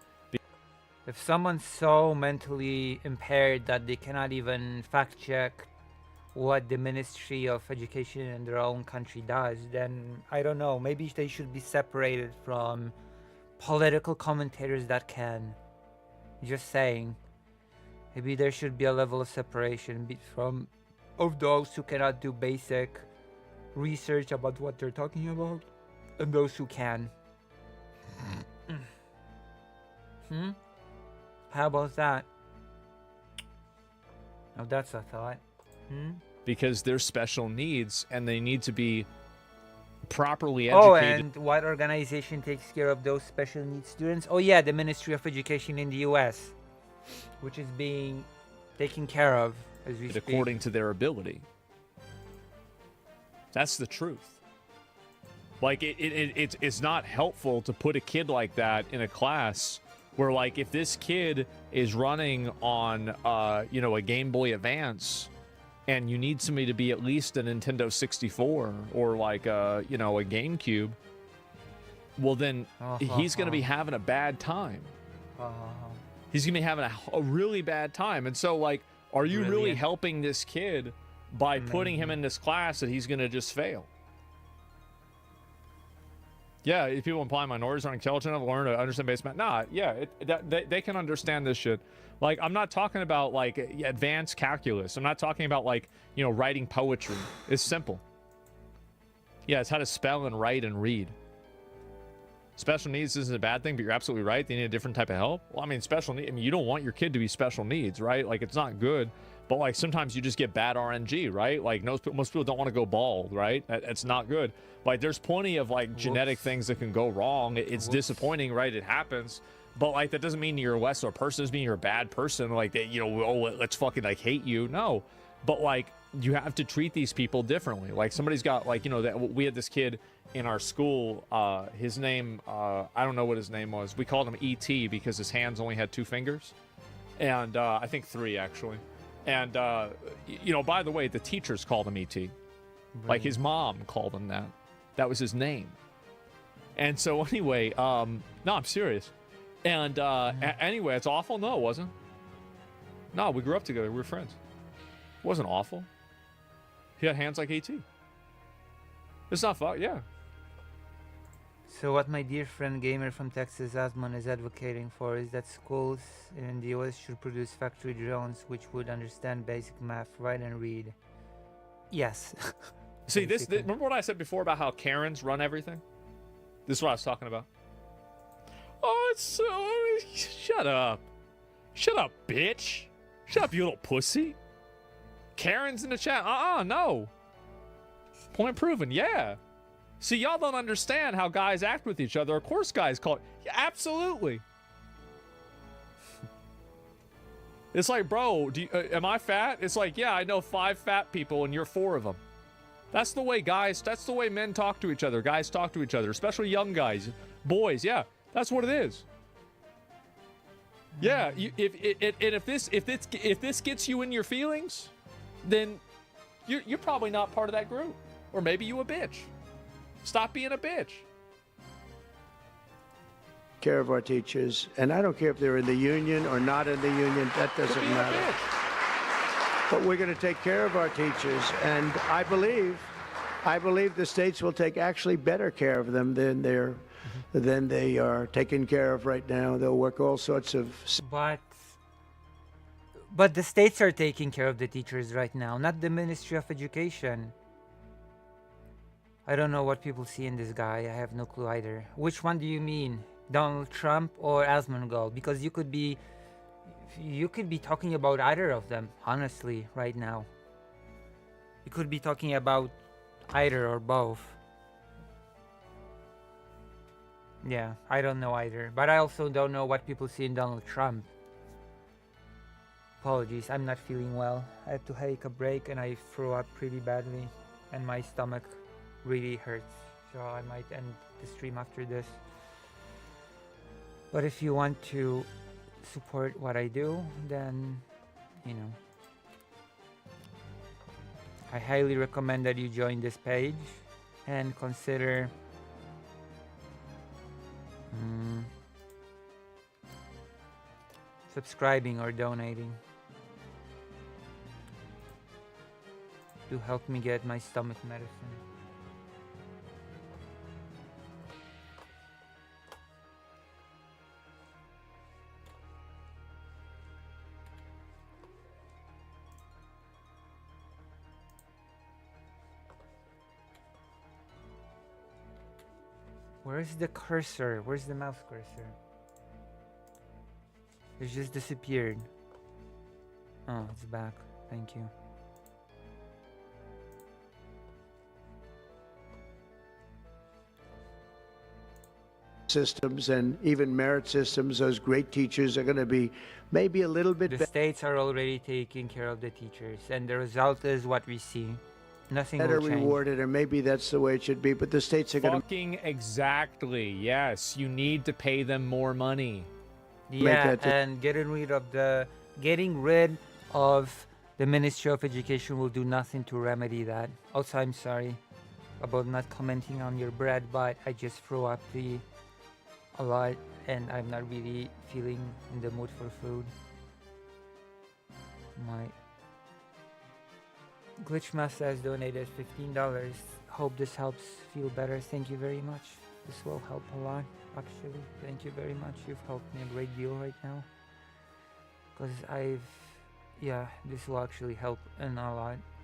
If someone's so mentally impaired that they cannot even fact check what the Ministry of Education in their own country does, then I don't know, maybe they should be separated from political commentators that can. Just saying. Maybe there should be a level of separation from of those who cannot do basic research about what they're talking about and those who can. How about that? Now that's a thought. Because they're special needs and they need to be properly Oh, educated. and what organization takes care of those special needs students? Oh yeah, the Ministry of Education in the US, which is being taken care of as we it speak. according to their ability. That's the truth. Like, it's not helpful to put a kid like that in a class where, like, if this kid is running on, you know, a Game Boy Advance, and you need somebody to be at least a Nintendo 64 or like a, you know, a GameCube, well then he's going to be having a bad time. He's going to be having a really bad time. And so, like, are you really helping this kid by putting him in this class that he's going to just fail? Yeah, if people implying minorities aren't intelligent enough to learn to understand basic math. Nah, yeah, they can understand this shit. Like, I'm not talking about, like, advanced calculus. I'm not talking about, like, you know, writing poetry. It's simple. Yeah, it's how to spell and write and read. Special needs isn't a bad thing, but you're absolutely right. They need a different type of help. Well, I mean, special needs, I mean, you don't want your kid to be special needs, right? Like, it's not good. But, like, sometimes you just get bad RNG, right? Like, most people don't want to go bald, right? It's not good. Like, there's plenty of, like, genetic things that can go wrong. It's disappointing, right? It happens. But, like, that doesn't mean you're a less of a person. It doesn't mean you're a bad person. Like, that, you know, oh, let's fucking, like, hate you. No. But, like, you have to treat these people differently. Like, somebody's got, like, you know, that we had this kid in our school. His name, I don't know what his name was. We called him E.T. because his hands only had 2 fingers. And I think 3, actually. And, you know, by the way, the teachers called him E.T. Like, his mom called him that. That was his name. And so, anyway, no, I'm serious. And anyway, it's awful? No, it wasn't. No, we grew up together. We were friends. It wasn't awful. He had hands like E.T. It's not fun, yeah. So what my dear friend Gamer from Texas Asmon is advocating for is that schools in the US should produce factory drones which would understand basic math, write and read. Yes. See, remember what I said before about how Karens run everything? This is what I was talking about. Oh, it's so... Shut up. Shut up, bitch. Shut up, you little pussy. Karen's in the chat. No. Point proven, yeah. See, y'all don't understand how guys act with each other. Of course guys call it... Yeah, absolutely. It's like, bro, am I fat? It's like, yeah, I know 5 fat people and you're 4 of them. That's the way that's the way men talk to each other. Guys talk to each other, especially young guys. Boys, yeah, that's what it is. Yeah, if this gets you in your feelings, then you're probably not part of that group. Or maybe you a bitch. Stop being a bitch. Care of our teachers, and I don't care if they're in the union or not in the union, that doesn't matter. But we're going to take care of our teachers, and I believe the states will take actually better care of them than they are taken care of right now. They'll work all sorts of... But the states are taking care of the teachers right now, not the Ministry of Education. I don't know what people see in this guy. I have no clue either. Which one do you mean? Donald Trump or Asmongold? Because you could be talking about either of them, honestly, right now. You could be talking about either or both. Yeah, I don't know either. But I also don't know what people see in Donald Trump. Apologies, I'm not feeling well. I had to take a break and I threw up pretty badly. And my stomach really hurts. So I might end the stream after this. But if you want to support what I do, then, you know, I highly recommend that you join this page and consider subscribing or donating to help me get my stomach medicine. Where's the cursor? Where's the mouse cursor? It just disappeared. Oh, it's back. Thank you. systems and even merit systems. Those great teachers are going to be maybe a little bit The states are already taking care of the teachers, and the result is what we see. Nothing better will change. rewarded, and maybe that's the way it should be. But the states are going to Fucking exactly. Yes, you need to pay them more money. Yeah, that and getting rid of the Ministry of Education will do nothing to remedy that. Also, I'm sorry about not commenting on your bread, but I just threw up a lot, and I'm not really feeling in the mood for food. My Glitchmaster has donated $15. Hope this helps feel better. Thank you very much. This will help a lot, actually. Thank you very much. You've helped me a great deal right now. Because this will actually help a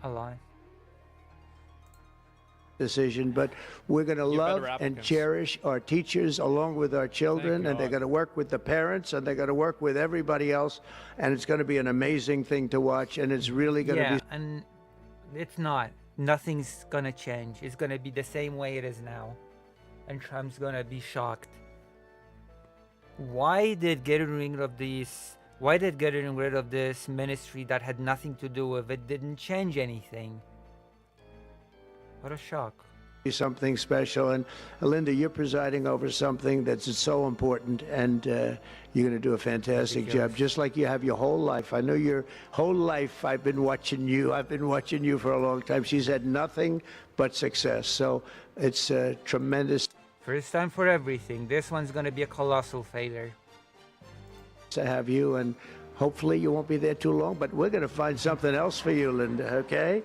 lot. decision, but we're going to love and cherish our teachers along with our children, and they're going to work with the parents, and they're going to work with everybody else, and it's going to be an amazing thing to watch, and it's really going to be... and it's not. Nothing's going to change. It's going to be the same way it is now, and Trump's going to be shocked. Why did getting rid of this ministry that had nothing to do with it didn't change anything? What a shock. Something special, and Linda, you're presiding over something that's so important, and you're going to do a fantastic job, just like you have your whole life. I know your whole life. I've been watching you for a long time. She's had nothing but success, so it's tremendous. First time for everything. This one's going to be a colossal failure. To have you, and hopefully you won't be there too long, but we're going to find something else for you, Linda, okay?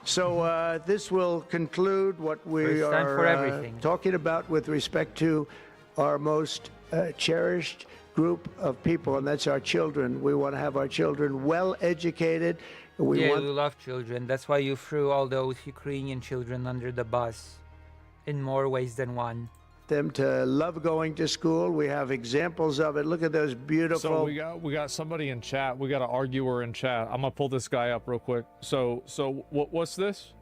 So this will conclude what we are talking about with respect to our most cherished group of people, and that's our children. We want to have our children well educated. We love children. That's why you threw all those Ukrainian children under the bus in more ways than one. Them to love going to school. We have examples of it. Look at those beautiful... So we got somebody in chat. We got an arguer in chat. I'm gonna pull this guy up real quick. So what's this?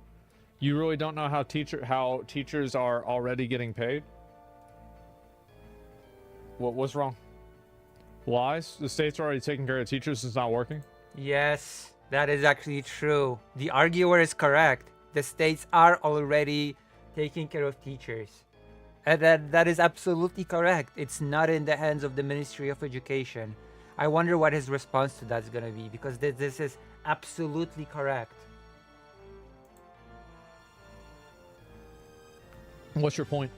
You really don't know how teachers are already getting paid? What's wrong? Lies? The state's already taking care of teachers. It's not working? Yes, that is actually true. The arguer is correct. The states are already taking care of teachers. And that is absolutely correct. It's not in the hands of the Ministry of Education. I wonder what his response to that's going to be, because this is absolutely correct. What's your point?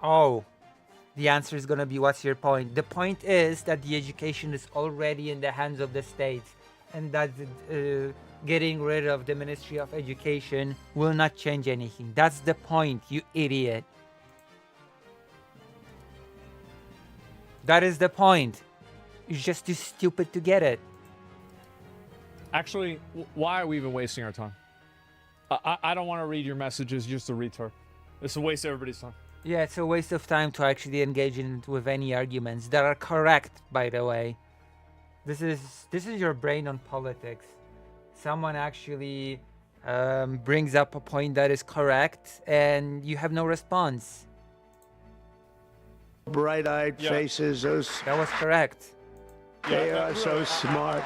Oh, the answer is going to be, what's your point? The point is that the education is already in the hands of the states, and that getting rid of the Ministry of Education will not change anything. That's the point, you idiot. That is the point. You're just too stupid to get it. Actually, why are we even wasting our time? I don't want to read your messages, you're just a retard. It's a waste of everybody's time. Yeah, it's a waste of time to actually engage with any arguments that are correct, by the way. This is your brain on politics. Someone actually brings up a point that is correct, and you have no response. Bright-eyed faces. That was correct. They are so smart.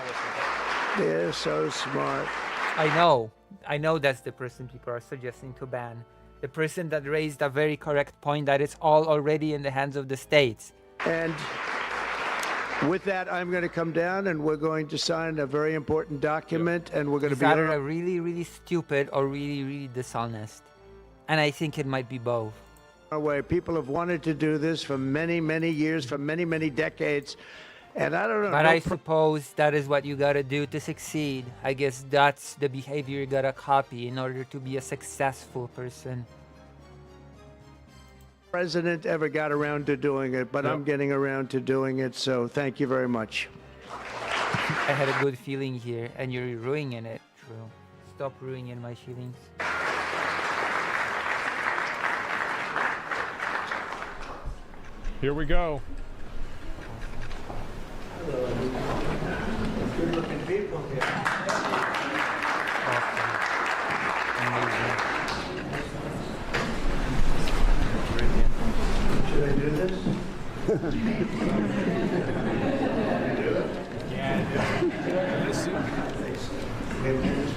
They're so smart. I know that's the person people are suggesting to ban. The person that raised a very correct point that it's all already in the hands of the states. And with that, I'm going to come down, and we're going to sign a very important document, and we're going to be... either really, really stupid or really, really dishonest. And I think it might be both. Way. People have wanted to do this for many, many years, for many, many decades. And I don't know. But I suppose that is what you gotta do to succeed. I guess that's the behavior you gotta copy in order to be a successful person. President ever got around to doing it, but I'm getting around to doing it, so thank you very much. I had a good feeling here, and you're ruining it. True. Stop ruining my feelings. Here we go. Good looking people here. Awesome. Amazing. Brilliant.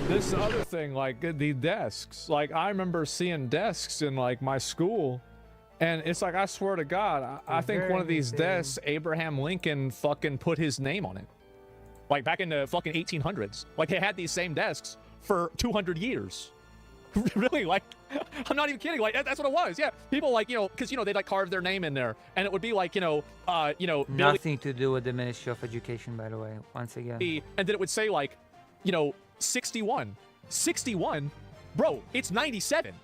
This other thing, like the desks, like I remember seeing desks in like my school, and it's like, I swear to God, I think one of these desks, Abraham Lincoln fucking put his name on it. Like back in the fucking 1800s. Like they had these same desks for 200 years. Really, like, I'm not even kidding. Like that's what it was. Yeah, people like, you know, because you know they'd like carve their name in there, and it would be like, you know, nothing to do with the Ministry of Education, by the way. Once again, and then it would say like, you know, 61, bro. It's 97.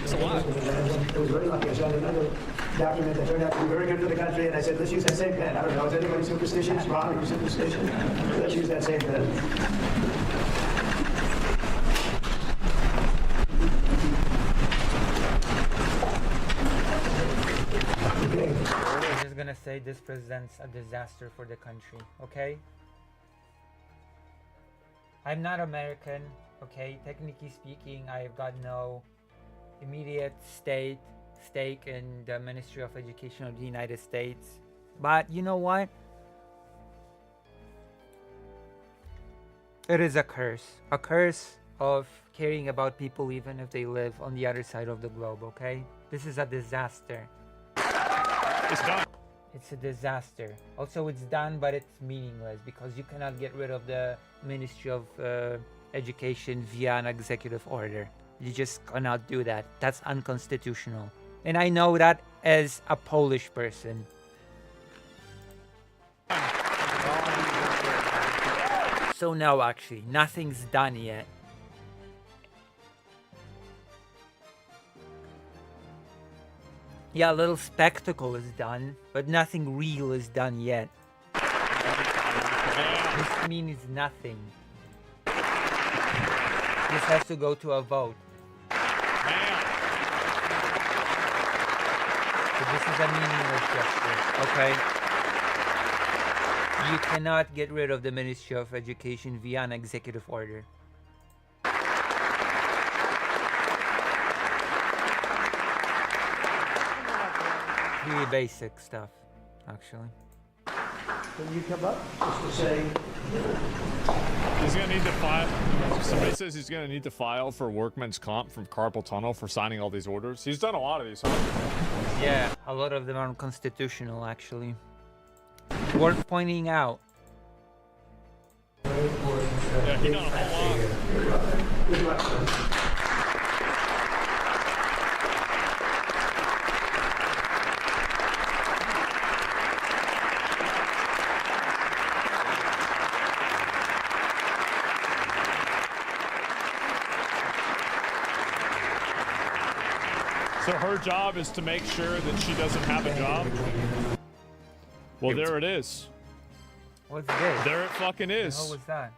It's a lot. It was very lucky. I saw another document that turned out to be very good for the country, and I said, let's use that same pen. I don't know, is anybody superstitious? Ron, are you superstitious? Let's use that same pen. I'm just gonna say this presents a disaster for the country, okay? I'm not American, okay? Technically speaking, I've got no immediate stake in the Ministry of Education of the United States. But you know what? It is a curse of caring about people even if they live on the other side of the globe, okay? This is a disaster. It's done. It's a disaster. Also, it's done, but it's meaningless because you cannot get rid of the Ministry of Education via an executive order. You just cannot do that. That's unconstitutional. And I know that as a Polish person. So no, actually, nothing's done yet. Yeah, a little spectacle is done, but nothing real is done yet. This means nothing. This has to go to a vote. So this is a meaningless gesture, okay? You cannot get rid of the Ministry of Education via an executive order. Really basic stuff, actually. Can you come up just to say? He's gonna need to file. Somebody says he's gonna need to file for workman's comp from carpal tunnel for signing all these orders. He's done a lot of these. Yeah, a lot of them are unconstitutional, actually. Worth pointing out. Yeah, he done a whole lot. So her job is to make sure that she doesn't have a job? Well, there it is. What's this? There it fucking is. What was that?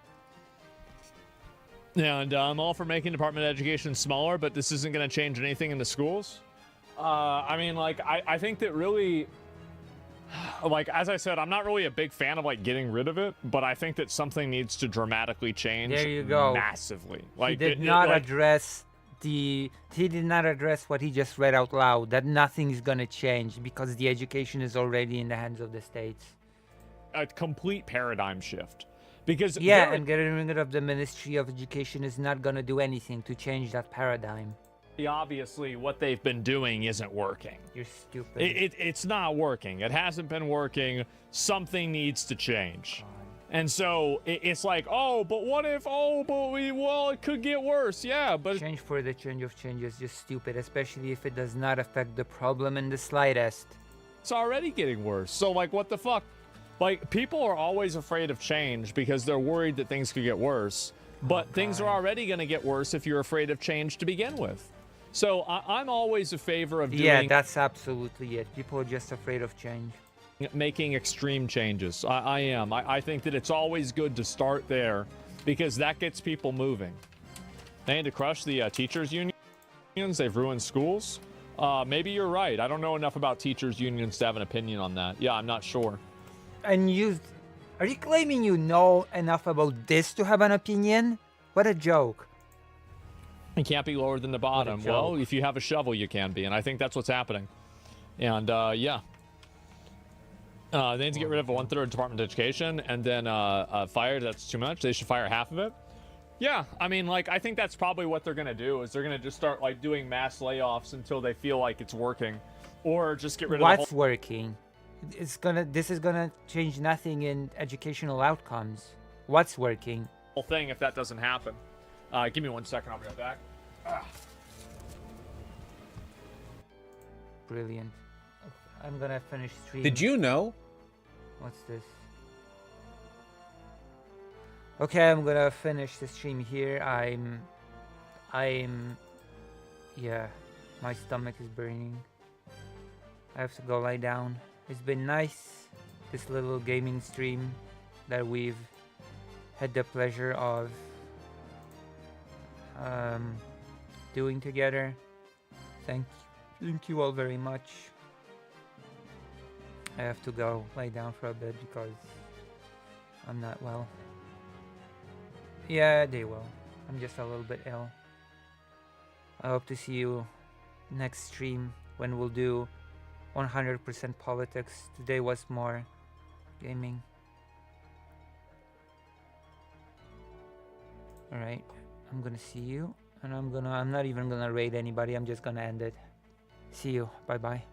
Yeah, and I'm all for making Department of Education smaller, but this isn't going to change anything in the schools. I mean, like, I think that really, like, as I said, I'm not really a big fan of, like, getting rid of it, but I think that something needs to dramatically change. There you go. Massively. Like, He did not address what he just read out loud, that nothing is gonna change because the education is already in the hands of the states. A complete paradigm shift. Because yeah, and getting rid of the Ministry of Education is not gonna do anything to change that paradigm. Obviously, what they've been doing isn't working. You're stupid. It's not working. It hasn't been working. Something needs to change. And so it's like, oh, but what if, well, it could get worse. Yeah, but change for the change of change is just stupid, especially if it does not affect the problem in the slightest. It's already getting worse. So, like, what the fuck? Like, people are always afraid of change because they're worried that things could get worse. But things are already going to get worse if you're afraid of change to begin with. So I'm always a favor of doing... Yeah, that's absolutely it. People are just afraid of change. Making extreme changes. I am. I think that it's always good to start there because that gets people moving. They need to crush the teachers unions. They've ruined schools. Maybe you're right. I don't know enough about teachers unions to have an opinion on that. Yeah, I'm not sure. And are you claiming you know enough about this to have an opinion? What a joke. You can't be lower than the bottom. Well, if you have a shovel, you can be, and I think that's what's happening. And yeah. They need to get rid of 1/3 Department of Education, and then fire. That's too much. They should fire half of it. Yeah, I mean, like, I think that's probably what they're gonna do. Is they're gonna just start like doing mass layoffs until they feel like it's working, or just get rid of What's the working? This is gonna change nothing in educational outcomes. What's working? whole thing if that doesn't happen. Give me 1 second. I'll be right back. Brilliant. I'm gonna finish stream. Did you know? What's this? Okay, I'm gonna finish the stream here. Yeah, my stomach is burning. I have to go lie down. It's been nice, this little gaming stream that we've had the pleasure of doing together. Thank you all very much. I have to go lie down for a bit because I'm not well. Yeah, they will. I'm just a little bit ill. I hope to see you next stream when we'll do 100% politics. Today was more gaming. Alright, I'm gonna see you, and I'm not even gonna raid anybody. I'm just gonna end it. See you. Bye bye.